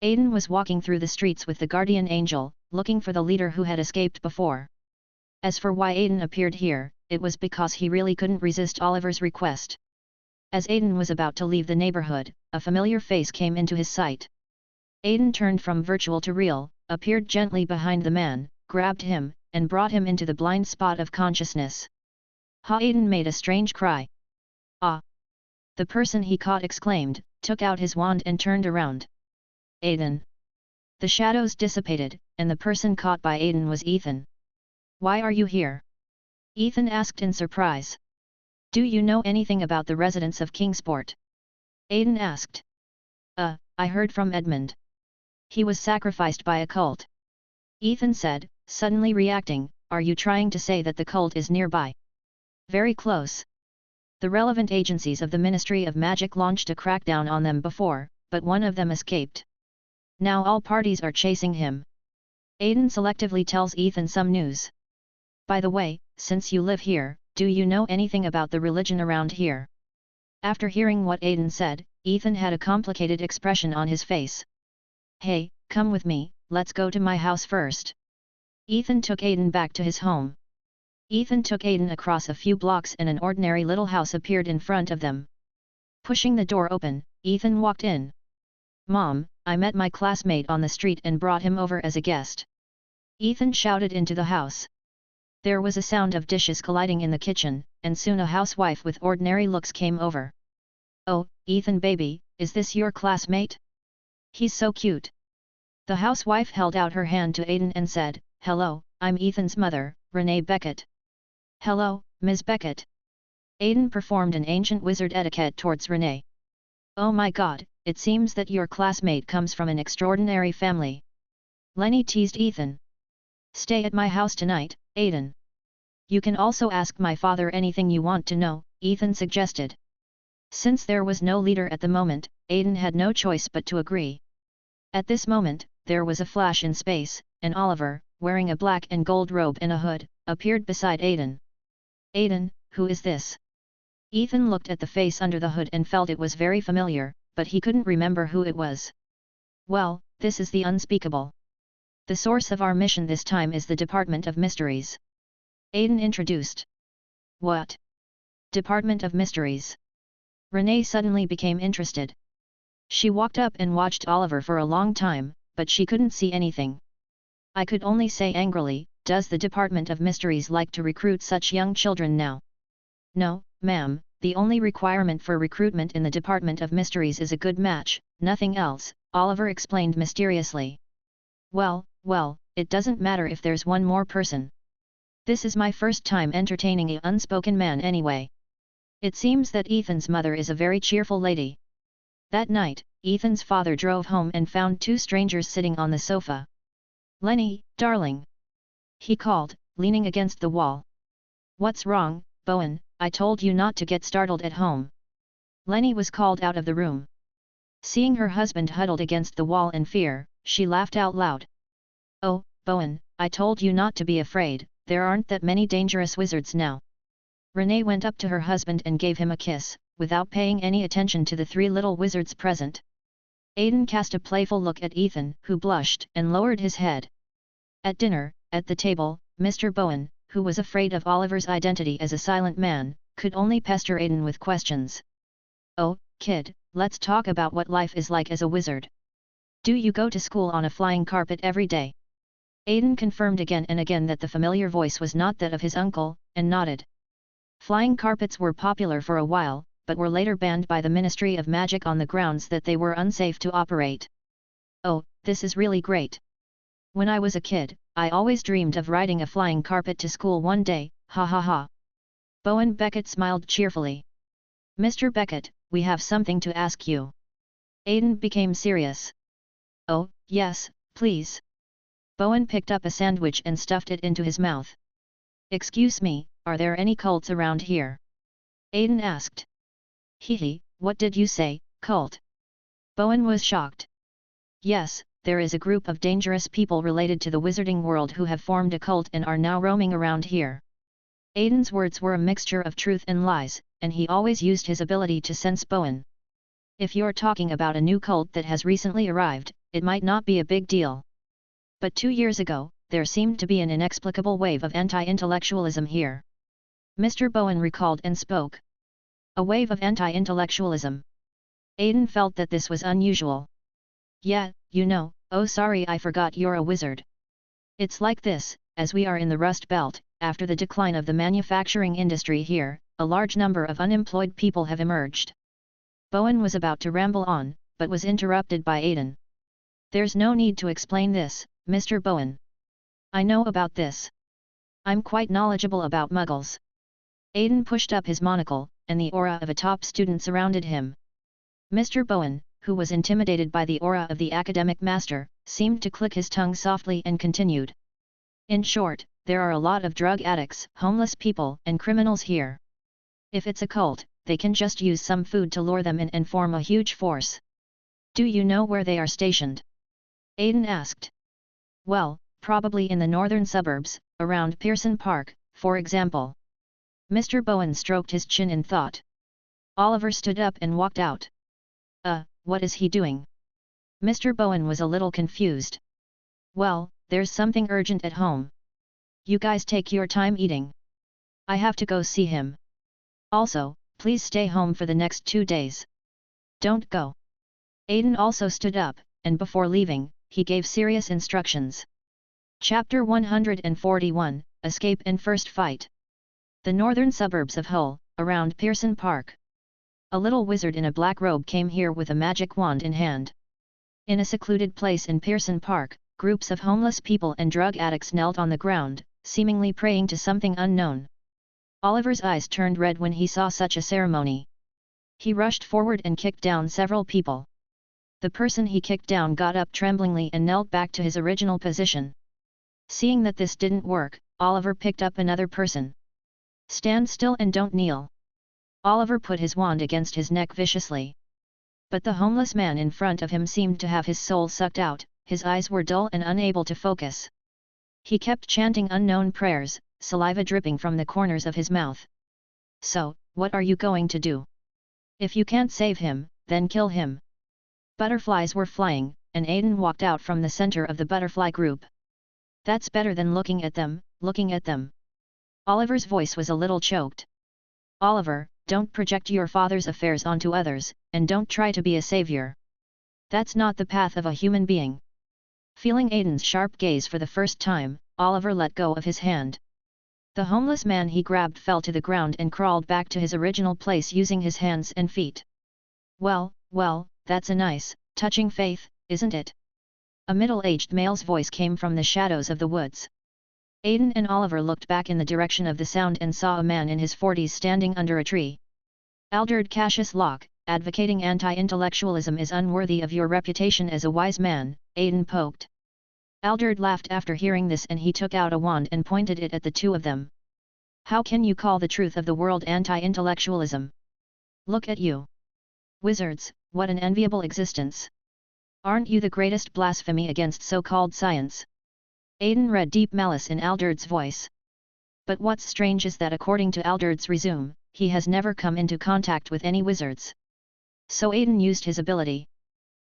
Aidan was walking through the streets with the guardian angel, looking for the leader who had escaped before. As for why Aidan appeared here, it was because he really couldn't resist Oliver's request. As Aidan was about to leave the neighborhood, a familiar face came into his sight. Aidan turned from virtual to real, appeared gently behind the man, grabbed him, and brought him into the blind spot of consciousness. Ha! Aidan made a strange cry. "Ah!" The person he caught exclaimed, took out his wand and turned around. "Aidan!" The shadows dissipated, and the person caught by Aidan was Ethan. "Why are you here?" Ethan asked in surprise. "Do you know anything about the residents of Kingsport?" Aidan asked. I heard from Edmund. He was sacrificed by a cult." Ethan said, suddenly reacting, "Are you trying to say that the cult is nearby?" "Very close. The relevant agencies of the Ministry of Magic launched a crackdown on them before, but one of them escaped. Now all parties are chasing him." Aidan selectively tells Ethan some news. "By the way, since you live here, do you know anything about the religion around here?" After hearing what Aidan said, Ethan had a complicated expression on his face. "Hey, come with me, let's go to my house first." Ethan took Aidan back to his home. Ethan took Aidan across a few blocks and an ordinary little house appeared in front of them. Pushing the door open, Ethan walked in. "Mom, I met my classmate on the street and brought him over as a guest." Ethan shouted into the house. There was a sound of dishes colliding in the kitchen, and soon a housewife with ordinary looks came over. "Oh, Ethan baby, is this your classmate? He's so cute." The housewife held out her hand to Aidan and said, "Hello, I'm Ethan's mother, Renee Beckett." "Hello, Ms. Beckett." Aidan performed an ancient wizard etiquette towards Renee. "Oh my god, it seems that your classmate comes from an extraordinary family." Lenny teased Ethan. "Stay at my house tonight, Aidan. You can also ask my father anything you want to know," Ethan suggested. Since there was no leader at the moment, Aidan had no choice but to agree. At this moment, there was a flash in space, and Oliver, wearing a black and gold robe and a hood, appeared beside Aidan. "Aidan, who is this?" Ethan looked at the face under the hood and felt it was very familiar, but he couldn't remember who it was. "Well, this is the unspeakable. The source of our mission this time is the Department of Mysteries." Aidan introduced. "What? Department of Mysteries?" Renee suddenly became interested. She walked up and watched Oliver for a long time, but she couldn't see anything. I could only say angrily, does the Department of Mysteries like to recruit such young children now? No, ma'am, the only requirement for recruitment in the Department of Mysteries is a good match, nothing else, Oliver explained mysteriously. Well, it doesn't matter if there's one more person. This is my first time entertaining an unspoken man anyway. It seems that Ethan's mother is a very cheerful lady. That night, Ethan's father drove home and found two strangers sitting on the sofa. Lenny, darling! He called, leaning against the wall. What's wrong, Bowen? I told you not to get startled at home. Lenny was called out of the room. Seeing her husband huddled against the wall in fear, she laughed out loud. Oh, Bowen, I told you not to be afraid, there aren't that many dangerous wizards now. Renee went up to her husband and gave him a kiss, without paying any attention to the three little wizards present. Aiden cast a playful look at Ethan, who blushed and lowered his head. At dinner, at the table, Mr. Bowen, who was afraid of Oliver's identity as a silent man, could only pester Aiden with questions. Oh, kid, let's talk about what life is like as a wizard. Do you go to school on a flying carpet every day? Aiden confirmed again and again that the familiar voice was not that of his uncle, and nodded. Flying carpets were popular for a while, but were later banned by the Ministry of Magic on the grounds that they were unsafe to operate. Oh, this is really great. When I was a kid, I always dreamed of riding a flying carpet to school one day, ha ha ha. Bowen Beckett smiled cheerfully. Mr. Beckett, we have something to ask you. Aiden became serious. Oh, yes, please. Bowen picked up a sandwich and stuffed it into his mouth. Excuse me, are there any cults around here? Aiden asked. Hee, what did you say, cult? Bowen was shocked. Yes, there is a group of dangerous people related to the wizarding world who have formed a cult and are now roaming around here. Aiden's words were a mixture of truth and lies, and he always used his ability to sense Bowen. If you're talking about a new cult that has recently arrived, it might not be a big deal. But 2 years ago, there seemed to be an inexplicable wave of anti-intellectualism here. Mr. Bowen recalled and spoke. A wave of anti-intellectualism. Aiden felt that this was unusual. Yeah, you know, oh sorry I forgot you're a wizard. It's like this, as we are in the Rust Belt, after the decline of the manufacturing industry here, a large number of unemployed people have emerged. Bowen was about to ramble on, but was interrupted by Aiden. There's no need to explain this, Mr. Bowen. I know about this. I'm quite knowledgeable about muggles. Aiden pushed up his monocle, and the aura of a top student surrounded him. Mr. Bowen, who was intimidated by the aura of the academic master, seemed to click his tongue softly and continued. In short, there are a lot of drug addicts, homeless people, and criminals here. If it's a cult, they can just use some food to lure them in and form a huge force. Do you know where they are stationed? Aiden asked. Well, probably in the northern suburbs, around Pearson Park, for example. Mr. Bowen stroked his chin in thought. Oliver stood up and walked out. What is he doing? Mr. Bowen was a little confused. Well, there's something urgent at home. You guys take your time eating. I have to go see him. Also, please stay home for the next 2 days. Don't go. Aiden also stood up, and before leaving, he gave serious instructions. Chapter 141, Escape and First Fight. The northern suburbs of Hull, around Pearson Park. A little wizard in a black robe came here with a magic wand in hand. In a secluded place in Pearson Park, groups of homeless people and drug addicts knelt on the ground, seemingly praying to something unknown. Oliver's eyes turned red when he saw such a ceremony. He rushed forward and kicked down several people. The person he kicked down got up tremblingly and knelt back to his original position. Seeing that this didn't work, Oliver picked up another person. Stand still and don't kneel. Oliver put his wand against his neck viciously. But the homeless man in front of him seemed to have his soul sucked out, his eyes were dull and unable to focus. He kept chanting unknown prayers, saliva dripping from the corners of his mouth. So, what are you going to do? If you can't save him, then kill him. Butterflies were flying, and Aiden walked out from the center of the butterfly group. That's better than looking at them, looking at them. Oliver's voice was a little choked. Oliver, don't project your father's affairs onto others, and don't try to be a savior. That's not the path of a human being. Feeling Aiden's sharp gaze for the first time, Oliver let go of his hand. The homeless man he grabbed fell to the ground and crawled back to his original place using his hands and feet. Well, that's a nice, touching faith, isn't it? A middle-aged male's voice came from the shadows of the woods. Aiden and Oliver looked back in the direction of the sound and saw a man in his 40s standing under a tree. Alderd Cassius Locke, advocating anti-intellectualism is unworthy of your reputation as a wise man, Aiden poked. Alderd laughed after hearing this and he took out a wand and pointed it at the two of them. How can you call the truth of the world anti-intellectualism? Look at you. Wizards, what an enviable existence. Aren't you the greatest blasphemy against so-called science? Aiden read deep malice in Alderd's voice. But what's strange is that according to Alderd's resume, he has never come into contact with any wizards. So Aiden used his ability.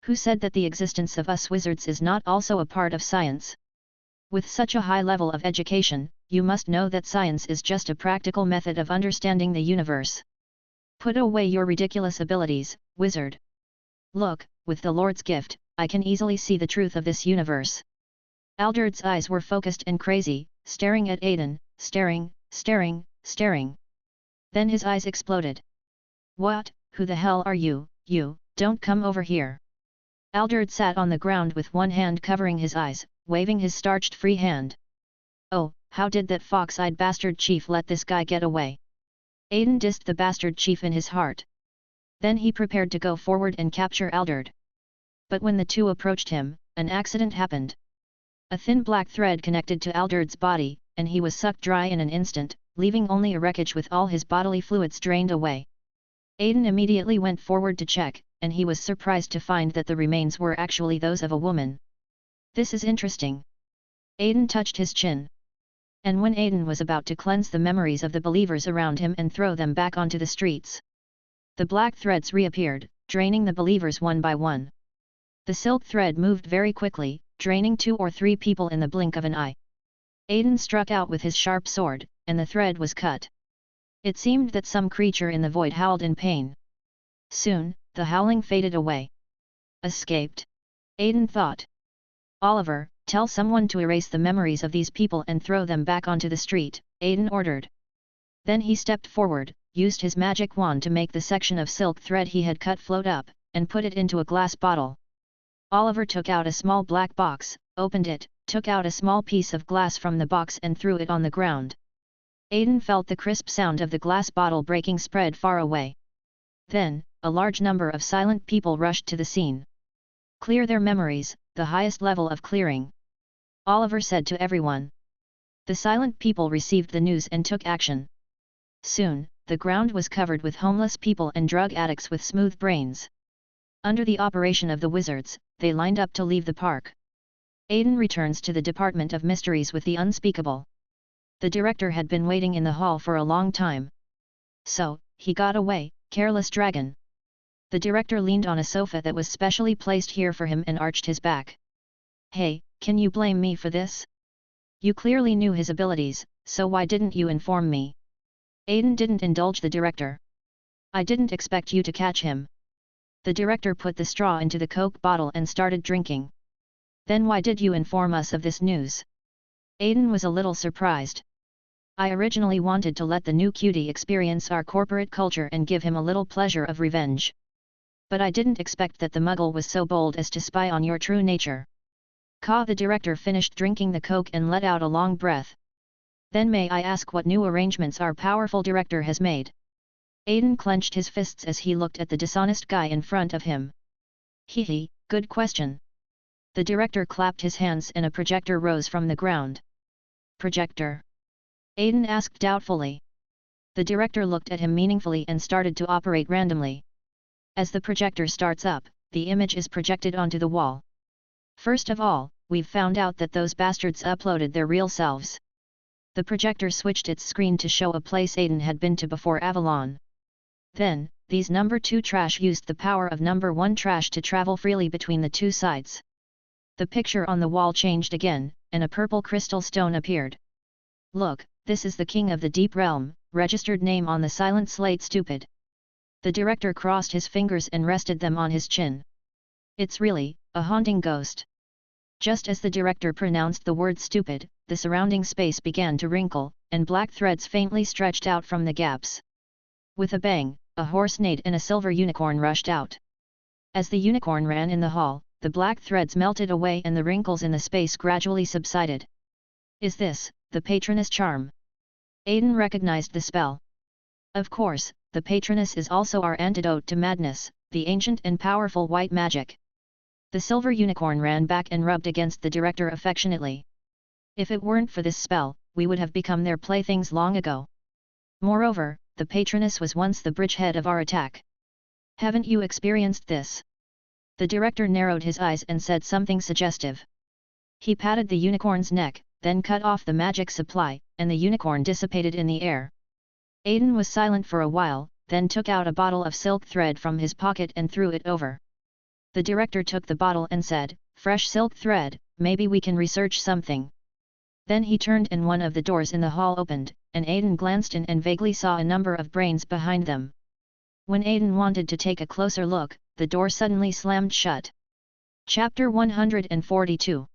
Who said that the existence of us wizards is not also a part of science? With such a high level of education, you must know that science is just a practical method of understanding the universe. Put away your ridiculous abilities, wizard. Look, with the Lord's gift, I can easily see the truth of this universe. Alderd's eyes were focused and crazy, staring at Aiden, staring. Then his eyes exploded. What, who the hell are you, don't come over here. Alderd sat on the ground with one hand covering his eyes, waving his starched free hand. Oh, how did that fox-eyed bastard chief let this guy get away? Aiden dissed the bastard chief in his heart. Then he prepared to go forward and capture Alderd. But when the two approached him, an accident happened. A thin black thread connected to Alderd's body, and he was sucked dry in an instant, leaving only a wreckage with all his bodily fluids drained away. Aiden immediately went forward to check, and he was surprised to find that the remains were actually those of a woman. This is interesting. Aiden touched his chin. And when Aiden was about to cleanse the memories of the believers around him and throw them back onto the streets, the black threads reappeared, draining the believers one by one. The silk thread moved very quickly, draining 2 or 3 people in the blink of an eye. Aiden struck out with his sharp sword, and the thread was cut. It seemed that some creature in the void howled in pain. Soon, the howling faded away. Escaped. Aiden thought. Oliver, tell someone to erase the memories of these people and throw them back onto the street, Aiden ordered. Then he stepped forward, used his magic wand to make the section of silk thread he had cut float up, and put it into a glass bottle. Oliver took out a small black box, opened it, took out a small piece of glass from the box and threw it on the ground. Aiden felt the crisp sound of the glass bottle breaking spread far away. Then, a large number of silent people rushed to the scene. Clear their memories, the highest level of clearing. Oliver said to everyone. The silent people received the news and took action. Soon, the ground was covered with homeless people and drug addicts with smooth brains. Under the operation of the wizards, they lined up to leave the park. Aiden returns to the Department of Mysteries with the unspeakable. The director had been waiting in the hall for a long time. So, he got away, careless dragon. The director leaned on a sofa that was specially placed here for him and arched his back. Hey, can you blame me for this? You clearly knew his abilities, so why didn't you inform me? Aiden didn't indulge the director. I didn't expect you to catch him. The director put the straw into the Coke bottle and started drinking. Then why did you inform us of this news? Aiden was a little surprised. I originally wanted to let the new cutie experience our corporate culture and give him a little pleasure of revenge. But I didn't expect that the muggle was so bold as to spy on your true nature. The director finished drinking the Coke and let out a long breath. Then may I ask what new arrangements our powerful director has made? Aiden clenched his fists as he looked at the dishonest guy in front of him. Hee, good question. The director clapped his hands and a projector rose from the ground. Projector? Aiden asked doubtfully. The director looked at him meaningfully and started to operate randomly. As the projector starts up, the image is projected onto the wall. First of all, we've found out that those bastards uploaded their real selves. The projector switched its screen to show a place Aiden had been to before Avalon. Then, these number 2 trash used the power of number 1 trash to travel freely between the two sides. The picture on the wall changed again, and a purple crystal stone appeared. Look, this is the king of the deep realm, registered name on the silent slate stupid. The director crossed his fingers and rested them on his chin. It's really, a haunting ghost. Just as the director pronounced the word stupid, the surrounding space began to wrinkle, and black threads faintly stretched out from the gaps. With a bang, a horse neighed and a silver unicorn rushed out. As the unicorn ran in the hall, the black threads melted away and the wrinkles in the space gradually subsided. Is this, the patroness charm? Aiden recognized the spell. Of course, the patroness is also our antidote to madness, the ancient and powerful white magic. The silver unicorn ran back and rubbed against the director affectionately. If it weren't for this spell, we would have become their playthings long ago. Moreover, the patroness was once the bridgehead of our attack. Haven't you experienced this? The director narrowed his eyes and said something suggestive. He patted the unicorn's neck, then cut off the magic supply, and the unicorn dissipated in the air. Aiden was silent for a while, then took out a bottle of silk thread from his pocket and threw it over. The director took the bottle and said, "Fresh silk thread, maybe we can research something." Then he turned and one of the doors in the hall opened, and Aiden glanced in and vaguely saw a number of brains behind them. When Aiden wanted to take a closer look, the door suddenly slammed shut. Chapter 142.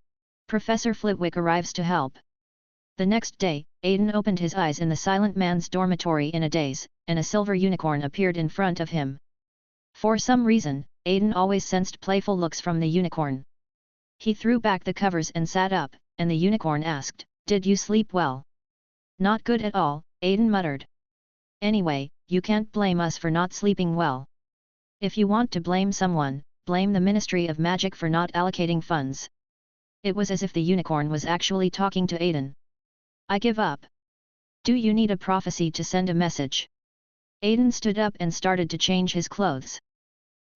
Professor Flitwick arrives to help. The next day, Aiden opened his eyes in the silent man's dormitory in a daze, and a silver unicorn appeared in front of him. For some reason, Aiden always sensed playful looks from the unicorn. He threw back the covers and sat up, and the unicorn asked, "Did you sleep well?" "Not good at all," Aiden muttered. "Anyway, you can't blame us for not sleeping well. If you want to blame someone, blame the Ministry of Magic for not allocating funds." It was as if the unicorn was actually talking to Aiden. "I give up. Do you need a prophecy to send a message?" Aiden stood up and started to change his clothes.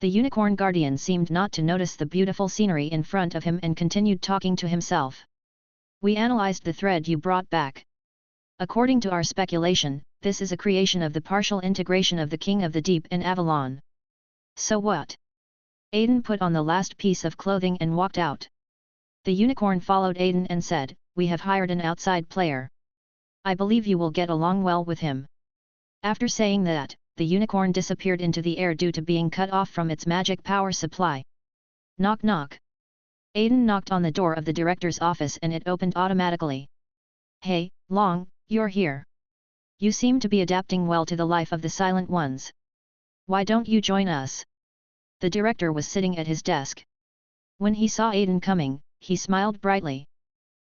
The unicorn guardian seemed not to notice the beautiful scenery in front of him and continued talking to himself. "We analyzed the thread you brought back. According to our speculation, this is a creation of the partial integration of the King of the Deep and Avalon." "So what?" Aiden put on the last piece of clothing and walked out. The unicorn followed Aiden and said, "We have hired an outside player. I believe you will get along well with him." After saying that, the unicorn disappeared into the air due to being cut off from its magic power supply. Knock knock. Aiden knocked on the door of the director's office and it opened automatically. "Hey, Long, you're here. You seem to be adapting well to the life of the Silent Ones. Why don't you join us?" The director was sitting at his desk. When he saw Aiden coming, he smiled brightly.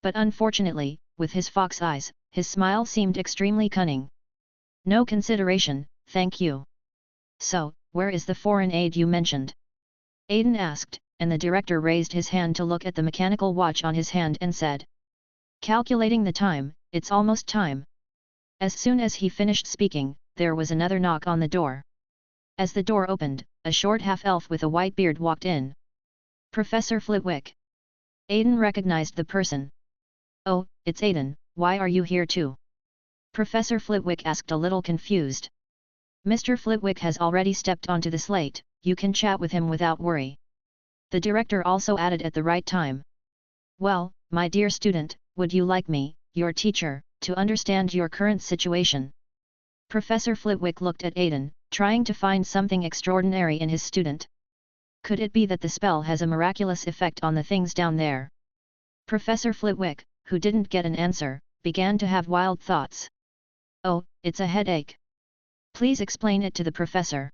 But unfortunately, with his fox eyes, his smile seemed extremely cunning. "No consideration, thank you. So, where is the foreign aid you mentioned?" Aiden asked, and the director raised his hand to look at the mechanical watch on his hand and said, "Calculating the time, it's almost time." As soon as he finished speaking, there was another knock on the door. As the door opened, a short half-elf with a white beard walked in. "Professor Flitwick." Aiden recognized the person. "Oh, it's Aiden, why are you here too?" Professor Flitwick asked a little confused. "Mr. Flitwick has already stepped onto the slate, you can chat with him without worry." The director also added at the right time. "Well, my dear student, would you like me, your teacher, to understand your current situation?" Professor Flitwick looked at Aiden, trying to find something extraordinary in his student. Could it be that the spell has a miraculous effect on the things down there? Professor Flitwick, who didn't get an answer, began to have wild thoughts. "Oh, it's a headache. Please explain it to the professor."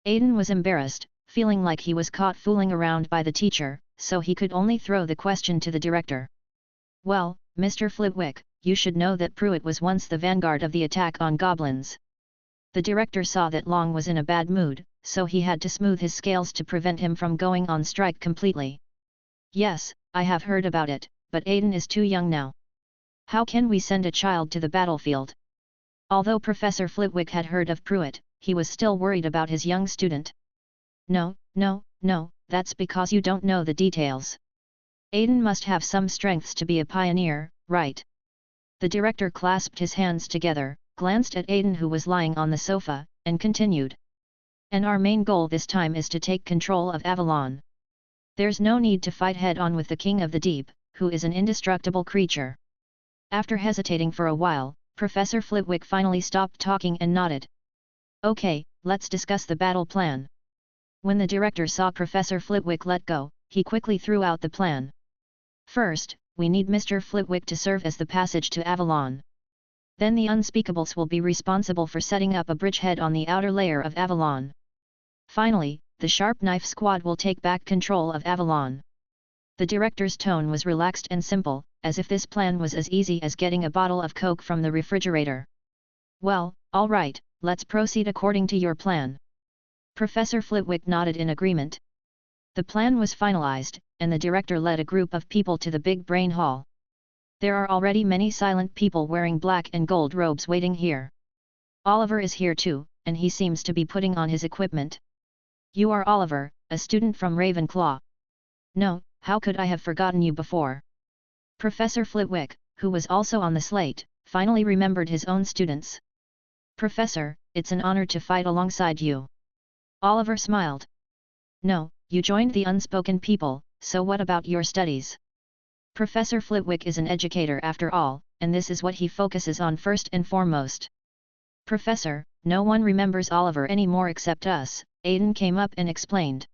Aiden was embarrassed, feeling like he was caught fooling around by the teacher, so he could only throw the question to the director. "Well, Mr. Flitwick, you should know that Pruitt was once the vanguard of the attack on goblins." The director saw that Long was in a bad mood, so he had to smooth his scales to prevent him from going on strike completely. "Yes, I have heard about it, but Aiden is too young now. How can we send a child to the battlefield?" Although Professor Flitwick had heard of Pruitt, he was still worried about his young student. No, that's because you don't know the details. Aiden must have some strengths to be a pioneer, right?" The director clasped his hands together, glanced at Aiden who was lying on the sofa, and continued. "And our main goal this time is to take control of Avalon. There's no need to fight head-on with the King of the Deep, who is an indestructible creature." After hesitating for a while, Professor Flitwick finally stopped talking and nodded. Okay, let's discuss the battle plan. When the director saw Professor Flitwick let go, he quickly threw out the plan. First, we need Mr. Flitwick to serve as the passage to Avalon. Then the Unspeakables will be responsible for setting up a bridgehead on the outer layer of Avalon. Finally, the Sharp Knife Squad will take back control of Avalon. The director's tone was relaxed and simple, as if this plan was as easy as getting a bottle of Coke from the refrigerator. Well, all right, let's proceed according to your plan. Professor Flitwick nodded in agreement. The plan was finalized, and the director led a group of people to the big brain hall. There are already many silent people wearing black and gold robes waiting here. Oliver is here too, and he seems to be putting on his equipment. You are Oliver, a student from Ravenclaw. No, how could I have forgotten you before? Professor Flitwick, who was also on the slate, finally remembered his own students. Professor, it's an honor to fight alongside you. Oliver smiled. No, you joined the Unspoken People, so what about your studies? Professor Flitwick is an educator after all, and this is what he focuses on first and foremost. Professor, no one remembers Oliver anymore except us, Aiden came up and explained.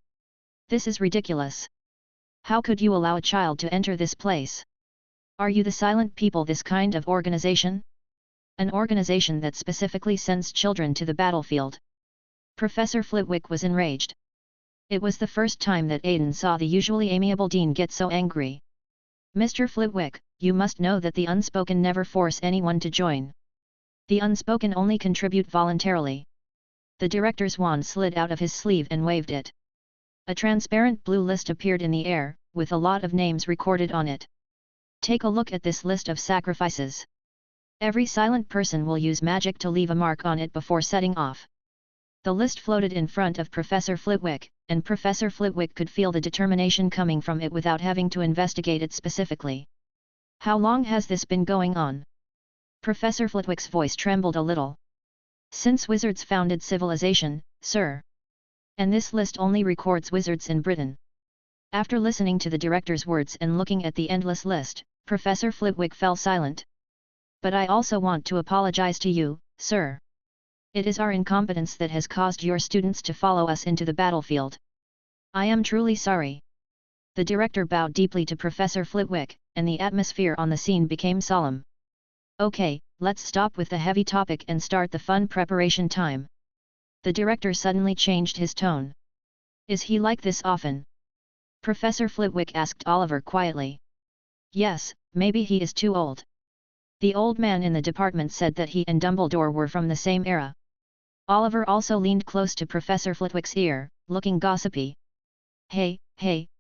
This is ridiculous. How could you allow a child to enter this place? Are you the Silent People, this kind of organization? An organization that specifically sends children to the battlefield. Professor Flitwick was enraged. It was the first time that Aiden saw the usually amiable Dean get so angry. Mr. Flitwick, you must know that the Unspoken never force anyone to join. The Unspoken only contribute voluntarily. The director's wand slid out of his sleeve and waved it. A transparent blue list appeared in the air, with a lot of names recorded on it. Take a look at this list of sacrifices. Every silent person will use magic to leave a mark on it before setting off. The list floated in front of Professor Flitwick, and Professor Flitwick could feel the determination coming from it without having to investigate it specifically. How long has this been going on? Professor Flitwick's voice trembled a little. Since wizards founded civilization, sir. And this list only records wizards in Britain. After listening to the director's words and looking at the endless list, Professor Flitwick fell silent. But I also want to apologize to you, sir. It is our incompetence that has caused your students to follow us into the battlefield. I am truly sorry. The director bowed deeply to Professor Flitwick, and the atmosphere on the scene became solemn. Okay, let's stop with the heavy topic and start the fun preparation time. The director suddenly changed his tone. Is he like this often? Professor Flitwick asked Oliver quietly. Yes, maybe he is too old. The old man in the department said that he and Dumbledore were from the same era. Oliver also leaned close to Professor Flitwick's ear, looking gossipy. Hey,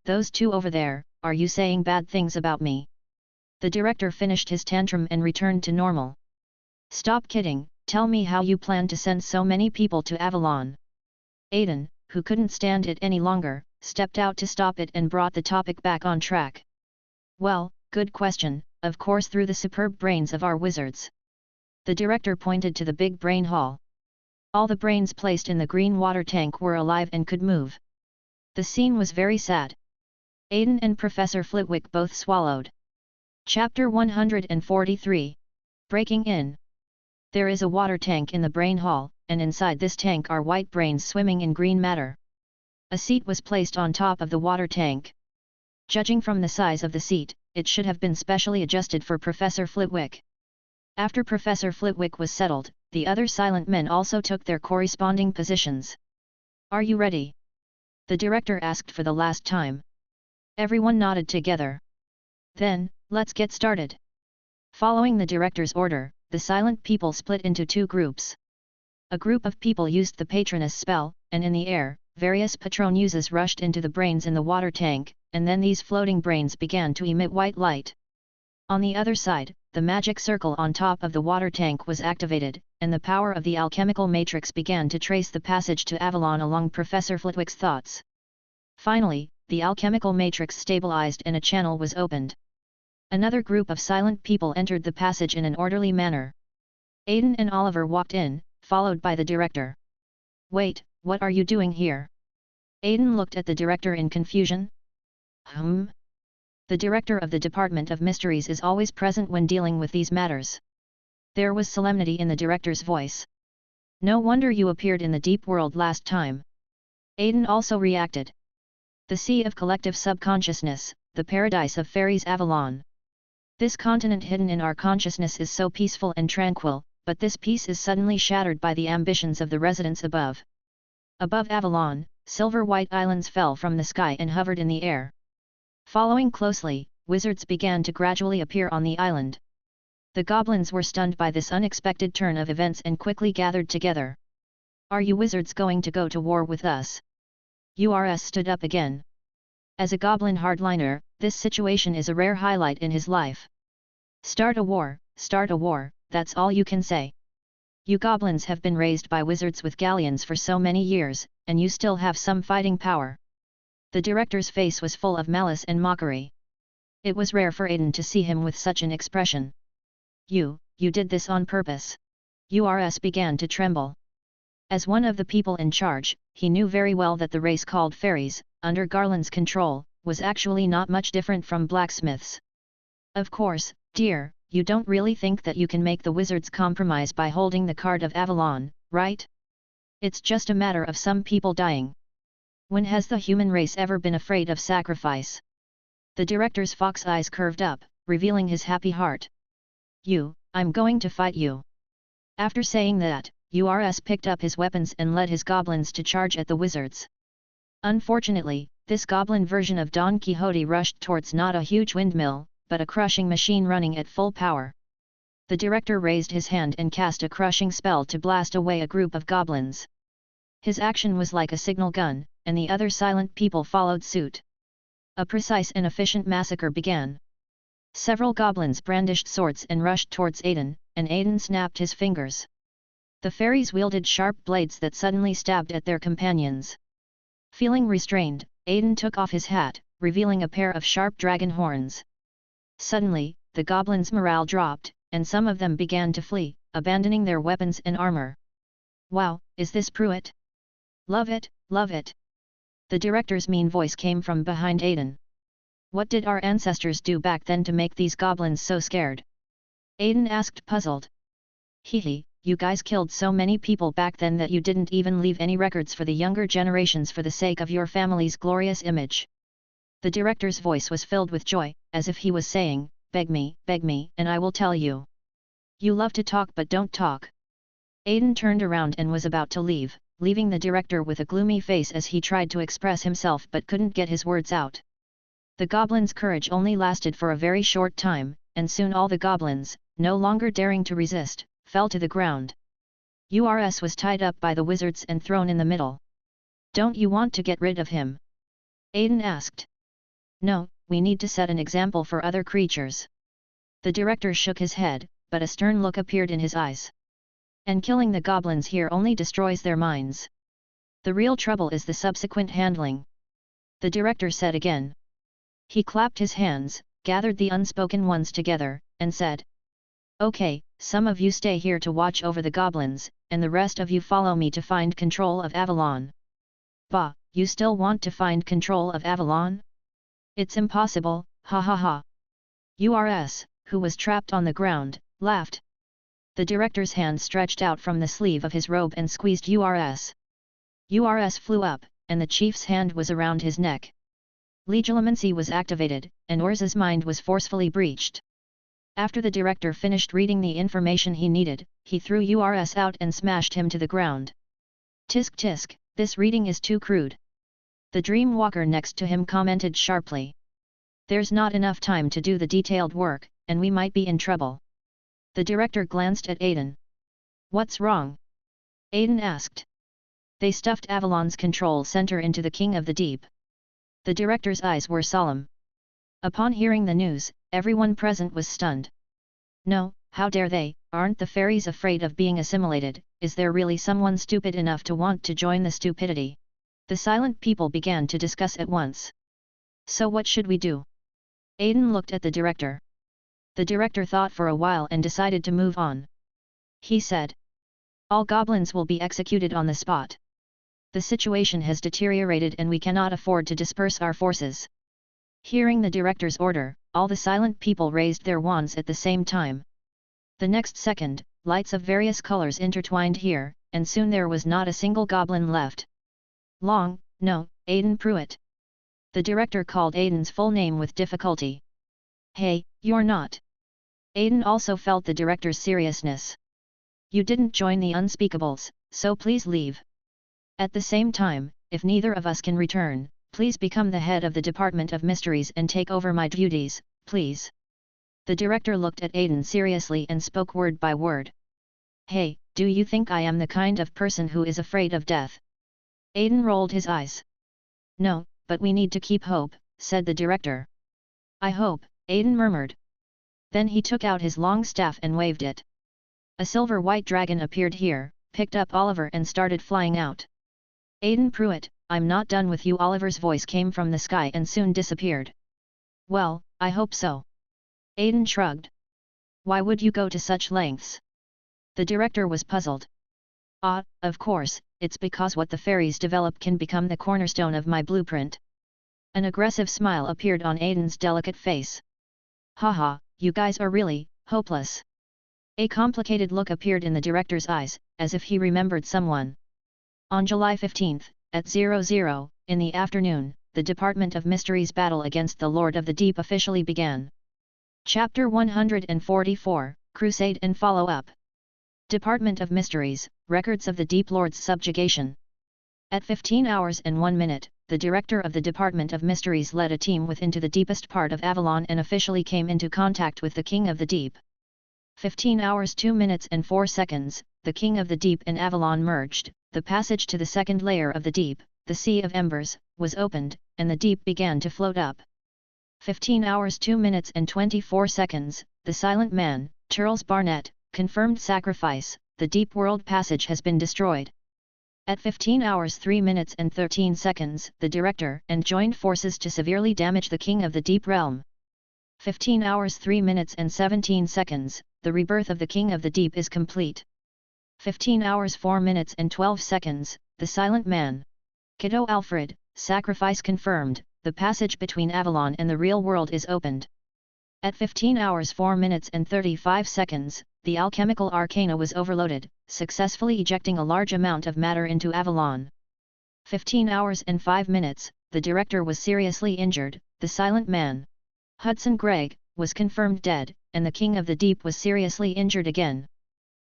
those two over there, are you saying bad things about me? The director finished his tantrum and returned to normal. Stop kidding, tell me how you plan to send so many people to Avalon. Aiden, who couldn't stand it any longer, stepped out to stop it and brought the topic back on track. Well, good question, of course through the superb brains of our wizards. The director pointed to the big brain hall. All the brains placed in the green water tank were alive and could move. The scene was very sad. Aiden and Professor Flitwick both swallowed. Chapter 143. Breaking in. There is a water tank in the brain hall, and inside this tank are white brains swimming in green matter. A seat was placed on top of the water tank. Judging from the size of the seat, it should have been specially adjusted for Professor Flitwick. After Professor Flitwick was settled, the other silent men also took their corresponding positions. Are you ready? The director asked for the last time. Everyone nodded together. Then, let's get started. Following the director's order, the silent people split into two groups. A group of people used the Patronus spell, and in the air, various Patronuses rushed into the brains in the water tank, and then these floating brains began to emit white light. On the other side, the magic circle on top of the water tank was activated, and the power of the alchemical matrix began to trace the passage to Avalon along Professor Flitwick's thoughts. Finally, the alchemical matrix stabilized and a channel was opened. Another group of silent people entered the passage in an orderly manner. Aiden and Oliver walked in, followed by the director. Wait, what are you doing here? Aiden looked at the director in confusion. The director of the Department of Mysteries is always present when dealing with these matters. There was solemnity in the director's voice. No wonder you appeared in the deep world last time. Aiden also reacted. The sea of collective subconsciousness, the paradise of fairies Avalon. This continent hidden in our consciousness is so peaceful and tranquil, but this peace is suddenly shattered by the ambitions of the residents above. Above Avalon, silver-white islands fell from the sky and hovered in the air. Following closely, wizards began to gradually appear on the island. The goblins were stunned by this unexpected turn of events and quickly gathered together. Are you wizards going to go to war with us? Urs stood up again. As a goblin hardliner, this situation is a rare highlight in his life. Start a war, that's all you can say. You goblins have been raised by wizards with galleons for so many years, and you still have some fighting power. The director's face was full of malice and mockery. It was rare for Aiden to see him with such an expression. You did this on purpose. Urs began to tremble. As one of the people in charge, he knew very well that the race called fairies, under Garland's control, was actually not much different from blacksmiths. Of course, dear, you don't really think that you can make the wizards compromise by holding the card of Avalon, right? It's just a matter of some people dying. When has the human race ever been afraid of sacrifice? The director's fox eyes curved up, revealing his happy heart. I'm going to fight you. After saying that, Urs picked up his weapons and led his goblins to charge at the wizards. Unfortunately, this goblin version of Don Quixote rushed towards not a huge windmill, but a crushing machine running at full power. The director raised his hand and cast a crushing spell to blast away a group of goblins. His action was like a signal gun, and the other silent people followed suit. A precise and efficient massacre began. Several goblins brandished swords and rushed towards Aiden, and Aiden snapped his fingers. The fairies wielded sharp blades that suddenly stabbed at their companions. Feeling restrained, Aiden took off his hat, revealing a pair of sharp dragon horns. Suddenly, the goblins' morale dropped, and some of them began to flee, abandoning their weapons and armor. Wow, is this Pruitt? Love it, love it. The director's mean voice came from behind Aiden. What did our ancestors do back then to make these goblins so scared? Aiden asked, puzzled. Hehe, you guys killed so many people back then that you didn't even leave any records for the younger generations for the sake of your family's glorious image. The director's voice was filled with joy, as if he was saying, beg me, and I will tell you. You love to talk but don't talk. Aiden turned around and was about to leave, leaving the director with a gloomy face as he tried to express himself but couldn't get his words out. The goblins' courage only lasted for a very short time, and soon all the goblins, no longer daring to resist, fell to the ground. Urs was tied up by the wizards and thrown in the middle. Don't you want to get rid of him? Aiden asked. No, we need to set an example for other creatures. The director shook his head, but a stern look appeared in his eyes. And killing the goblins here only destroys their minds. The real trouble is the subsequent handling. The director said again. He clapped his hands, gathered the unspoken ones together, and said. Okay, some of you stay here to watch over the goblins, and the rest of you follow me to find control of Avalon. Bah, you still want to find control of Avalon? It's impossible, ha ha ha. Urs, who was trapped on the ground, laughed. The director's hand stretched out from the sleeve of his robe and squeezed Urs. Urs flew up, and the chief's hand was around his neck. Legilimency was activated, and Urs's mind was forcefully breached. After the director finished reading the information he needed, he threw Urs out and smashed him to the ground. Tisk tisk, this reading is too crude. The dream walker next to him commented sharply. There's not enough time to do the detailed work, and we might be in trouble. The director glanced at Aiden. What's wrong? Aiden asked. They stuffed Avalon's control center into the King of the Deep. The director's eyes were solemn. Upon hearing the news, everyone present was stunned. No, how dare they, aren't the fairies afraid of being assimilated, is there really someone stupid enough to want to join the stupidity? The silent people began to discuss at once. So what should we do? Aiden looked at the director. The director thought for a while and decided to move on. He said. All goblins will be executed on the spot. The situation has deteriorated and we cannot afford to disperse our forces. Hearing the director's order, all the silent people raised their wands at the same time. The next second, lights of various colors intertwined here, and soon there was not a single goblin left. No, Aiden Pruitt. The director called Aiden's full name with difficulty. Hey, you're not. Aiden also felt the director's seriousness. You didn't join the Unspeakables, so please leave. At the same time, if neither of us can return, please become the head of the Department of Mysteries and take over my duties, please. The director looked at Aiden seriously and spoke word by word. Hey, do you think I am the kind of person who is afraid of death? Aiden rolled his eyes. No, but we need to keep hope, said the director. I hope, Aiden murmured. Then he took out his long staff and waved it. A silver-white dragon appeared here, picked up Oliver and started flying out. Aiden Pruitt, I'm not done with you. Oliver's voice came from the sky and soon disappeared. Well, I hope so. Aiden shrugged. Why would you go to such lengths? The director was puzzled. Of course, it's because what the fairies develop can become the cornerstone of my blueprint. An aggressive smile appeared on Aiden's delicate face. Haha, you guys are really hopeless. A complicated look appeared in the director's eyes, as if he remembered someone. On July 15, at 00, in the afternoon, the Department of Mysteries' battle against the Lord of the Deep officially began. Chapter 144, Crusade and Follow-Up. Department of Mysteries, Records of the Deep Lord's Subjugation. At 15 hours and 1 minute, the director of the Department of Mysteries led a team into the deepest part of Avalon and officially came into contact with the King of the Deep. 15 hours 2 minutes and 4 seconds, the King of the Deep and Avalon merged, the passage to the second layer of the deep, the Sea of Embers, was opened, and the deep began to float up. 15 hours 2 minutes and 24 seconds, the Silent Man, Charles Barnett, confirmed sacrifice, the Deep World Passage has been destroyed. At 15 hours 3 minutes and 13 seconds, the director and joined forces to severely damage the King of the Deep Realm. 15 hours 3 minutes and 17 seconds, the rebirth of the King of the Deep is complete. 15 hours 4 minutes and 12 seconds, the Silent Man. Kiddo Alfred, sacrifice confirmed, the passage between Avalon and the real world is opened. At 15 hours 4 minutes and 35 seconds, the alchemical arcana was overloaded, successfully ejecting a large amount of matter into Avalon. 15 hours and 5 minutes, the director was seriously injured, the Silent Man. Hudson Gregg, was confirmed dead, and the King of the Deep was seriously injured again.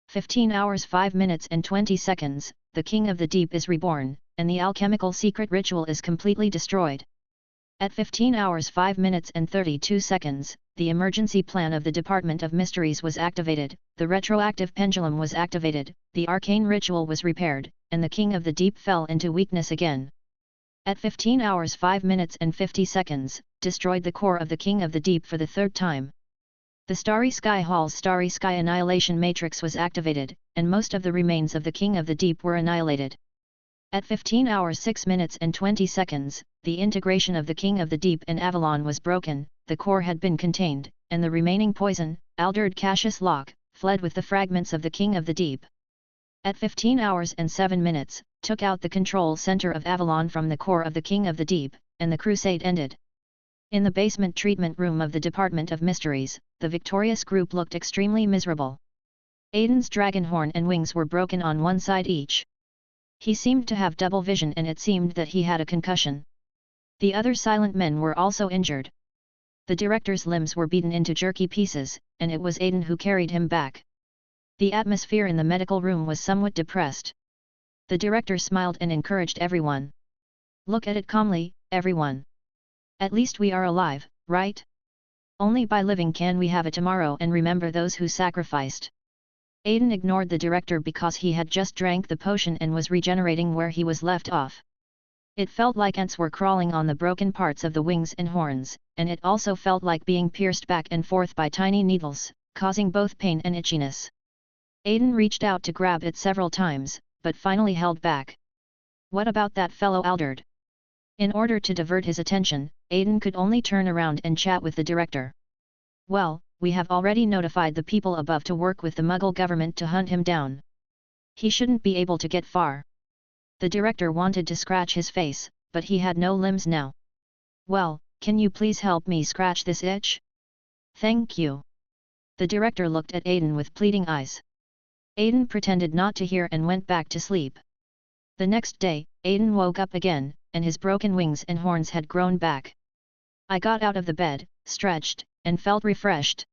15 hours 5 minutes and 20 seconds, the King of the Deep is reborn, and the alchemical secret ritual is completely destroyed. At 15 hours 5 minutes and 32 seconds, the emergency plan of the Department of Mysteries was activated, the retroactive pendulum was activated, the arcane ritual was repaired, and the King of the Deep fell into weakness again. At 15 hours 5 minutes and 50 seconds, destroyed the core of the King of the Deep for the third time. The Starry Sky Hall's Starry Sky Annihilation Matrix was activated, and most of the remains of the King of the Deep were annihilated. At 15 hours 6 minutes and 20 seconds, the integration of the King of the Deep and Avalon was broken, the core had been contained, and the remaining poison, Alderd Cassius Locke, fled with the fragments of the King of the Deep. At 15 hours and 7 minutes, took out the control center of Avalon from the core of the King of the Deep, and the crusade ended. In the basement treatment room of the Department of Mysteries, the victorious group looked extremely miserable. Aiden's dragon horn and wings were broken on one side each. He seemed to have double vision and it seemed that he had a concussion. The other silent men were also injured. The director's limbs were beaten into jerky pieces, and it was Aiden who carried him back. The atmosphere in the medical room was somewhat depressed. The director smiled and encouraged everyone. Look at it calmly, everyone. At least we are alive, right? Only by living can we have a tomorrow and remember those who sacrificed. Aiden ignored the director because he had just drank the potion and was regenerating where he was left off. It felt like ants were crawling on the broken parts of the wings and horns, and it also felt like being pierced back and forth by tiny needles, causing both pain and itchiness. Aiden reached out to grab it several times, but finally held back. What about that fellow Alderd? In order to divert his attention, Aiden could only turn around and chat with the director. Well, we have already notified the people above to work with the Muggle government to hunt him down. He shouldn't be able to get far. The director wanted to scratch his face, but he had no limbs now. Well, can you please help me scratch this itch? Thank you. The director looked at Aiden with pleading eyes. Aiden pretended not to hear and went back to sleep. The next day, Aiden woke up again, and his broken wings and horns had grown back. I got out of the bed, stretched, and felt refreshed.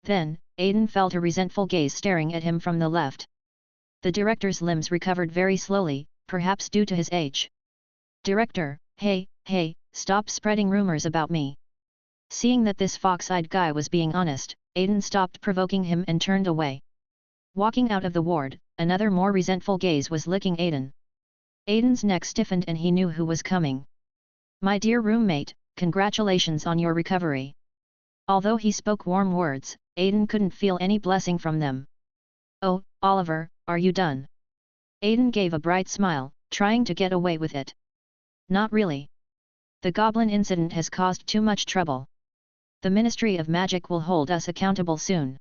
Then, Aiden felt a resentful gaze staring at him from the left. The director's limbs recovered very slowly, perhaps due to his age. Director, hey, stop spreading rumors about me. Seeing that this fox-eyed guy was being honest, Aiden stopped provoking him and turned away. Walking out of the ward, another more resentful gaze was licking Aiden. Aiden's neck stiffened and he knew who was coming. My dear roommate, congratulations on your recovery. Although he spoke warm words, Aiden couldn't feel any blessing from them. Oh, Oliver, are you done? Aiden gave a bright smile, trying to get away with it. Not really. The goblin incident has caused too much trouble. The Ministry of Magic will hold us accountable soon.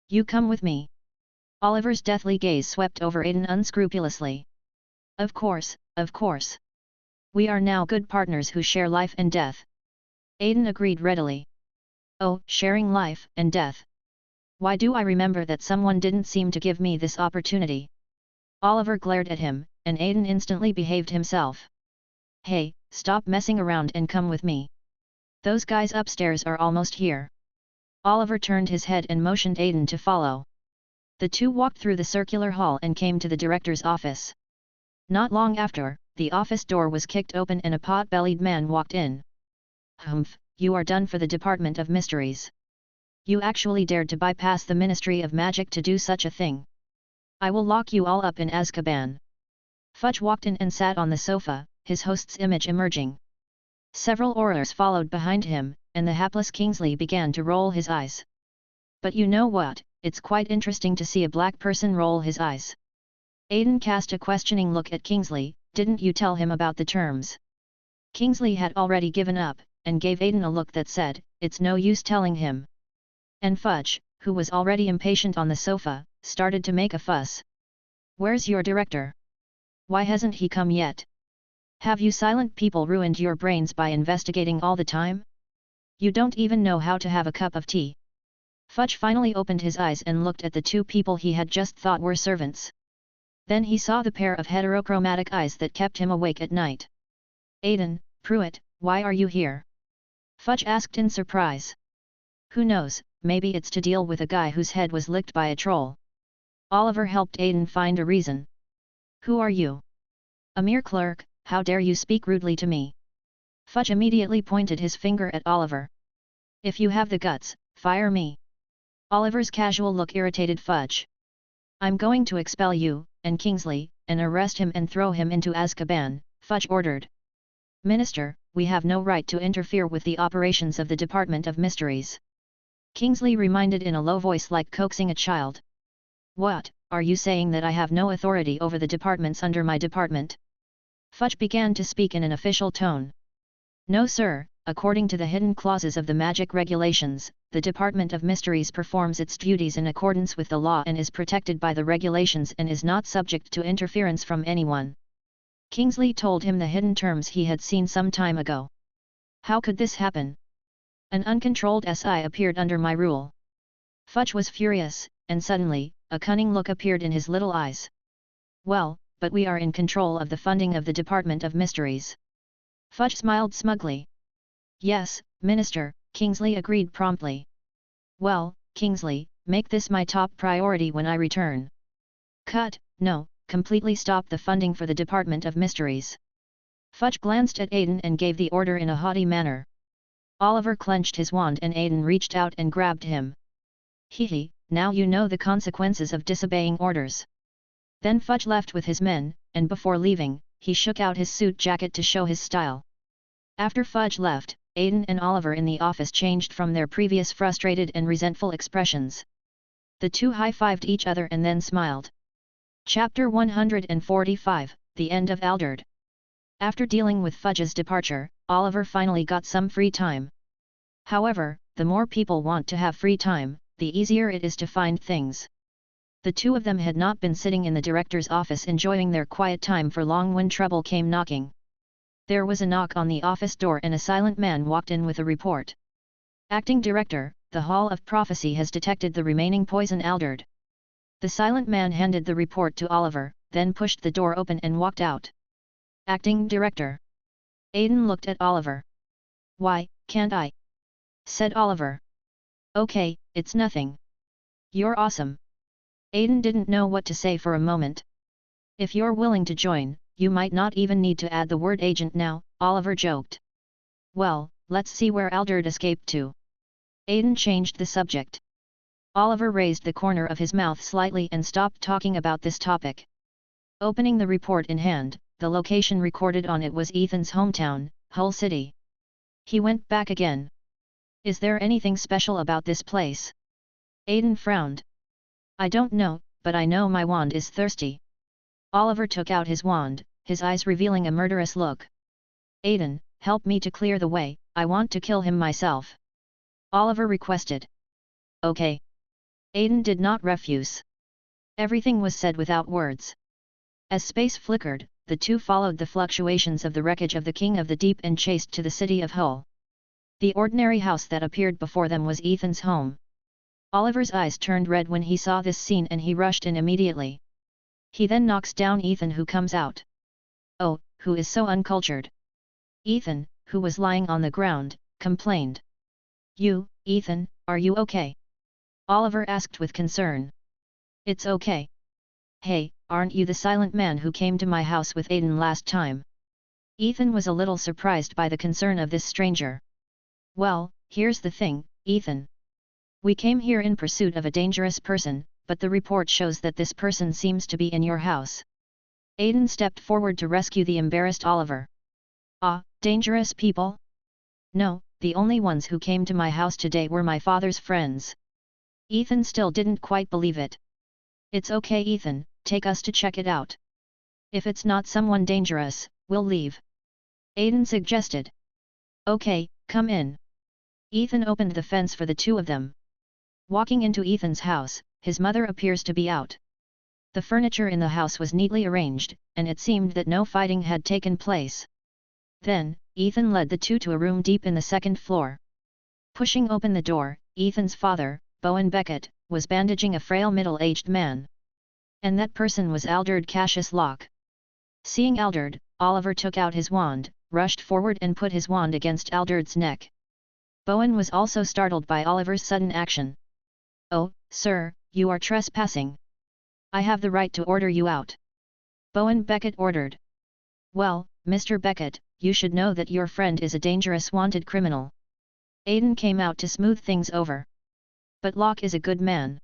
You come with me. Oliver's deathly gaze swept over Aiden unscrupulously. Of course, of course. We are now good partners who share life and death. Aiden agreed readily. Oh, sharing life and death. Why do I remember that someone didn't seem to give me this opportunity? Oliver glared at him, and Aiden instantly behaved himself. Hey, stop messing around and come with me. Those guys upstairs are almost here. Oliver turned his head and motioned Aiden to follow. The two walked through the circular hall and came to the director's office. Not long after, the office door was kicked open and a pot-bellied man walked in. Humph, you are done for the Department of Mysteries. You actually dared to bypass the Ministry of Magic to do such a thing. I will lock you all up in Azkaban. Fudge walked in and sat on the sofa, his host's image emerging. Several Aurors followed behind him, and the hapless Kingsley began to roll his eyes. But you know what, it's quite interesting to see a black person roll his eyes. Aiden cast a questioning look at Kingsley, didn't you tell him about the terms? Kingsley had already given up, and gave Aiden a look that said, it's no use telling him. And Fudge, who was already impatient on the sofa, started to make a fuss. Where's your director? Why hasn't he come yet? Have you silent people ruined your brains by investigating all the time? You don't even know how to have a cup of tea. Fudge finally opened his eyes and looked at the two people he had just thought were servants. Then he saw the pair of heterochromatic eyes that kept him awake at night. Aiden, Pruitt, why are you here? Fudge asked in surprise. Who knows, maybe it's to deal with a guy whose head was licked by a troll. Oliver helped Aiden find a reason. Who are you? A mere clerk, how dare you speak rudely to me? Fudge immediately pointed his finger at Oliver. If you have the guts, fire me. Oliver's casual look irritated Fudge. I'm going to expel you, and Kingsley, and arrest him and throw him into Azkaban, Fudge ordered. Minister, we have no right to interfere with the operations of the Department of Mysteries. Kingsley reminded in a low voice like coaxing a child. What, are you saying that I have no authority over the departments under my department? Fudge began to speak in an official tone. No sir, according to the hidden clauses of the magic regulations, the Department of Mysteries performs its duties in accordance with the law and is protected by the regulations and is not subject to interference from anyone. Kingsley told him the hidden terms he had seen some time ago. How could this happen? An uncontrolled SI appeared under my rule. Fudge was furious, and suddenly, a cunning look appeared in his little eyes. Well, but we are in control of the funding of the Department of Mysteries. Fudge smiled smugly. Yes, Minister, Kingsley agreed promptly. Well, Kingsley, make this my top priority when I return. Cut, no, completely stop the funding for the Department of Mysteries. Fudge glanced at Aiden and gave the order in a haughty manner. Oliver clenched his wand and Aiden reached out and grabbed him. Hee, now you know the consequences of disobeying orders. Then Fudge left with his men, and before leaving, he shook out his suit jacket to show his style. After Fudge left, Aiden and Oliver in the office changed from their previous frustrated and resentful expressions. The two high-fived each other and then smiled. Chapter 145, The End of Alderd. After dealing with Fudge's departure, Oliver finally got some free time. However, the more people want to have free time, the easier it is to find things. The two of them had not been sitting in the director's office enjoying their quiet time for long when trouble came knocking. There was a knock on the office door and a silent man walked in with a report. Acting Director, the Hall of Prophecy has detected the remaining poison Alderd. The silent man handed the report to Oliver, then pushed the door open and walked out. Acting Director. Aiden looked at Oliver. "Why, can't I?" said Oliver. "Okay, it's nothing. You're awesome." Aiden didn't know what to say for a moment. "If you're willing to join, you might not even need to add the word agent now," Oliver joked. "Well, let's see where Alderd escaped to." Aiden changed the subject. Oliver raised the corner of his mouth slightly and stopped talking about this topic. Opening the report in hand, the location recorded on it was Ethan's hometown, Hull City. He went back again. "Is there anything special about this place?" Aiden frowned. "I don't know, but I know my wand is thirsty." Oliver took out his wand, his eyes revealing a murderous look. "Aiden, help me to clear the way, I want to kill him myself," Oliver requested. "Okay." Aiden did not refuse. Everything was said without words. As space flickered, the two followed the fluctuations of the wreckage of the King of the Deep and chased to the city of Hull. The ordinary house that appeared before them was Ethan's home. Oliver's eyes turned red when he saw this scene and he rushed in immediately. He then knocks down Ethan, who comes out. "Oh, who is so uncultured?" Ethan, who was lying on the ground, complained. "You, Ethan, are you okay?" Oliver asked with concern. "It's okay." "Hey, aren't you the silent man who came to my house with Aiden last time?" Ethan was a little surprised by the concern of this stranger. "Well, here's the thing, Ethan. We came here in pursuit of a dangerous person, but the report shows that this person seems to be in your house." Aiden stepped forward to rescue the embarrassed Oliver. "Ah, dangerous people? No, the only ones who came to my house today were my father's friends." Ethan still didn't quite believe it. "It's okay, Ethan, take us to check it out. If it's not someone dangerous, we'll leave," Aiden suggested. "Okay, come in." Ethan opened the fence for the two of them. Walking into Ethan's house, his mother appears to be out. The furniture in the house was neatly arranged, and it seemed that no fighting had taken place. Then, Ethan led the two to a room deep in the second floor. Pushing open the door, Ethan's father, Bowen Beckett, was bandaging a frail middle-aged man. And that person was Alderd Cassius Locke. Seeing Alderd, Oliver took out his wand, rushed forward and put his wand against Alderd's neck. Bowen was also startled by Oliver's sudden action. "Oh, sir, you are trespassing. I have the right to order you out," Bowen Beckett ordered. "Well, Mr. Beckett, you should know that your friend is a dangerous wanted criminal." Aiden came out to smooth things over. "But Locke is a good man.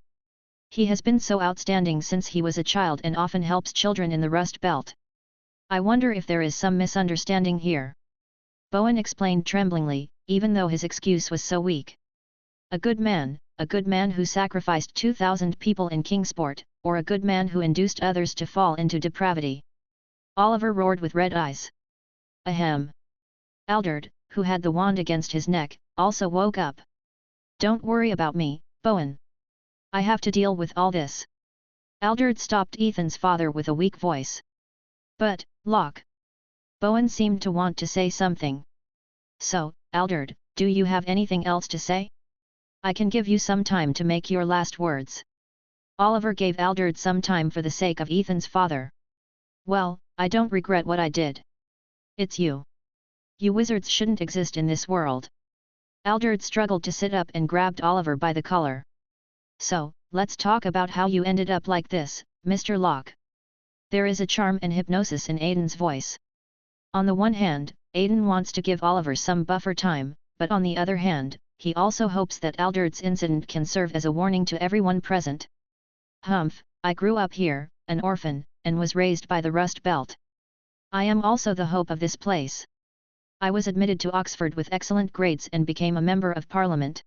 He has been so outstanding since he was a child and often helps children in the Rust Belt. I wonder if there is some misunderstanding here," Bowen explained tremblingly, even though his excuse was so weak. A good man who sacrificed 2,000 people in Kingsport, or a good man who induced others to fall into depravity?" Oliver roared with red eyes. "Ahem." Alderd, who had the wand against his neck, also woke up. "Don't worry about me, Bowen. I have to deal with all this." Alderd stopped Ethan's father with a weak voice. "But, Locke." Bowen seemed to want to say something. "So, Alderd, do you have anything else to say? I can give you some time to make your last words." Oliver gave Alderd some time for the sake of Ethan's father. "Well, I don't regret what I did. It's you. You wizards shouldn't exist in this world." Alderd struggled to sit up and grabbed Oliver by the collar. "So, let's talk about how you ended up like this, Mr. Locke." There is a charm and hypnosis in Aiden's voice. On the one hand, Aiden wants to give Oliver some buffer time, but on the other hand, he also hopes that Alderd's incident can serve as a warning to everyone present. "Humph, I grew up here, an orphan, and was raised by the Rust Belt. I am also the hope of this place. I was admitted to Oxford with excellent grades and became a member of Parliament.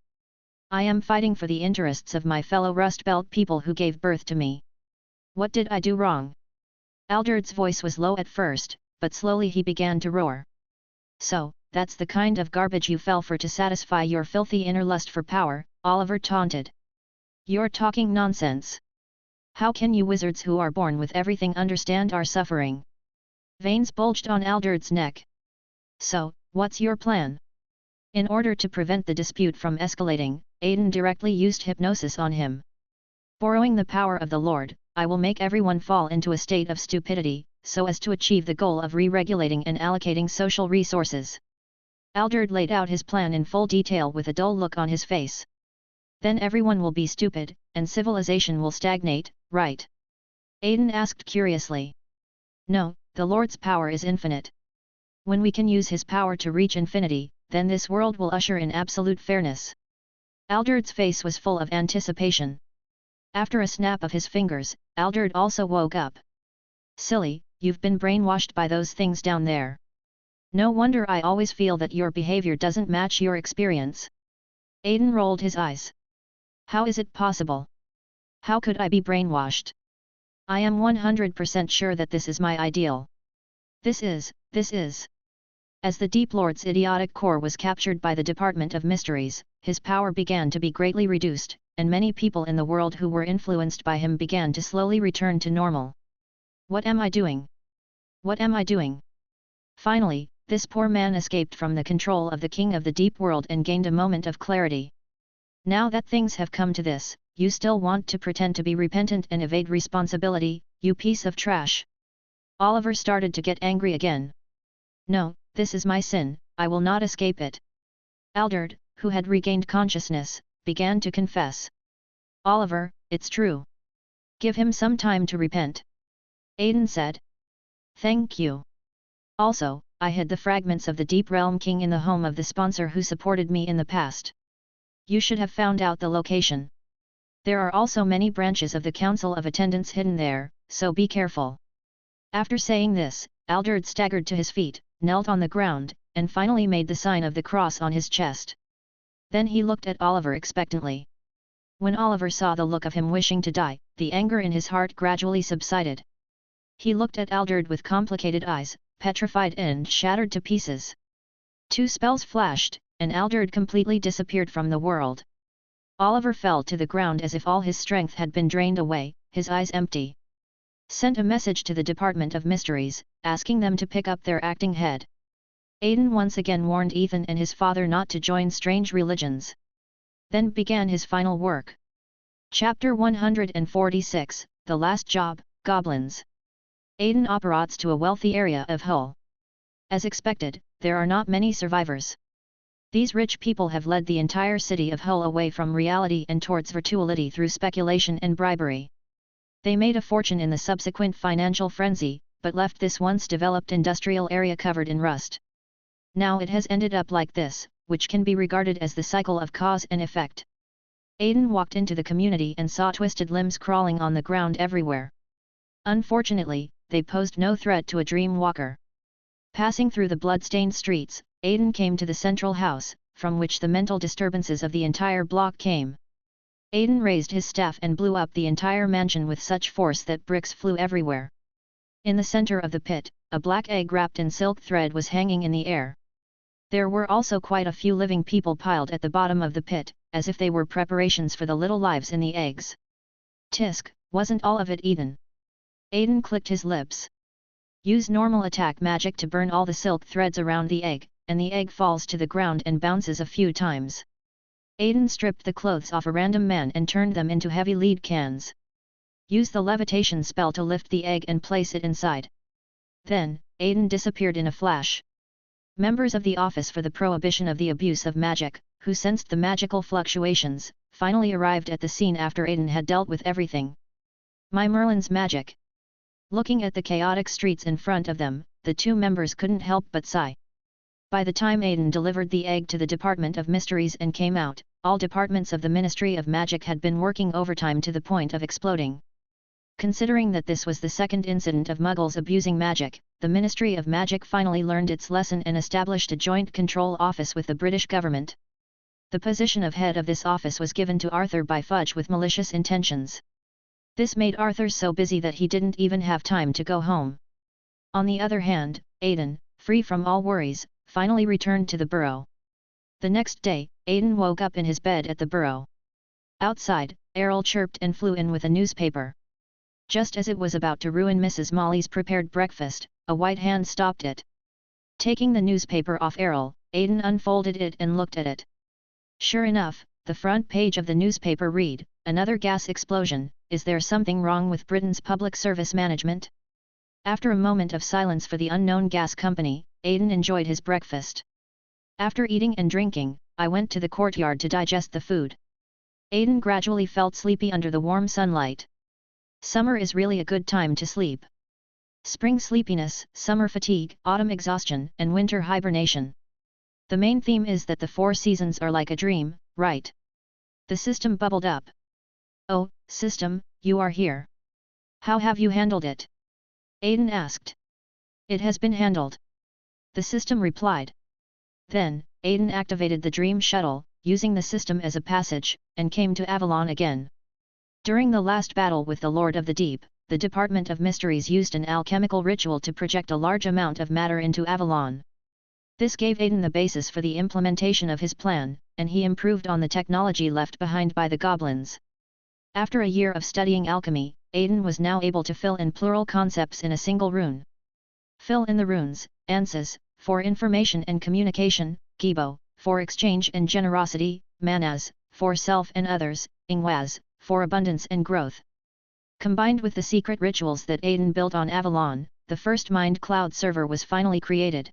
I am fighting for the interests of my fellow Rust Belt people who gave birth to me. What did I do wrong?" Alderd's voice was low at first, but slowly he began to roar. "So, that's the kind of garbage you fell for to satisfy your filthy inner lust for power," Oliver taunted. "You're talking nonsense. How can you wizards who are born with everything understand our suffering?" Veins bulged on Alderd's neck. "So, what's your plan?" In order to prevent the dispute from escalating, Aiden directly used hypnosis on him. Borrowing the power of the Lord, I will make everyone fall into a state of stupidity, so as to achieve the goal of re-regulating and allocating social resources. Alderd laid out his plan in full detail with a dull look on his face. Then everyone will be stupid, and civilization will stagnate, right? Aiden asked curiously. No, the Lord's power is infinite. When we can use his power to reach infinity, then this world will usher in absolute fairness. Alderd's face was full of anticipation. After a snap of his fingers, Alderd also woke up. Silly, you've been brainwashed by those things down there. No wonder I always feel that your behavior doesn't match your experience. Aiden rolled his eyes. How is it possible? How could I be brainwashed? I am 100% sure that this is my ideal. This is. As the Deep Lord's idiotic core was captured by the Department of Mysteries, his power began to be greatly reduced, and many people in the world who were influenced by him began to slowly return to normal. What am I doing? What am I doing? Finally, this poor man escaped from the control of the King of the Deep World and gained a moment of clarity. Now that things have come to this, you still want to pretend to be repentant and evade responsibility, you piece of trash. Oliver started to get angry again. No, this is my sin, I will not escape it. Alderd, who had regained consciousness, began to confess. Oliver, it's true. Give him some time to repent. Aiden said. Thank you. Also, I hid the fragments of the Deep Realm King in the home of the sponsor who supported me in the past. You should have found out the location. There are also many branches of the Council of Attendants hidden there, so be careful. After saying this, Alderd staggered to his feet, knelt on the ground, and finally made the sign of the cross on his chest. Then he looked at Oliver expectantly. When Oliver saw the look of him wishing to die, the anger in his heart gradually subsided. He looked at Alderd with complicated eyes, petrified and shattered to pieces. 2 spells flashed, and Alderd completely disappeared from the world. Oliver fell to the ground as if all his strength had been drained away, his eyes empty. Sent a message to the Department of Mysteries, asking them to pick up their acting head. Aiden once again warned Ethan and his father not to join strange religions. Then began his final work. Chapter 146, The Last Job, Goblins. Aiden operates to a wealthy area of Hull. As expected, there are not many survivors. These rich people have led the entire city of Hull away from reality and towards virtuality through speculation and bribery. They made a fortune in the subsequent financial frenzy, but left this once developed industrial area covered in rust. Now it has ended up like this, which can be regarded as the cycle of cause and effect. Aiden walked into the community and saw twisted limbs crawling on the ground everywhere. Unfortunately, they posed no threat to a dream walker. Passing through the blood-stained streets, Aiden came to the central house, from which the mental disturbances of the entire block came. Aiden raised his staff and blew up the entire mansion with such force that bricks flew everywhere. In the center of the pit, a black egg wrapped in silk thread was hanging in the air. There were also quite a few living people piled at the bottom of the pit, as if they were preparations for the little lives in the eggs. Tisk, wasn't all of it Eden? Aiden clicked his lips. Use normal attack magic to burn all the silk threads around the egg, and the egg falls to the ground and bounces a few times. Aiden stripped the clothes off a random man and turned them into heavy lead cans. Use the levitation spell to lift the egg and place it inside. Then, Aiden disappeared in a flash. Members of the Office for the Prohibition of the Abuse of Magic, who sensed the magical fluctuations, finally arrived at the scene after Aiden had dealt with everything. My Merlin's magic! Looking at the chaotic streets in front of them, the 2 members couldn't help but sigh. By the time Aiden delivered the egg to the Department of Mysteries and came out, all departments of the Ministry of Magic had been working overtime to the point of exploding. Considering that this was the second incident of Muggles abusing magic, the Ministry of Magic finally learned its lesson and established a joint control office with the British government. The position of head of this office was given to Arthur by Fudge with malicious intentions. This made Arthur so busy that he didn't even have time to go home. On the other hand, Aiden, free from all worries, finally returned to the burrow. The next day, Aiden woke up in his bed at the burrow. Outside, Errol chirped and flew in with a newspaper. Just as it was about to ruin Mrs. Molly's prepared breakfast, a white hand stopped it. Taking the newspaper off Errol, Aiden unfolded it and looked at it. Sure enough, the front page of the newspaper read, "Another gas explosion, is there something wrong with Britain's public service management?" After a moment of silence for the unknown gas company, Aidan enjoyed his breakfast. "After eating and drinking, I went to the courtyard to digest the food." Aidan gradually felt sleepy under the warm sunlight. Summer is really a good time to sleep. Spring sleepiness, summer fatigue, autumn exhaustion, and winter hibernation. The main theme is that the 4 seasons are like a dream, right? The system bubbled up. "Oh, system, you are here. How have you handled it?" Aidan asked. "It has been handled," the system replied. Then, Aidan activated the dream shuttle, using the system as a passage, and came to Avalon again. During the last battle with the Lord of the Deep, the Department of Mysteries used an alchemical ritual to project a large amount of matter into Avalon. This gave Aidan the basis for the implementation of his plan, and he improved on the technology left behind by the goblins. After a year of studying alchemy, Aidan was now able to fill in plural concepts in a single rune. Fill in the runes: ansas, for information and communication; gibo, for exchange and generosity; manas, for self and others; ingwaz, for abundance and growth. Combined with the secret rituals that Aidan built on Avalon, the first Mind Cloud server was finally created.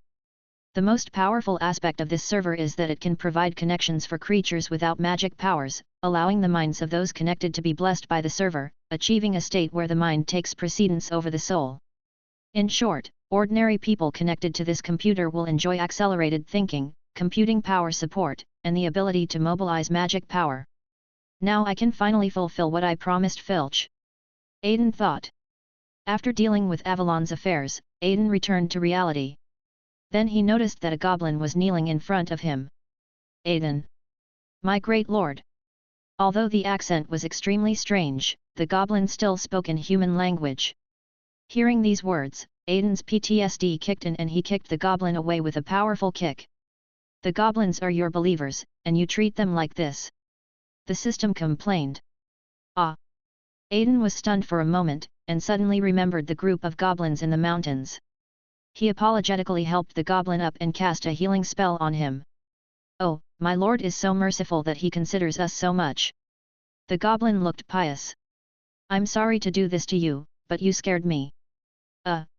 The most powerful aspect of this server is that it can provide connections for creatures without magic powers, allowing the minds of those connected to be blessed by the server, achieving a state where the mind takes precedence over the soul. In short, ordinary people connected to this computer will enjoy accelerated thinking, computing power support, and the ability to mobilize magic power. "Now I can finally fulfill what I promised Filch," Aidan thought. After dealing with Avalon's affairs, Aidan returned to reality. Then he noticed that a goblin was kneeling in front of him. "Aidan! My great lord!" Although the accent was extremely strange, the goblin still spoke in human language. Hearing these words, Aidan's PTSD kicked in and he kicked the goblin away with a powerful kick. "The goblins are your believers, and you treat them like this?" the system complained. "Ah!" Aidan was stunned for a moment, and suddenly remembered the group of goblins in the mountains. He apologetically helped the goblin up and cast a healing spell on him. "Oh, my lord is so merciful that he considers us so much." The goblin looked pious. "I'm sorry to do this to you, but you scared me."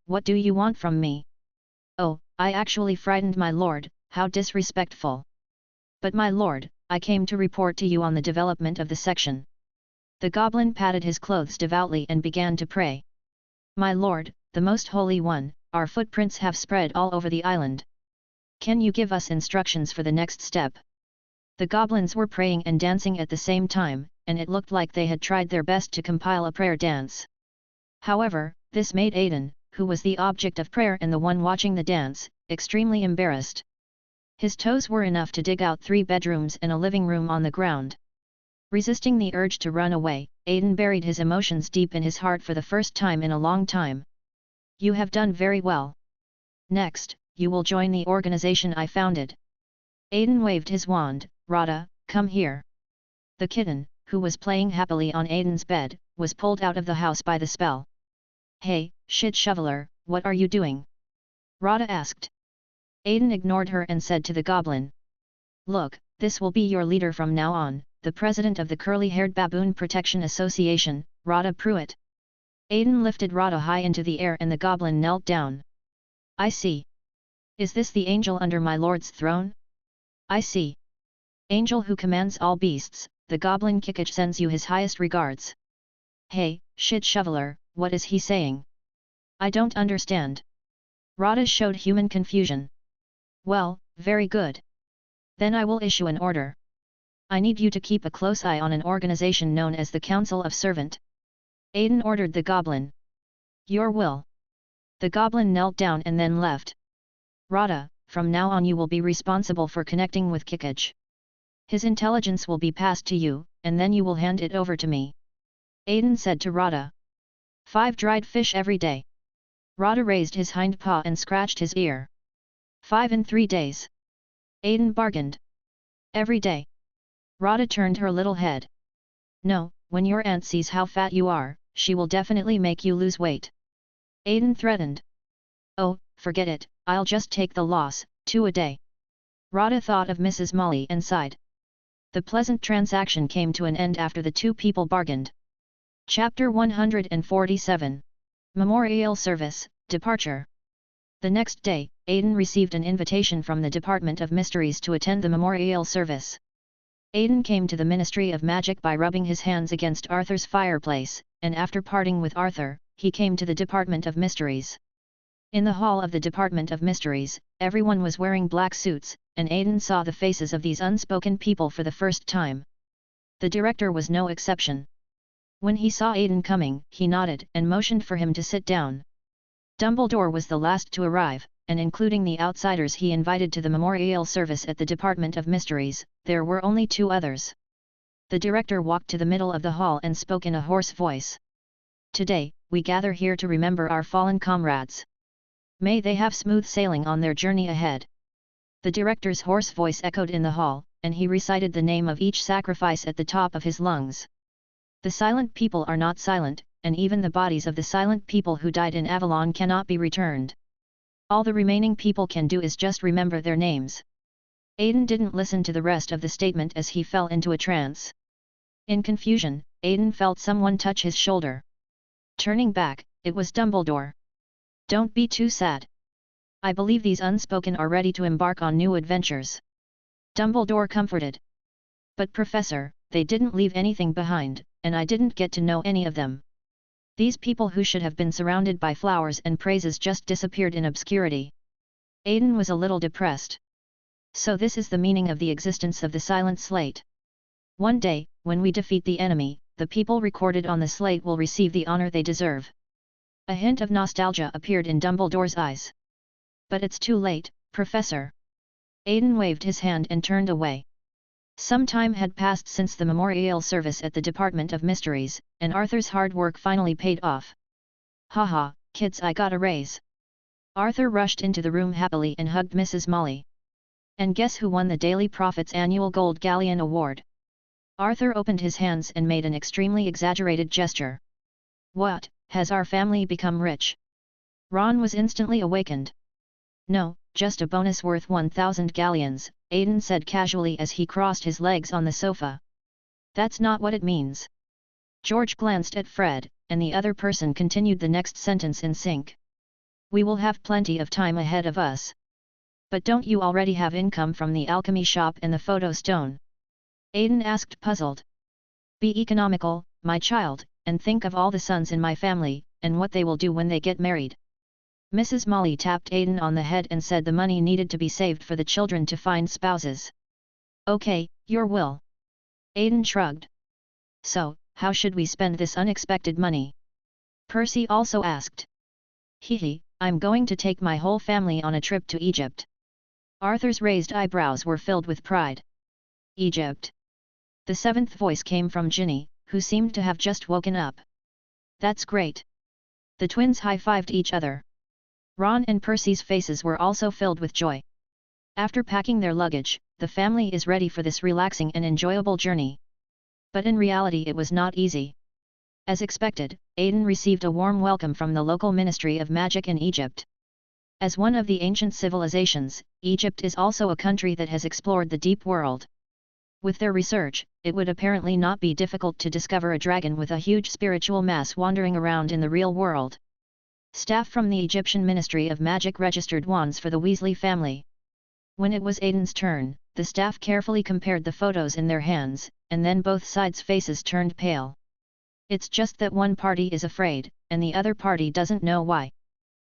What do you want from me?" "Oh, I actually frightened my lord, how disrespectful." "But my lord, I came to report to you on the development of the section." The goblin patted his clothes devoutly and began to pray. "My lord, the most holy one, our footprints have spread all over the island. Can you give us instructions for the next step?" The goblins were praying and dancing at the same time, and it looked like they had tried their best to compile a prayer dance. However, this made Aidan, who was the object of prayer and the one watching the dance, extremely embarrassed. His toes were enough to dig out 3 bedrooms and a living room on the ground. Resisting the urge to run away, Aidan buried his emotions deep in his heart for the first time in a long time. "You have done very well. Next, you will join the organization I founded." Aidan waved his wand. "Radha, come here." The kitten, who was playing happily on Aidan's bed, was pulled out of the house by the spell. "Hey, shit shoveler, what are you doing?" Radha asked. Aidan ignored her and said to the goblin. "Look, this will be your leader from now on, the president of the Curly-Haired Baboon Protection Association, Radha Pruitt." Aidan lifted Radha high into the air and the goblin knelt down. "I see. Is this the angel under my lord's throne?" "I see. Angel who commands all beasts, the goblin Kikich sends you his highest regards." "Hey, shit shoveler, what is he saying? I don't understand." Radha showed human confusion. "Well, very good. Then I will issue an order. I need you to keep a close eye on an organization known as the Council of Servant." Aidan ordered the goblin. "Your will." The goblin knelt down and then left. "Radha, from now on you will be responsible for connecting with Kikich. His intelligence will be passed to you, and then you will hand it over to me," Aidan said to Radha. 5 dried fish every day." Radha raised his hind paw and scratched his ear. 5 in 3 days. Aidan bargained. "Every day." Radha turned her little head. "No, when your aunt sees how fat you are, she will definitely make you lose weight." Aidan threatened. "Oh, forget it, I'll just take the loss, 2 a day." Radha thought of Mrs. Molly and sighed. The pleasant transaction came to an end after the two people bargained. Chapter 147. Memorial Service, Departure. The next day, Aidan received an invitation from the Department of Mysteries to attend the memorial service. Aidan came to the Ministry of Magic by rubbing his hands against Arthur's fireplace, and after parting with Arthur, he came to the Department of Mysteries. In the hall of the Department of Mysteries, everyone was wearing black suits, and Aidan saw the faces of these unspoken people for the first time. The director was no exception. When he saw Aidan coming, he nodded and motioned for him to sit down. Dumbledore was the last to arrive, and including the outsiders he invited to the memorial service at the Department of Mysteries, there were only two others. The director walked to the middle of the hall and spoke in a hoarse voice. Today, we gather here to remember our fallen comrades. May they have smooth sailing on their journey ahead. The director's hoarse voice echoed in the hall, and he recited the name of each sacrifice at the top of his lungs. The silent people are not silent, and even the bodies of the silent people who died in Avalon cannot be returned. All the remaining people can do is just remember their names. Aidan didn't listen to the rest of the statement as he fell into a trance. In confusion, Aidan felt someone touch his shoulder. Turning back, it was Dumbledore. Don't be too sad. I believe these unspoken are ready to embark on new adventures. Dumbledore comforted. But Professor, they didn't leave anything behind, and I didn't get to know any of them. These people who should have been surrounded by flowers and praises just disappeared in obscurity. Aidan was a little depressed. So this is the meaning of the existence of the Silent Slate. One day, when we defeat the enemy, the people recorded on the slate will receive the honor they deserve. A hint of nostalgia appeared in Dumbledore's eyes. But it's too late, Professor. Aidan waved his hand and turned away. Some time had passed since the memorial service at the Department of Mysteries, and Arthur's hard work finally paid off. Haha, kids, I got a raise. Arthur rushed into the room happily and hugged Mrs. Molly. And guess who won the Daily Prophet's annual Gold Galleon Award? Arthur opened his hands and made an extremely exaggerated gesture. What, has our family become rich? Ron was instantly awakened. No, just a bonus worth 1,000 galleons, Aidan said casually as he crossed his legs on the sofa. That's not what it means. George glanced at Fred, and the other person continued the next sentence in sync. We will have plenty of time ahead of us. But don't you already have income from the alchemy shop and the photo stone? Aidan asked, puzzled. Be economical, my child, and think of all the sons in my family, and what they will do when they get married. Mrs. Molly tapped Aidan on the head and said the money needed to be saved for the children to find spouses. Okay, your will. Aidan shrugged. So, how should we spend this unexpected money? Percy also asked. Hee, I'm going to take my whole family on a trip to Egypt. Arthur's raised eyebrows were filled with pride. Egypt. The seventh voice came from Ginny, who seemed to have just woken up. That's great. The twins high-fived each other. Ron and Percy's faces were also filled with joy. After packing their luggage, the family is ready for this relaxing and enjoyable journey. But in reality it was not easy. As expected, Aidan received a warm welcome from the local Ministry of Magic in Egypt. As one of the ancient civilizations, Egypt is also a country that has explored the deep world. With their research, it would apparently not be difficult to discover a dragon with a huge spiritual mass wandering around in the real world. Staff from the Egyptian Ministry of Magic registered wands for the Weasley family. When it was Aidan's turn, the staff carefully compared the photos in their hands, and then both sides' faces turned pale. It's just that one party is afraid, and the other party doesn't know why.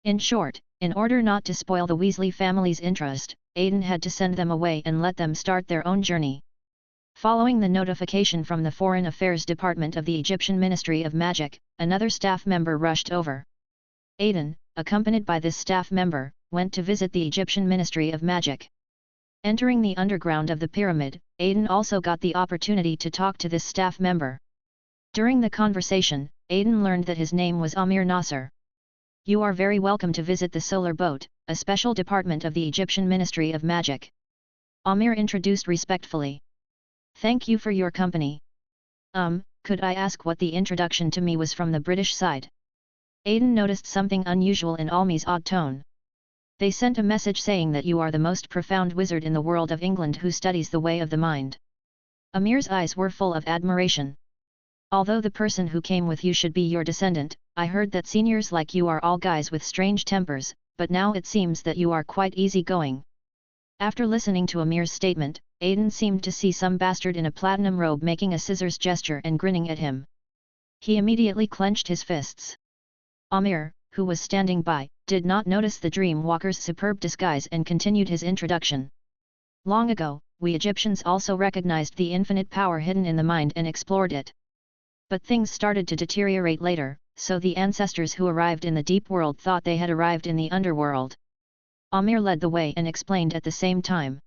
In short, in order not to spoil the Weasley family's interest, Aidan had to send them away and let them start their own journey. Following the notification from the Foreign Affairs Department of the Egyptian Ministry of Magic, another staff member rushed over. Aidan, accompanied by this staff member, went to visit the Egyptian Ministry of Magic. Entering the underground of the pyramid, Aidan also got the opportunity to talk to this staff member. During the conversation, Aidan learned that his name was Amir Nasser. You are very welcome to visit the Solar Boat, a special department of the Egyptian Ministry of Magic. Amir introduced respectfully. Thank you for your company. Could I ask what the introduction to me was from the British side? Aidan noticed something unusual in Almi's odd tone. They sent a message saying that you are the most profound wizard in the world of England who studies the way of the mind. Amir's eyes were full of admiration. Although the person who came with you should be your descendant, I heard that seniors like you are all guys with strange tempers, but now it seems that you are quite easygoing. After listening to Amir's statement, Aiden seemed to see some bastard in a platinum robe making a scissors gesture and grinning at him. He immediately clenched his fists. Amir, who was standing by, did not notice the dream walker's superb disguise and continued his introduction. Long ago, we Egyptians also recognized the infinite power hidden in the mind and explored it. But things started to deteriorate later, so the ancestors who arrived in the deep world thought they had arrived in the underworld. Amir led the way and explained at the same time.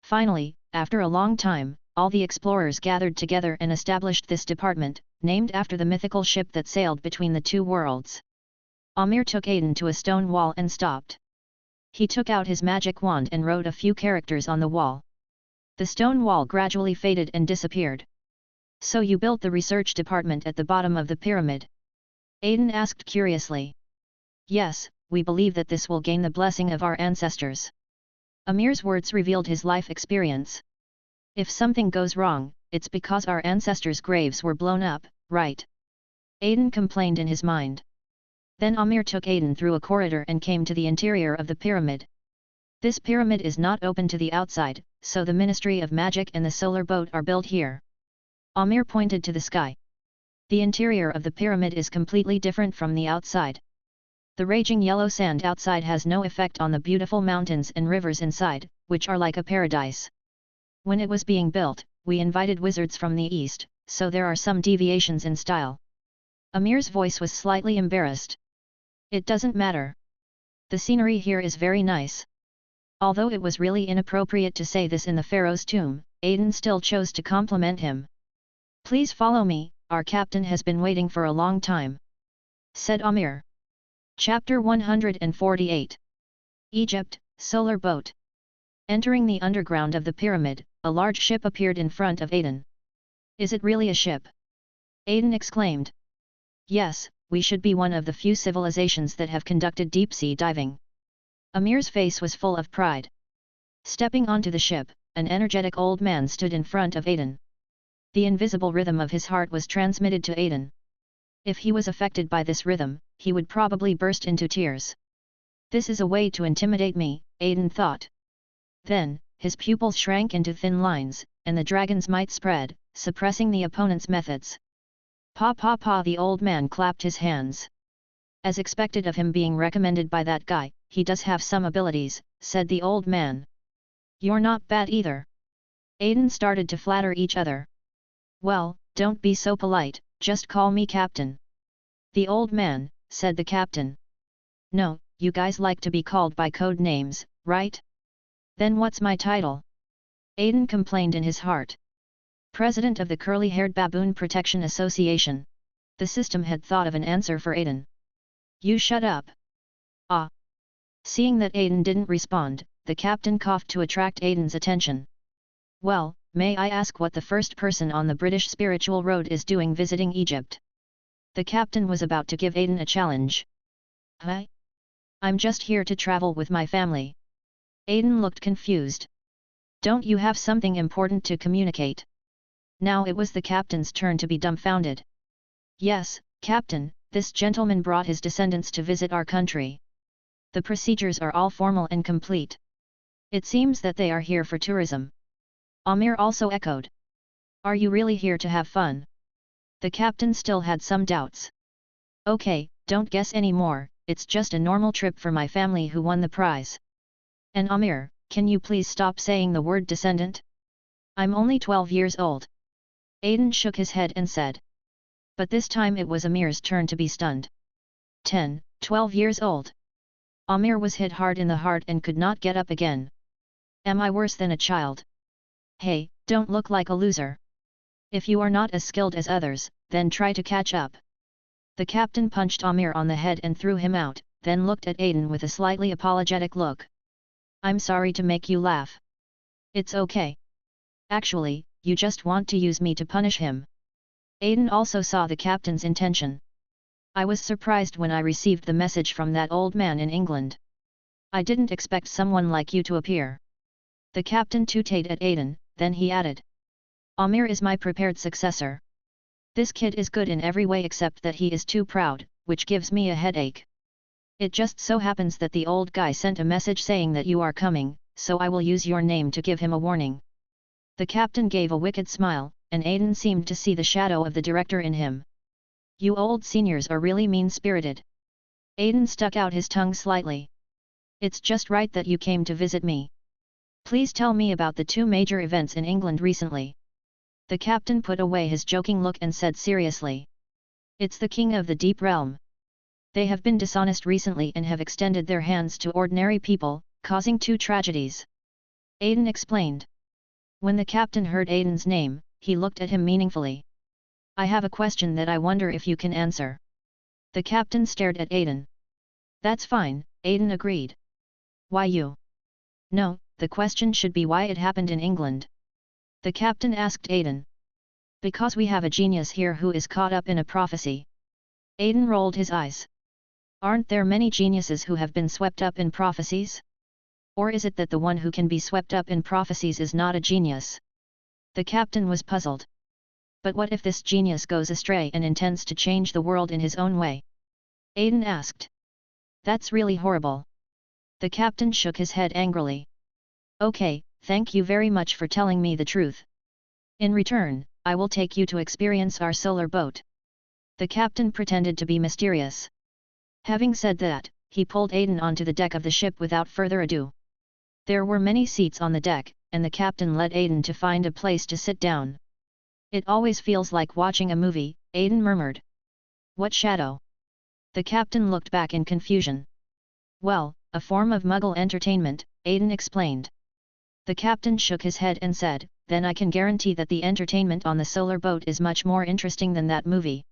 Finally, after a long time, all the explorers gathered together and established this department, named after the mythical ship that sailed between the two worlds. Amir took Aiden to a stone wall and stopped. He took out his magic wand and wrote a few characters on the wall. The stone wall gradually faded and disappeared. So you built the research department at the bottom of the pyramid? Aiden asked curiously. Yes, we believe that this will gain the blessing of our ancestors. Amir's words revealed his life experience. If something goes wrong, it's because our ancestors' graves were blown up, right? Aiden complained in his mind. Then Amir took Aiden through a corridor and came to the interior of the pyramid. This pyramid is not open to the outside, so the Ministry of Magic and the solar boat are built here. Amir pointed to the sky. The interior of the pyramid is completely different from the outside. The raging yellow sand outside has no effect on the beautiful mountains and rivers inside, which are like a paradise. When it was being built, we invited wizards from the east, so there are some deviations in style. Amir's voice was slightly embarrassed. It doesn't matter. The scenery here is very nice. Although it was really inappropriate to say this in the pharaoh's tomb, Aiden still chose to compliment him. Please follow me, our captain has been waiting for a long time, said Amir. Chapter 148. Egypt, Solar Boat. Entering the underground of the pyramid, a large ship appeared in front of Aiden. Is it really a ship? Aiden exclaimed. Yes, we should be one of the few civilizations that have conducted deep-sea diving. Amir's face was full of pride. Stepping onto the ship, an energetic old man stood in front of Aiden. The invisible rhythm of his heart was transmitted to Aiden. If he was affected by this rhythm, he would probably burst into tears. This is a way to intimidate me, Aiden thought. Then, his pupils shrank into thin lines, and the dragon's might spread, suppressing the opponent's methods. Pa pa pa, the old man clapped his hands. As expected of him being recommended by that guy, he does have some abilities, said the old man. You're not bad either. Aiden started to flatter each other. Well, don't be so polite, just call me captain. The old man, said the captain. No, you guys like to be called by code names, right? Then what's my title? Aiden complained in his heart. President of the Curly-Haired Baboon Protection Association. The system had thought of an answer for Aiden. You shut up. Ah. Seeing that Aiden didn't respond, the captain coughed to attract Aiden's attention. Well, may I ask what the first person on the British spiritual road is doing visiting Egypt? The captain was about to give Aiden a challenge. Huh? I'm just here to travel with my family. Aiden looked confused. Don't you have something important to communicate? Now it was the captain's turn to be dumbfounded. Yes, Captain, this gentleman brought his descendants to visit our country. The procedures are all formal and complete. It seems that they are here for tourism. Amir also echoed. Are you really here to have fun? The captain still had some doubts. Okay, don't guess anymore, it's just a normal trip for my family who won the prize. And Amir, can you please stop saying the word descendant? I'm only 12 years old. Aiden shook his head and said. But this time it was Amir's turn to be stunned. 12 years old. Amir was hit hard in the heart and could not get up again. Am I worse than a child? Hey, don't look like a loser. If you are not as skilled as others, then try to catch up. The captain punched Amir on the head and threw him out, then looked at Aiden with a slightly apologetic look. I'm sorry to make you laugh. It's okay. Actually, you just want to use me to punish him. Aiden also saw the captain's intention. I was surprised when I received the message from that old man in England. I didn't expect someone like you to appear. The captain tooted at Aiden, then he added. Amir is my prepared successor. This kid is good in every way except that he is too proud, which gives me a headache. It just so happens that the old guy sent a message saying that you are coming, so I will use your name to give him a warning. The captain gave a wicked smile, and Aiden seemed to see the shadow of the director in him. You old seniors are really mean-spirited. Aiden stuck out his tongue slightly. It's just right that you came to visit me. Please tell me about the 2 major events in England recently. The captain put away his joking look and said seriously. It's the King of the Deep Realm. They have been dishonest recently and have extended their hands to ordinary people, causing 2 tragedies. Aiden explained. When the captain heard Aiden's name, he looked at him meaningfully. I have a question that I wonder if you can answer. The captain stared at Aiden. That's fine, Aiden agreed. Why you? No, the question should be why it happened in England. The captain asked Aiden. Because we have a genius here who is caught up in a prophecy. Aiden rolled his eyes. Aren't there many geniuses who have been swept up in prophecies? Or is it that the one who can be swept up in prophecies is not a genius? The captain was puzzled. But what if this genius goes astray and intends to change the world in his own way? Aiden asked. That's really horrible. The captain shook his head angrily. Okay, thank you very much for telling me the truth. In return, I will take you to experience our solar boat. The captain pretended to be mysterious. Having said that, he pulled Aiden onto the deck of the ship without further ado. There were many seats on the deck, and the captain led Aiden to find a place to sit down. It always feels like watching a movie, Aiden murmured. What shadow? The captain looked back in confusion. Well, a form of Muggle entertainment, Aiden explained. The captain shook his head and said, then I can guarantee that the entertainment on the solar boat is much more interesting than that movie.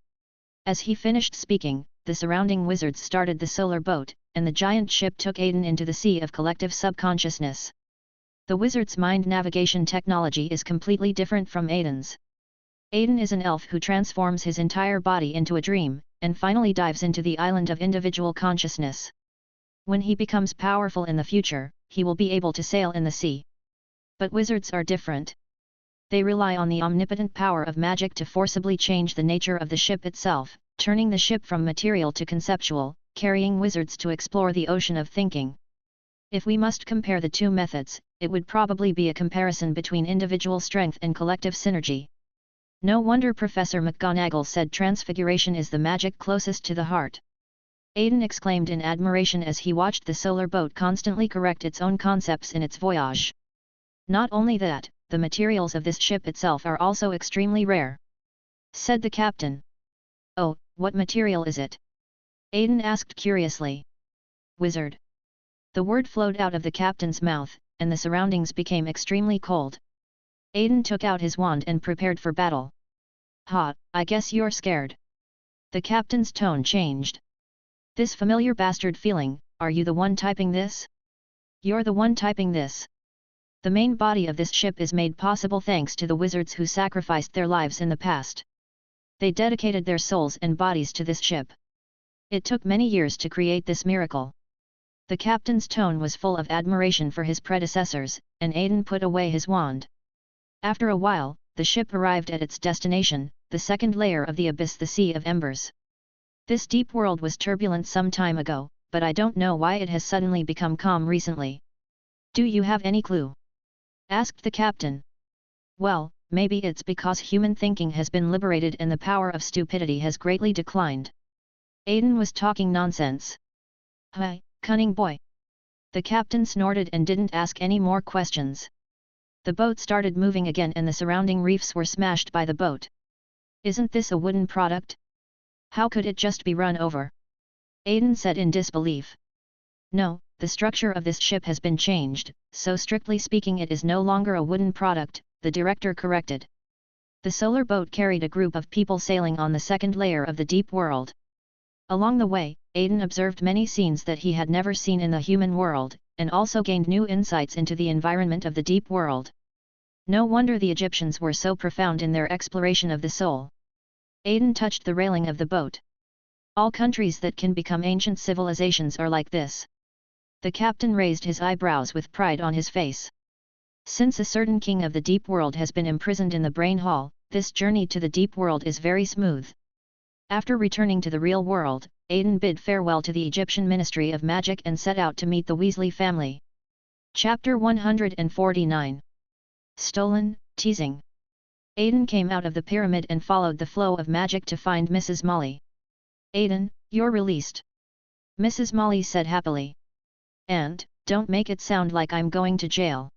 As he finished speaking, the surrounding wizards started the solar boat, and the giant ship took Aiden into the sea of collective subconsciousness. The wizard's mind navigation technology is completely different from Aiden's. Aiden is an elf who transforms his entire body into a dream, and finally dives into the island of individual consciousness. When he becomes powerful in the future, he will be able to sail in the sea. But wizards are different. They rely on the omnipotent power of magic to forcibly change the nature of the ship itself, turning the ship from material to conceptual, carrying wizards to explore the ocean of thinking. If we must compare the 2 methods, it would probably be a comparison between individual strength and collective synergy. No wonder Professor McGonagall said transfiguration is the magic closest to the heart. Aiden exclaimed in admiration as he watched the solar boat constantly correct its own concepts in its voyage. Not only that, the materials of this ship itself are also extremely rare. Said the captain. Oh, what material is it? Aiden asked curiously. Wizard. The word flowed out of the captain's mouth, and the surroundings became extremely cold. Aiden took out his wand and prepared for battle. Ha, I guess you're scared. The captain's tone changed. This familiar bastard feeling, are you the one typing this? You're the one typing this. The main body of this ship is made possible thanks to the wizards who sacrificed their lives in the past. They dedicated their souls and bodies to this ship. It took many years to create this miracle. The captain's tone was full of admiration for his predecessors, and Aiden put away his wand. After a while, the ship arrived at its destination, the second layer of the abyss, the Sea of Embers. This deep world was turbulent some time ago, but I don't know why it has suddenly become calm recently. Do you have any clue? Asked the captain. Well, maybe it's because human thinking has been liberated and the power of stupidity has greatly declined. Aiden was talking nonsense. Hi, cunning boy. The captain snorted and didn't ask any more questions. The boat started moving again and the surrounding reefs were smashed by the boat. Isn't this a wooden product? How could it just be run over? Aiden said in disbelief. No, the structure of this ship has been changed, so strictly speaking it is no longer a wooden product, the director corrected. The solar boat carried a group of people sailing on the second layer of the deep world. Along the way, Aiden observed many scenes that he had never seen in the human world, and also gained new insights into the environment of the deep world. No wonder the Egyptians were so profound in their exploration of the soul. Aiden touched the railing of the boat. All countries that can become ancient civilizations are like this. The captain raised his eyebrows with pride on his face. Since a certain king of the deep world has been imprisoned in the brain hall, this journey to the deep world is very smooth. After returning to the real world, Aiden bid farewell to the Egyptian Ministry of Magic and set out to meet the Weasley family. Chapter 149. Stolen, Teasing. Aiden came out of the pyramid and followed the flow of magic to find Mrs. Molly. Aiden, you're released. Mrs. Molly said happily. And, don't make it sound like I'm going to jail.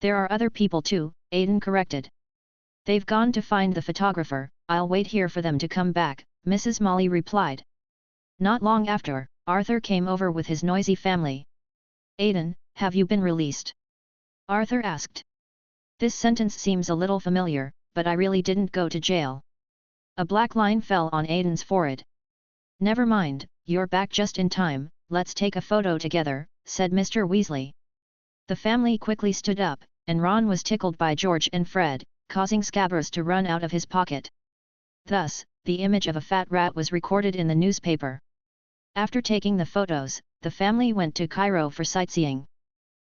There are other people too, Aiden corrected. They've gone to find the photographer, I'll wait here for them to come back, Mrs. Molly replied. Not long after, Arthur came over with his noisy family. Aiden, have you been released? Arthur asked. This sentence seems a little familiar, but I really didn't go to jail. A black line fell on Aiden's forehead. Never mind, you're back just in time, let's take a photo together, said Mr. Weasley. The family quickly stood up, and Ron was tickled by George and Fred, causing Scabbers to run out of his pocket. Thus, the image of a fat rat was recorded in the newspaper. After taking the photos, the family went to Cairo for sightseeing.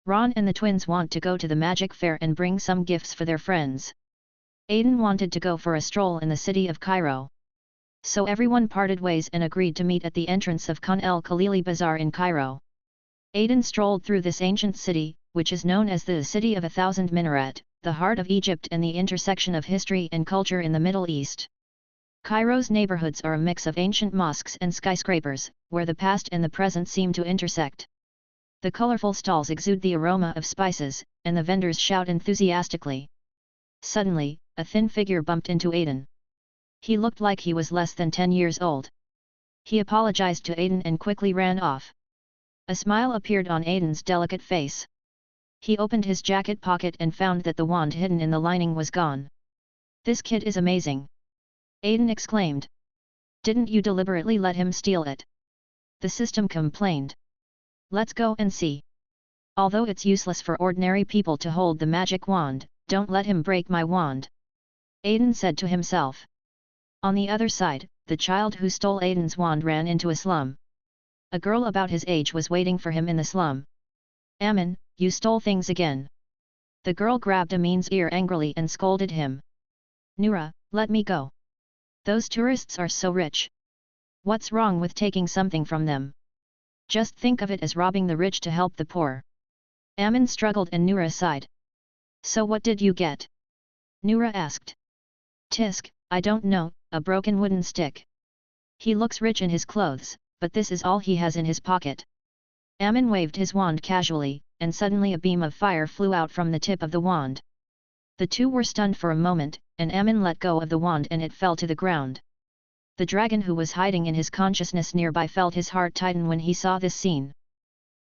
Ron and the twins want to go to the magic fair and bring some gifts for their friends. Aiden wanted to go for a stroll in the city of Cairo. So everyone parted ways and agreed to meet at the entrance of Khan el-Khalili Bazaar in Cairo. Aiden strolled through this ancient city, which is known as the City of a Thousand Minaret, the heart of Egypt and the intersection of history and culture in the Middle East. Cairo's neighborhoods are a mix of ancient mosques and skyscrapers, where the past and the present seem to intersect. The colorful stalls exude the aroma of spices, and the vendors shout enthusiastically. Suddenly, a thin figure bumped into Aiden. He looked like he was less than 10 years old. He apologized to Aiden and quickly ran off. A smile appeared on Aiden's delicate face. He opened his jacket pocket and found that the wand hidden in the lining was gone. This kid is amazing! Aiden exclaimed. Didn't you deliberately let him steal it? The system complained. Let's go and see. Although it's useless for ordinary people to hold the magic wand, don't let him break my wand. Aiden said to himself. On the other side, the child who stole Aiden's wand ran into a slum. A girl about his age was waiting for him in the slum. Amin, you stole things again. The girl grabbed Amin's ear angrily and scolded him. Noura, let me go. Those tourists are so rich. What's wrong with taking something from them? Just think of it as robbing the rich to help the poor. Amin struggled and Noura sighed. So what did you get? Noura asked. Tisk, I don't know, a broken wooden stick. He looks rich in his clothes, but this is all he has in his pocket. Amin waved his wand casually, and suddenly a beam of fire flew out from the tip of the wand. The two were stunned for a moment, and Amin let go of the wand and it fell to the ground. The dragon who was hiding in his consciousness nearby felt his heart tighten when he saw this scene.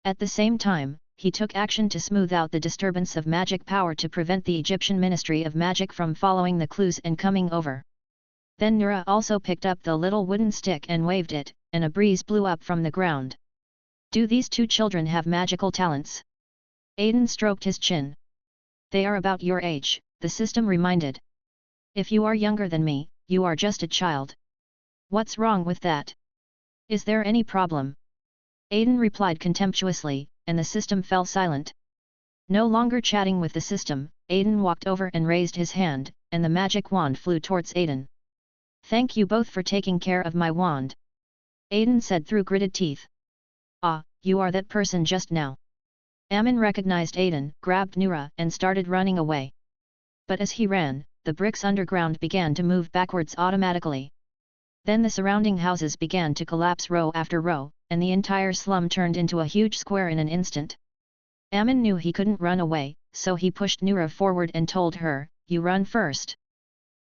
At the same time, he took action to smooth out the disturbance of magic power to prevent the Egyptian Ministry of Magic from following the clues and coming over. Then Noura also picked up the little wooden stick and waved it, and a breeze blew up from the ground. Do these two children have magical talents? Aiden stroked his chin. They are about your age, the system reminded. If you are younger than me, you are just a child. What's wrong with that? Is there any problem? Aiden replied contemptuously, and the system fell silent. No longer chatting with the system, Aiden walked over and raised his hand, and the magic wand flew towards Aiden. Thank you both for taking care of my wand. Aiden said through gritted teeth. Ah, you are that person just now. Amin recognized Aiden, grabbed Noura and started running away. But as he ran, the bricks underground began to move backwards automatically. Then the surrounding houses began to collapse row after row, and the entire slum turned into a huge square in an instant. Amin knew he couldn't run away, so he pushed Noura forward and told her, "You run first."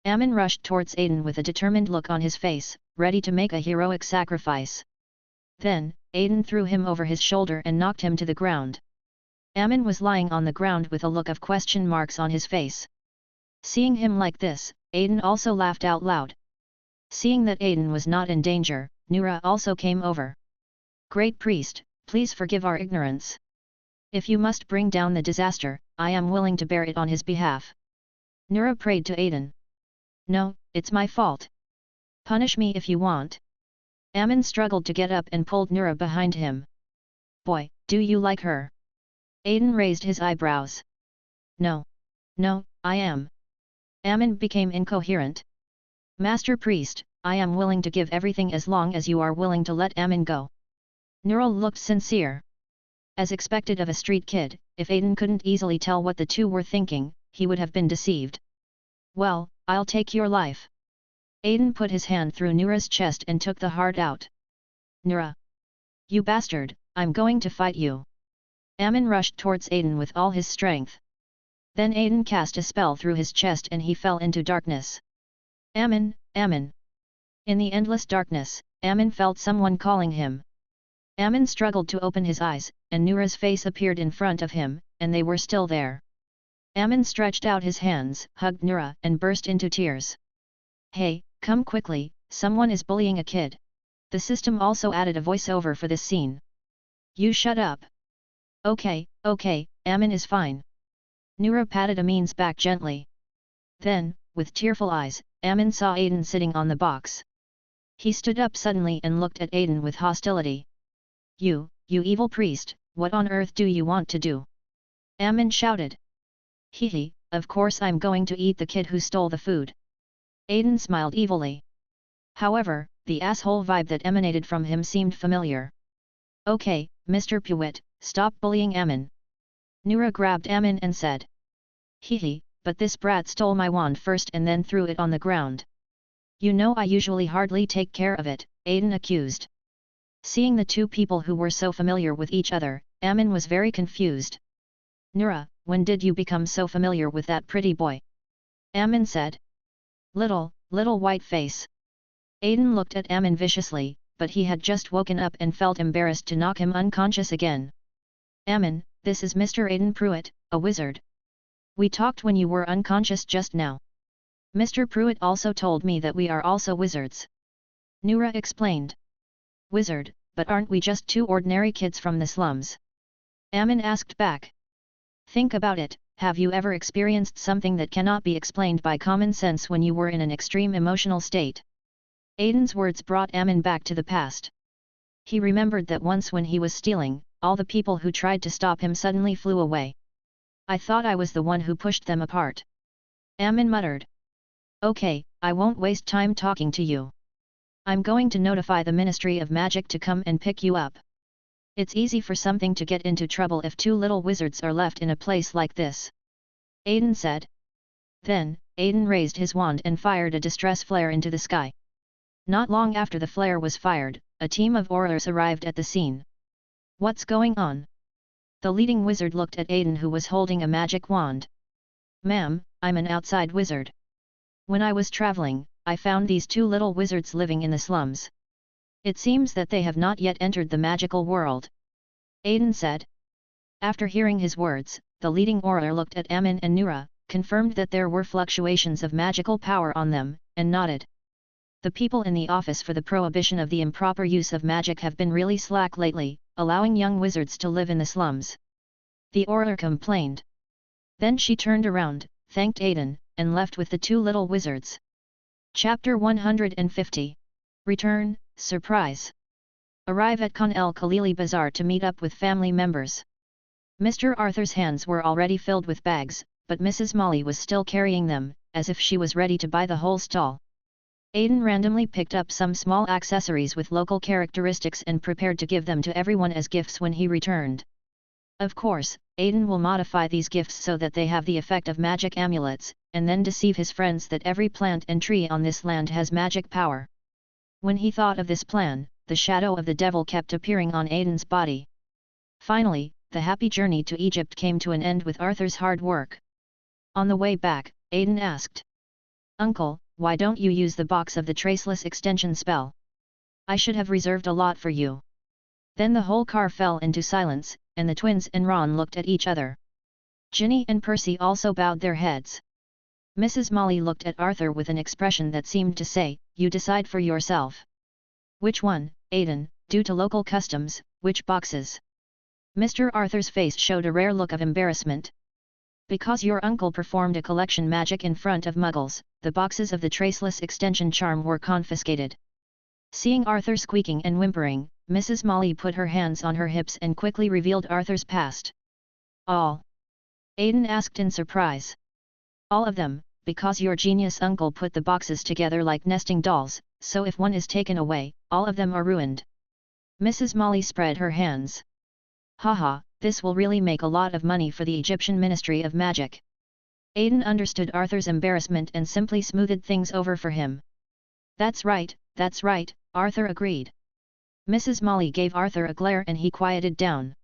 Amin rushed towards Aiden with a determined look on his face, ready to make a heroic sacrifice. Then, Aiden threw him over his shoulder and knocked him to the ground. Amin was lying on the ground with a look of question marks on his face. Seeing him like this, Aiden also laughed out loud. Seeing that Aiden was not in danger, Noura also came over. Great priest, please forgive our ignorance. If you must bring down the disaster, I am willing to bear it on his behalf. Noura prayed to Aiden. No, it's my fault. Punish me if you want. Amin struggled to get up and pulled Noura behind him. Boy, do you like her? Aiden raised his eyebrows. No. No, I am. Ammon became incoherent. Master Priest, I am willing to give everything as long as you are willing to let Ammon go. Nurul looked sincere. As expected of a street kid, if Aiden couldn't easily tell what the two were thinking, he would have been deceived. Well, I'll take your life. Aiden put his hand through Nura's chest and took the heart out. Nura! You bastard, I'm going to fight you. Ammon rushed towards Aiden with all his strength. Then Aiden cast a spell through his chest and he fell into darkness. Ammon, Ammon! In the endless darkness, Ammon felt someone calling him. Ammon struggled to open his eyes, and Nura's face appeared in front of him, and they were still there. Ammon stretched out his hands, hugged Nura and burst into tears. Hey, come quickly, someone is bullying a kid. The system also added a voiceover for this scene. You shut up. Okay, Ammon is fine. Nura patted Amin's back gently. Then, with tearful eyes, Ammon saw Aiden sitting on the box. He stood up suddenly and looked at Aiden with hostility. You evil priest, what on earth do you want to do? Ammon shouted. Hee, of course I'm going to eat the kid who stole the food. Aiden smiled evilly. However, the asshole vibe that emanated from him seemed familiar. Okay, Mr. Pewit, stop bullying Ammon. Nura grabbed Ammon and said. Hee, but this brat stole my wand first and then threw it on the ground. You know I usually hardly take care of it, Aiden accused. Seeing the two people who were so familiar with each other, Ammon was very confused. Nura, when did you become so familiar with that pretty boy? Ammon said. Little white face. Aiden looked at Ammon viciously, but he had just woken up and felt embarrassed to knock him unconscious again. Ammon, this is Mr. Aiden Pruitt, a wizard. We talked when you were unconscious just now. Mr. Pruitt also told me that we are also wizards. Nura explained. Wizard, but aren't we just two ordinary kids from the slums? Ammon asked back. Think about it, have you ever experienced something that cannot be explained by common sense when you were in an extreme emotional state? Aiden's words brought Ammon back to the past. He remembered that once when he was stealing, all the people who tried to stop him suddenly flew away. I thought I was the one who pushed them apart. Ammon muttered. Okay, I won't waste time talking to you. I'm going to notify the Ministry of Magic to come and pick you up. It's easy for something to get into trouble if two little wizards are left in a place like this. Aiden said. Then, Aiden raised his wand and fired a distress flare into the sky. Not long after the flare was fired, a team of Aurors arrived at the scene. What's going on? The leading wizard looked at Aiden who was holding a magic wand. Ma'am, I'm an outside wizard. When I was traveling, I found these two little wizards living in the slums. It seems that they have not yet entered the magical world. Aiden said. After hearing his words, the leading Auror looked at Ammon and Nura, confirmed that there were fluctuations of magical power on them, and nodded. The people in the office for the prohibition of the improper use of magic have been really slack lately, allowing young wizards to live in the slums. The Auror complained. Then she turned around, thanked Aiden, and left with the two little wizards. Chapter 150. Return, Surprise. Arrive at Khan el Khalili Bazaar to meet up with family members. Mr. Arthur's hands were already filled with bags, but Mrs. Molly was still carrying them, as if she was ready to buy the whole stall. Aiden randomly picked up some small accessories with local characteristics and prepared to give them to everyone as gifts when he returned. Of course, Aiden will modify these gifts so that they have the effect of magic amulets, and then deceive his friends that every plant and tree on this land has magic power. When he thought of this plan, the shadow of the devil kept appearing on Aiden's body. Finally, the happy journey to Egypt came to an end with Arthur's hard work. On the way back, Aiden asked. Uncle, why don't you use the box of the traceless extension spell? I should have reserved a lot for you. Then the whole car fell into silence, and the twins and Ron looked at each other. Ginny and Percy also bowed their heads. Mrs. Molly looked at Arthur with an expression that seemed to say, you decide for yourself. Which one, Aiden, due to local customs, which boxes? Mr. Arthur's face showed a rare look of embarrassment. Because your uncle performed a collection magic in front of Muggles, the boxes of the traceless extension charm were confiscated. Seeing Arthur squeaking and whimpering, Mrs. Molly put her hands on her hips and quickly revealed Arthur's past. All. Aiden asked in surprise. All of them, because your genius uncle put the boxes together like nesting dolls, so if one is taken away, all of them are ruined. Mrs. Molly spread her hands. Haha, this will really make a lot of money for the Egyptian Ministry of Magic. Aiden understood Arthur's embarrassment and simply smoothed things over for him. That's right, Arthur agreed. Mrs. Molly gave Arthur a glare and he quieted down.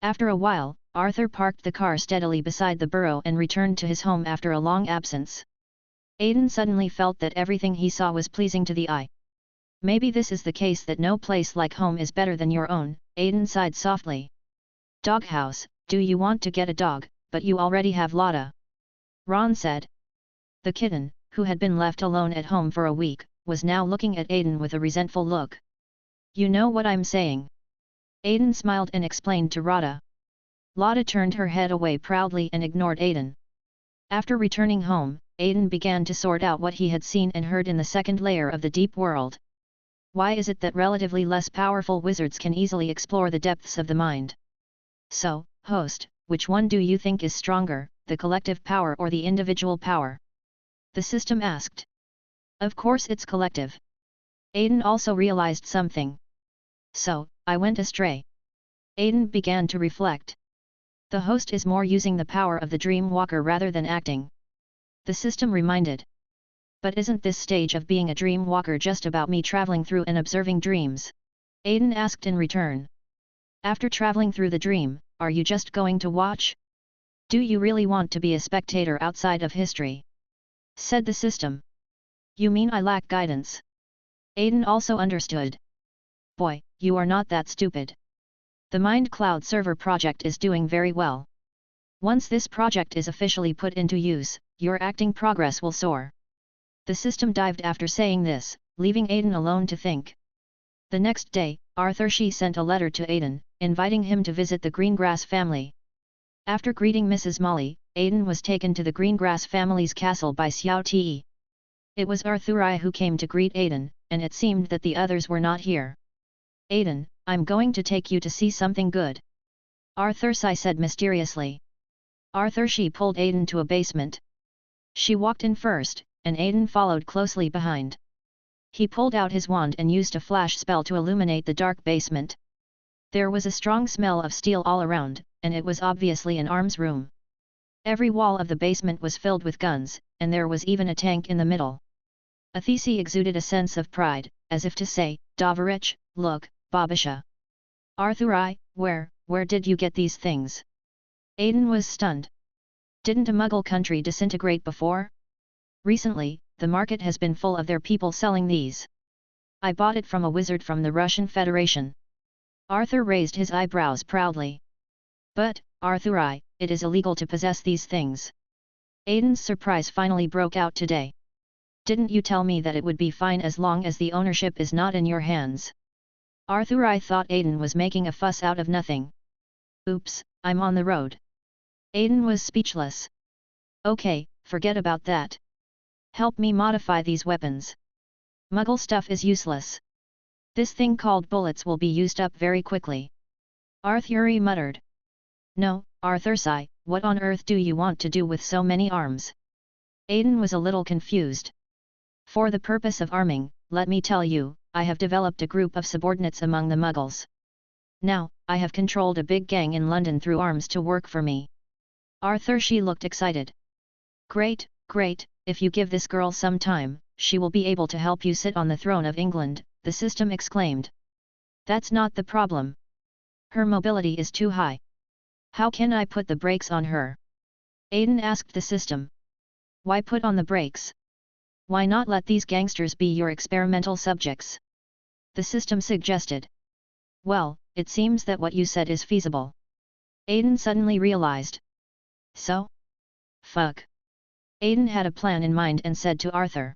After a while, Arthur parked the car steadily beside the burrow and returned to his home after a long absence. Aiden suddenly felt that everything he saw was pleasing to the eye. Maybe this is the case that no place like home is better than your own, Aiden sighed softly. Doghouse, do you want to get a dog, but you already have Lotta? Ron said. The kitten, who had been left alone at home for a week, was now looking at Aiden with a resentful look. You know what I'm saying. Aiden smiled and explained to Radha. Lotta turned her head away proudly and ignored Aiden. After returning home, Aiden began to sort out what he had seen and heard in the second layer of the deep world. Why is it that relatively less powerful wizards can easily explore the depths of the mind? So, host, which one do you think is stronger, the collective power or the individual power? The system asked. Of course it's collective. Aiden also realized something. So, I went astray. Aiden began to reflect. The host is more using the power of the dream walker rather than acting. The system reminded. But isn't this stage of being a dream walker just about me traveling through and observing dreams? Aiden asked in return. After traveling through the dream, are you just going to watch? Do you really want to be a spectator outside of history? Said the system. You mean I lack guidance? Aiden also understood. Boy, you are not that stupid. The Mind Cloud server project is doing very well. Once this project is officially put into use, your acting progress will soar. The system dived after saying this, leaving Aiden alone to think. The next day, Arthur She sent a letter to Aiden, inviting him to visit the Greengrass family. After greeting Mrs. Molly, Aiden was taken to the Greengrass family's castle by Xiao Te. It was Arthuri who came to greet Aiden, and it seemed that the others were not here. Aiden, I'm going to take you to see something good. Arthur Sai said mysteriously. Arthur She pulled Aiden to a basement. She walked in first, and Aiden followed closely behind. He pulled out his wand and used a flash spell to illuminate the dark basement. There was a strong smell of steel all around, and it was obviously an arms room. Every wall of the basement was filled with guns, and there was even a tank in the middle. Athisi exuded a sense of pride, as if to say, Davarich, look, Babisha. Arthuri, where did you get these things? Aiden was stunned. Didn't a Muggle country disintegrate before? Recently, the market has been full of their people selling these. I bought it from a wizard from the Russian Federation. Arthur raised his eyebrows proudly. But, Arthuri, it is illegal to possess these things. Aiden's surprise finally broke out today. Didn't you tell me that it would be fine as long as the ownership is not in your hands? Arthuri thought Aiden was making a fuss out of nothing. Oops, I'm on the road. Aiden was speechless. Okay, forget about that. Help me modify these weapons. Muggle stuff is useless. This thing called bullets will be used up very quickly. Arthuri muttered. No, Arthursai, what on earth do you want to do with so many arms? Aiden was a little confused. For the purpose of arming, let me tell you, I have developed a group of subordinates among the Muggles. Now, I have controlled a big gang in London through arms to work for me. Arthur She looked excited. Great, if you give this girl some time, she will be able to help you sit on the throne of England, the system exclaimed. That's not the problem. Her mobility is too high. How can I put the brakes on her? Aiden asked the system. Why put on the brakes? Why not let these gangsters be your experimental subjects? The system suggested. Well, it seems that what you said is feasible. Aiden suddenly realized. So? Fuck. Aiden had a plan in mind and said to Arthur.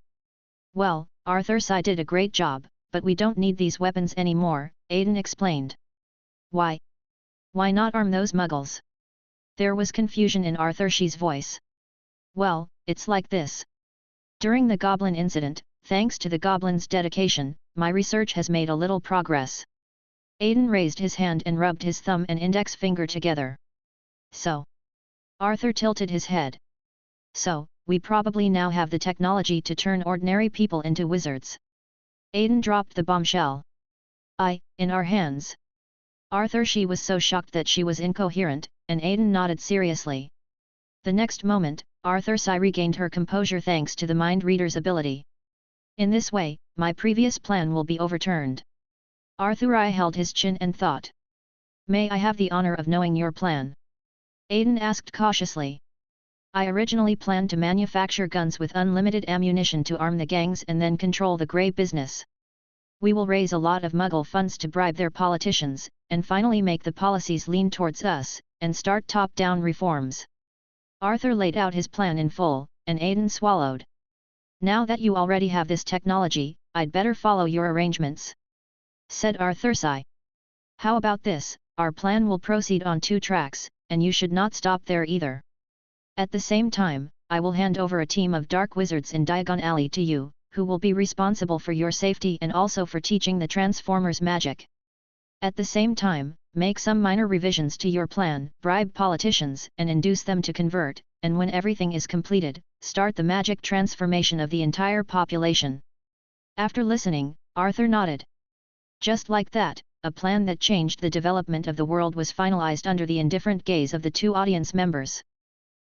Well, Arthur Sai did a great job, but we don't need these weapons anymore, Aiden explained. Why? Why not arm those Muggles? There was confusion in Arthur She's voice. Well, it's like this. During the Goblin incident, thanks to the Goblin's dedication, my research has made a little progress. Aiden raised his hand and rubbed his thumb and index finger together. So? Arthur tilted his head. So, we probably now have the technology to turn ordinary people into wizards. Aiden dropped the bombshell. In our hands. Arthur, she was so shocked that she was incoherent, and Aiden nodded seriously. The next moment, Arthur Sai regained her composure thanks to the mind reader's ability. In this way, my previous plan will be overturned. Arthur I held his chin and thought. May I have the honor of knowing your plan? Aiden asked cautiously. I originally planned to manufacture guns with unlimited ammunition to arm the gangs and then control the grey business. We will raise a lot of Muggle funds to bribe their politicians, and finally make the policies lean towards us, and start top-down reforms. Arthur laid out his plan in full, and Aiden swallowed. Now that you already have this technology, I'd better follow your arrangements, said Arthur Sai. How about this? Our plan will proceed on 2 tracks, and you should not stop there either. At the same time, I will hand over a team of dark wizards in Diagon Alley to you, who will be responsible for your safety and also for teaching the Transformers magic. At the same time, make some minor revisions to your plan, bribe politicians and induce them to convert, and when everything is completed, start the magic transformation of the entire population. After listening, Arthur nodded. Just like that, a plan that changed the development of the world was finalized under the indifferent gaze of the 2 audience members.